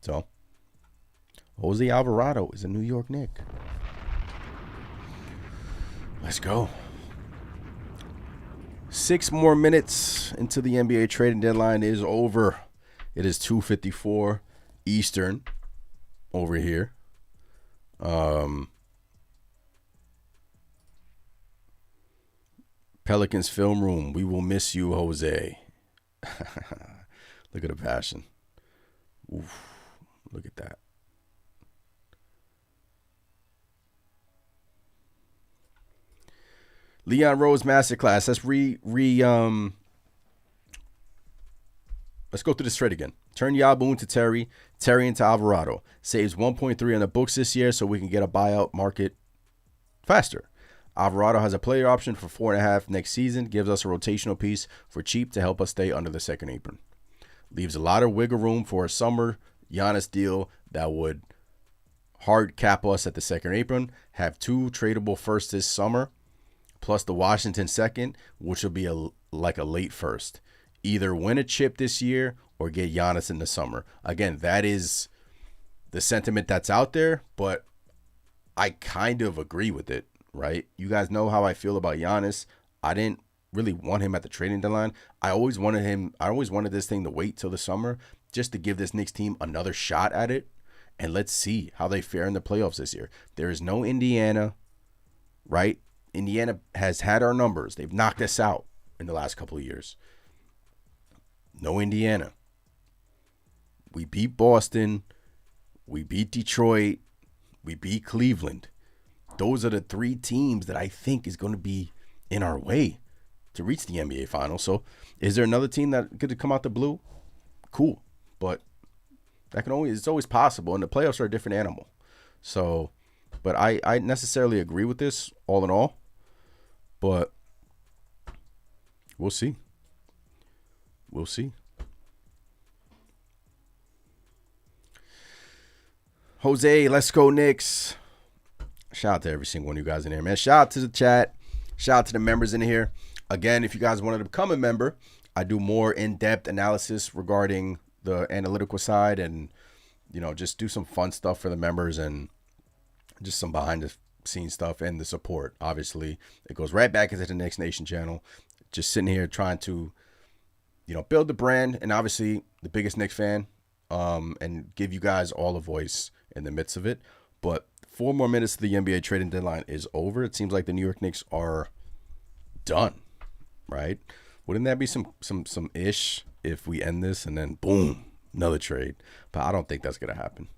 So, Jose Alvarado is a New York Knick. Let's go. 6 more minutes into the NBA trading deadline is over. It is 2:54 Eastern over here. Pelicans film room. We will miss you, Jose. Look at the passion. Oof. Look at that. Leon Rose Masterclass. Let's go through this trade again. Turn Yaboon to Terry. Terry into Alvarado. Saves 1.3 on the books this year so we can get a buyout market faster. Alvarado has a player option for 4.5 next season. Gives us a rotational piece for cheap to help us stay under the second apron. Leaves a lot of wiggle room for a summer Giannis deal that would hard cap us at the second apron. Have 2 tradable firsts this summer, plus the Washington second, which will be a late first. Either win a chip this year or get Giannis in the summer. Again, that is the sentiment that's out there, but I kind of agree with it, right? You guys know how I feel about Giannis. I didn't really want him at the trading deadline. I always wanted this thing to wait till the summer just to give this Knicks team another shot at it. And let's see how they fare in the playoffs this year. There is no Indiana, right? Indiana has had our numbers. They've knocked us out in the last couple of years. No Indiana. We beat Boston. We beat Detroit. We beat Cleveland. Those are the 3 teams that I think is going to be in our way to reach the NBA Finals. So is there another team that could come out the blue? Cool. But it's always possible. And the playoffs are a different animal. So, but I necessarily agree with this all in all. But we'll see. We'll see. Jose, let's go Knicks. Shout out to every single one of you guys in here, man. Shout out to the chat. Shout out to the members in here. Again, if you guys wanted to become a member, I do more in-depth analysis regarding the analytical side and, you know, just do some fun stuff for the members and just some behind-the-scenes stuff and the support. Obviously, it goes right back into the Knicks Nation channel. Just sitting here trying to, you know, build the brand and obviously the biggest Knicks fan and give you guys all a voice in the midst of it. But 4 more minutes to the NBA trading deadline is over. It seems like the New York Knicks are done, right? Wouldn't that be some ish if we end this and then boom, another trade? But I don't think that's gonna happen.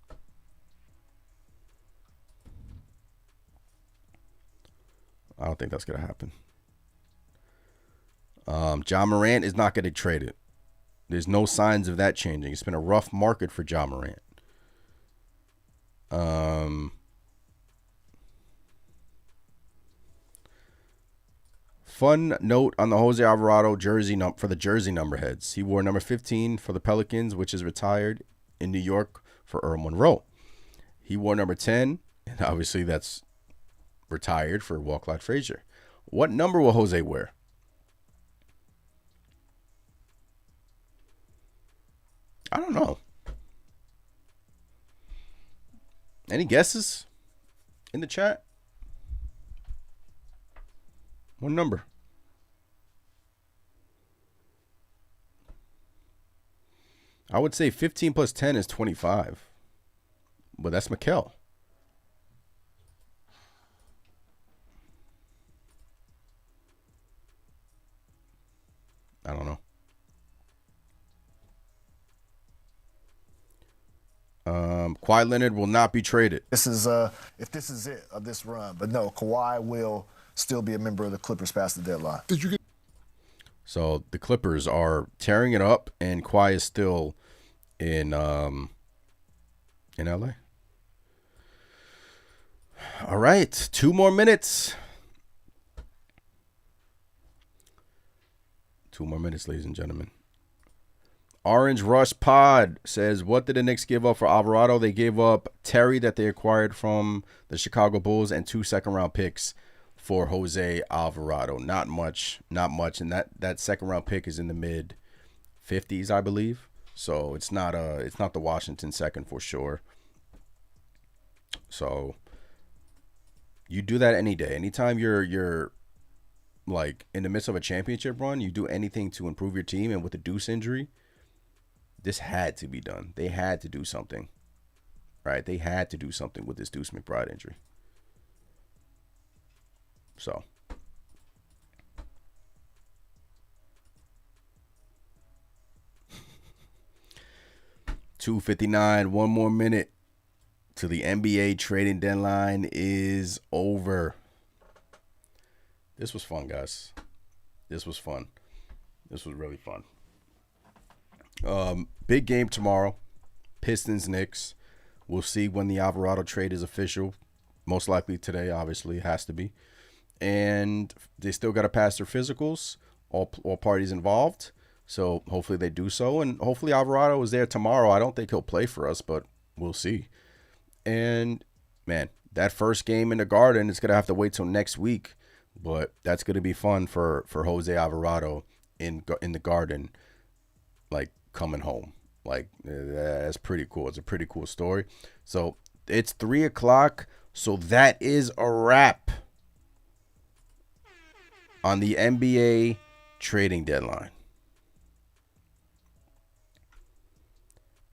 I don't think that's gonna happen. Ja Morant is not gonna trade it. There's no signs of that changing. It's been a rough market for Ja Morant. Fun note on the Jose Alvarado jersey for the jersey number heads. He wore number 15 for the Pelicans, which is retired in New York for Earl Monroe. He wore number 10, and obviously that's retired for Walcott Frazier. What number will Jose wear? I don't know. Any guesses in the chat? What number? I would say 15 plus 10 is 25. But that's Mikal. I don't know. Kawhi Leonard will not be traded. This is if this is it of this run, but no, Kawhi will still be a member of the Clippers past the deadline. Did you get? So the Clippers are tearing it up, and Kawhi is still in LA. All right, 2 more minutes. 2 more minutes, ladies and gentlemen. Orange Rush Pod says, what did the Knicks give up for Alvarado? They gave up Terry that they acquired from the Chicago Bulls and 2 second-round picks for Jose Alvarado. Not much. And that second-round pick is in the mid-50s, I believe. So it's not the Washington second for sure. So you do that any day. Anytime you're like in the midst of a championship run, you do anything to improve your team, and with the Deuce injury, this had to be done. They had to do something, right? They had to do something with this Deuce McBride injury. So, $2:59, 1 more minute to the NBA trading deadline is over. This was fun, guys. This was fun. This was really fun. Big game tomorrow. Pistons, Knicks. We'll see when the Alvarado trade is official. Most likely today, obviously. It has to be. And they still got to pass their physicals. All parties involved. So hopefully they do so. And hopefully Alvarado is there tomorrow. I don't think he'll play for us, but we'll see. And, man, that first game in the Garden is going to have to wait till next week. But that's going to be fun for Jose Alvarado in the Garden, like, coming home. Like, that's pretty cool. It's a pretty cool story. So it's 3 o'clock. So that is a wrap on the NBA trading deadline.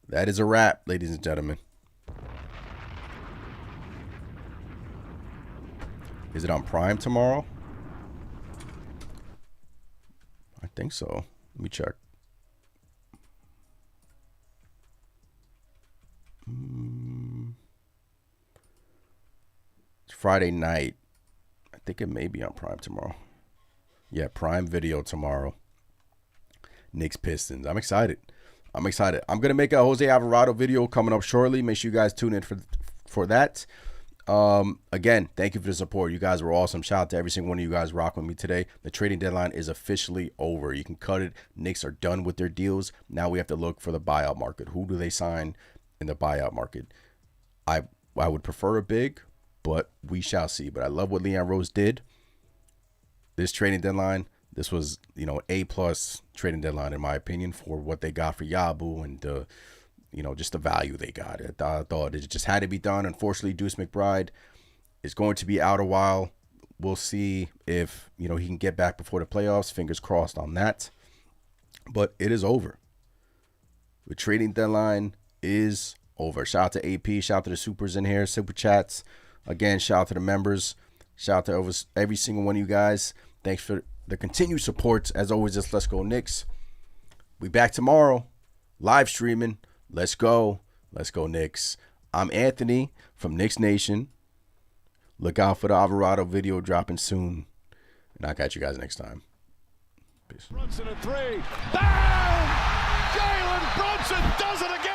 That is a wrap, ladies and gentlemen. Is it on Prime tomorrow? I think so. Let me check. It's Friday night. I think it may be on Prime tomorrow. Yeah, Prime Video tomorrow. Knicks Pistons. I'm excited. I'm going to make a Jose Alvarado video coming up shortly. Make sure you guys tune in for that. Again, thank you for the support. You guys were awesome. Shout out to every single one of you guys rocking with me today. The trading deadline is officially over. You can cut it. Knicks are done with their deals. Now we have to look for the buyout market. Who do they sign in the buyout market? I would prefer a big, but we shall see. But I love what Leon Rose did. This trading deadline, this was, A+ trading deadline in my opinion for what they got for Yabu and just the value they got. I thought it just had to be done. Unfortunately, Deuce McBride is going to be out a while. We'll see if, he can get back before the playoffs. Fingers crossed on that. But it is over. The trading deadline is over. Shout out to AP. Shout out to the supers in here. Super chats. Again, shout out to the members. Shout out to every single one of you guys. Thanks for the continued support. As always, just Let's Go Knicks. We back tomorrow. Live streaming. Let's go. Let's go Knicks. I'm Anthony from Knicks Nation. Look out for the Alvarado video dropping soon. And I'll catch you guys next time. Peace. Brunson a three. Bam! Jalen Brunson does it again.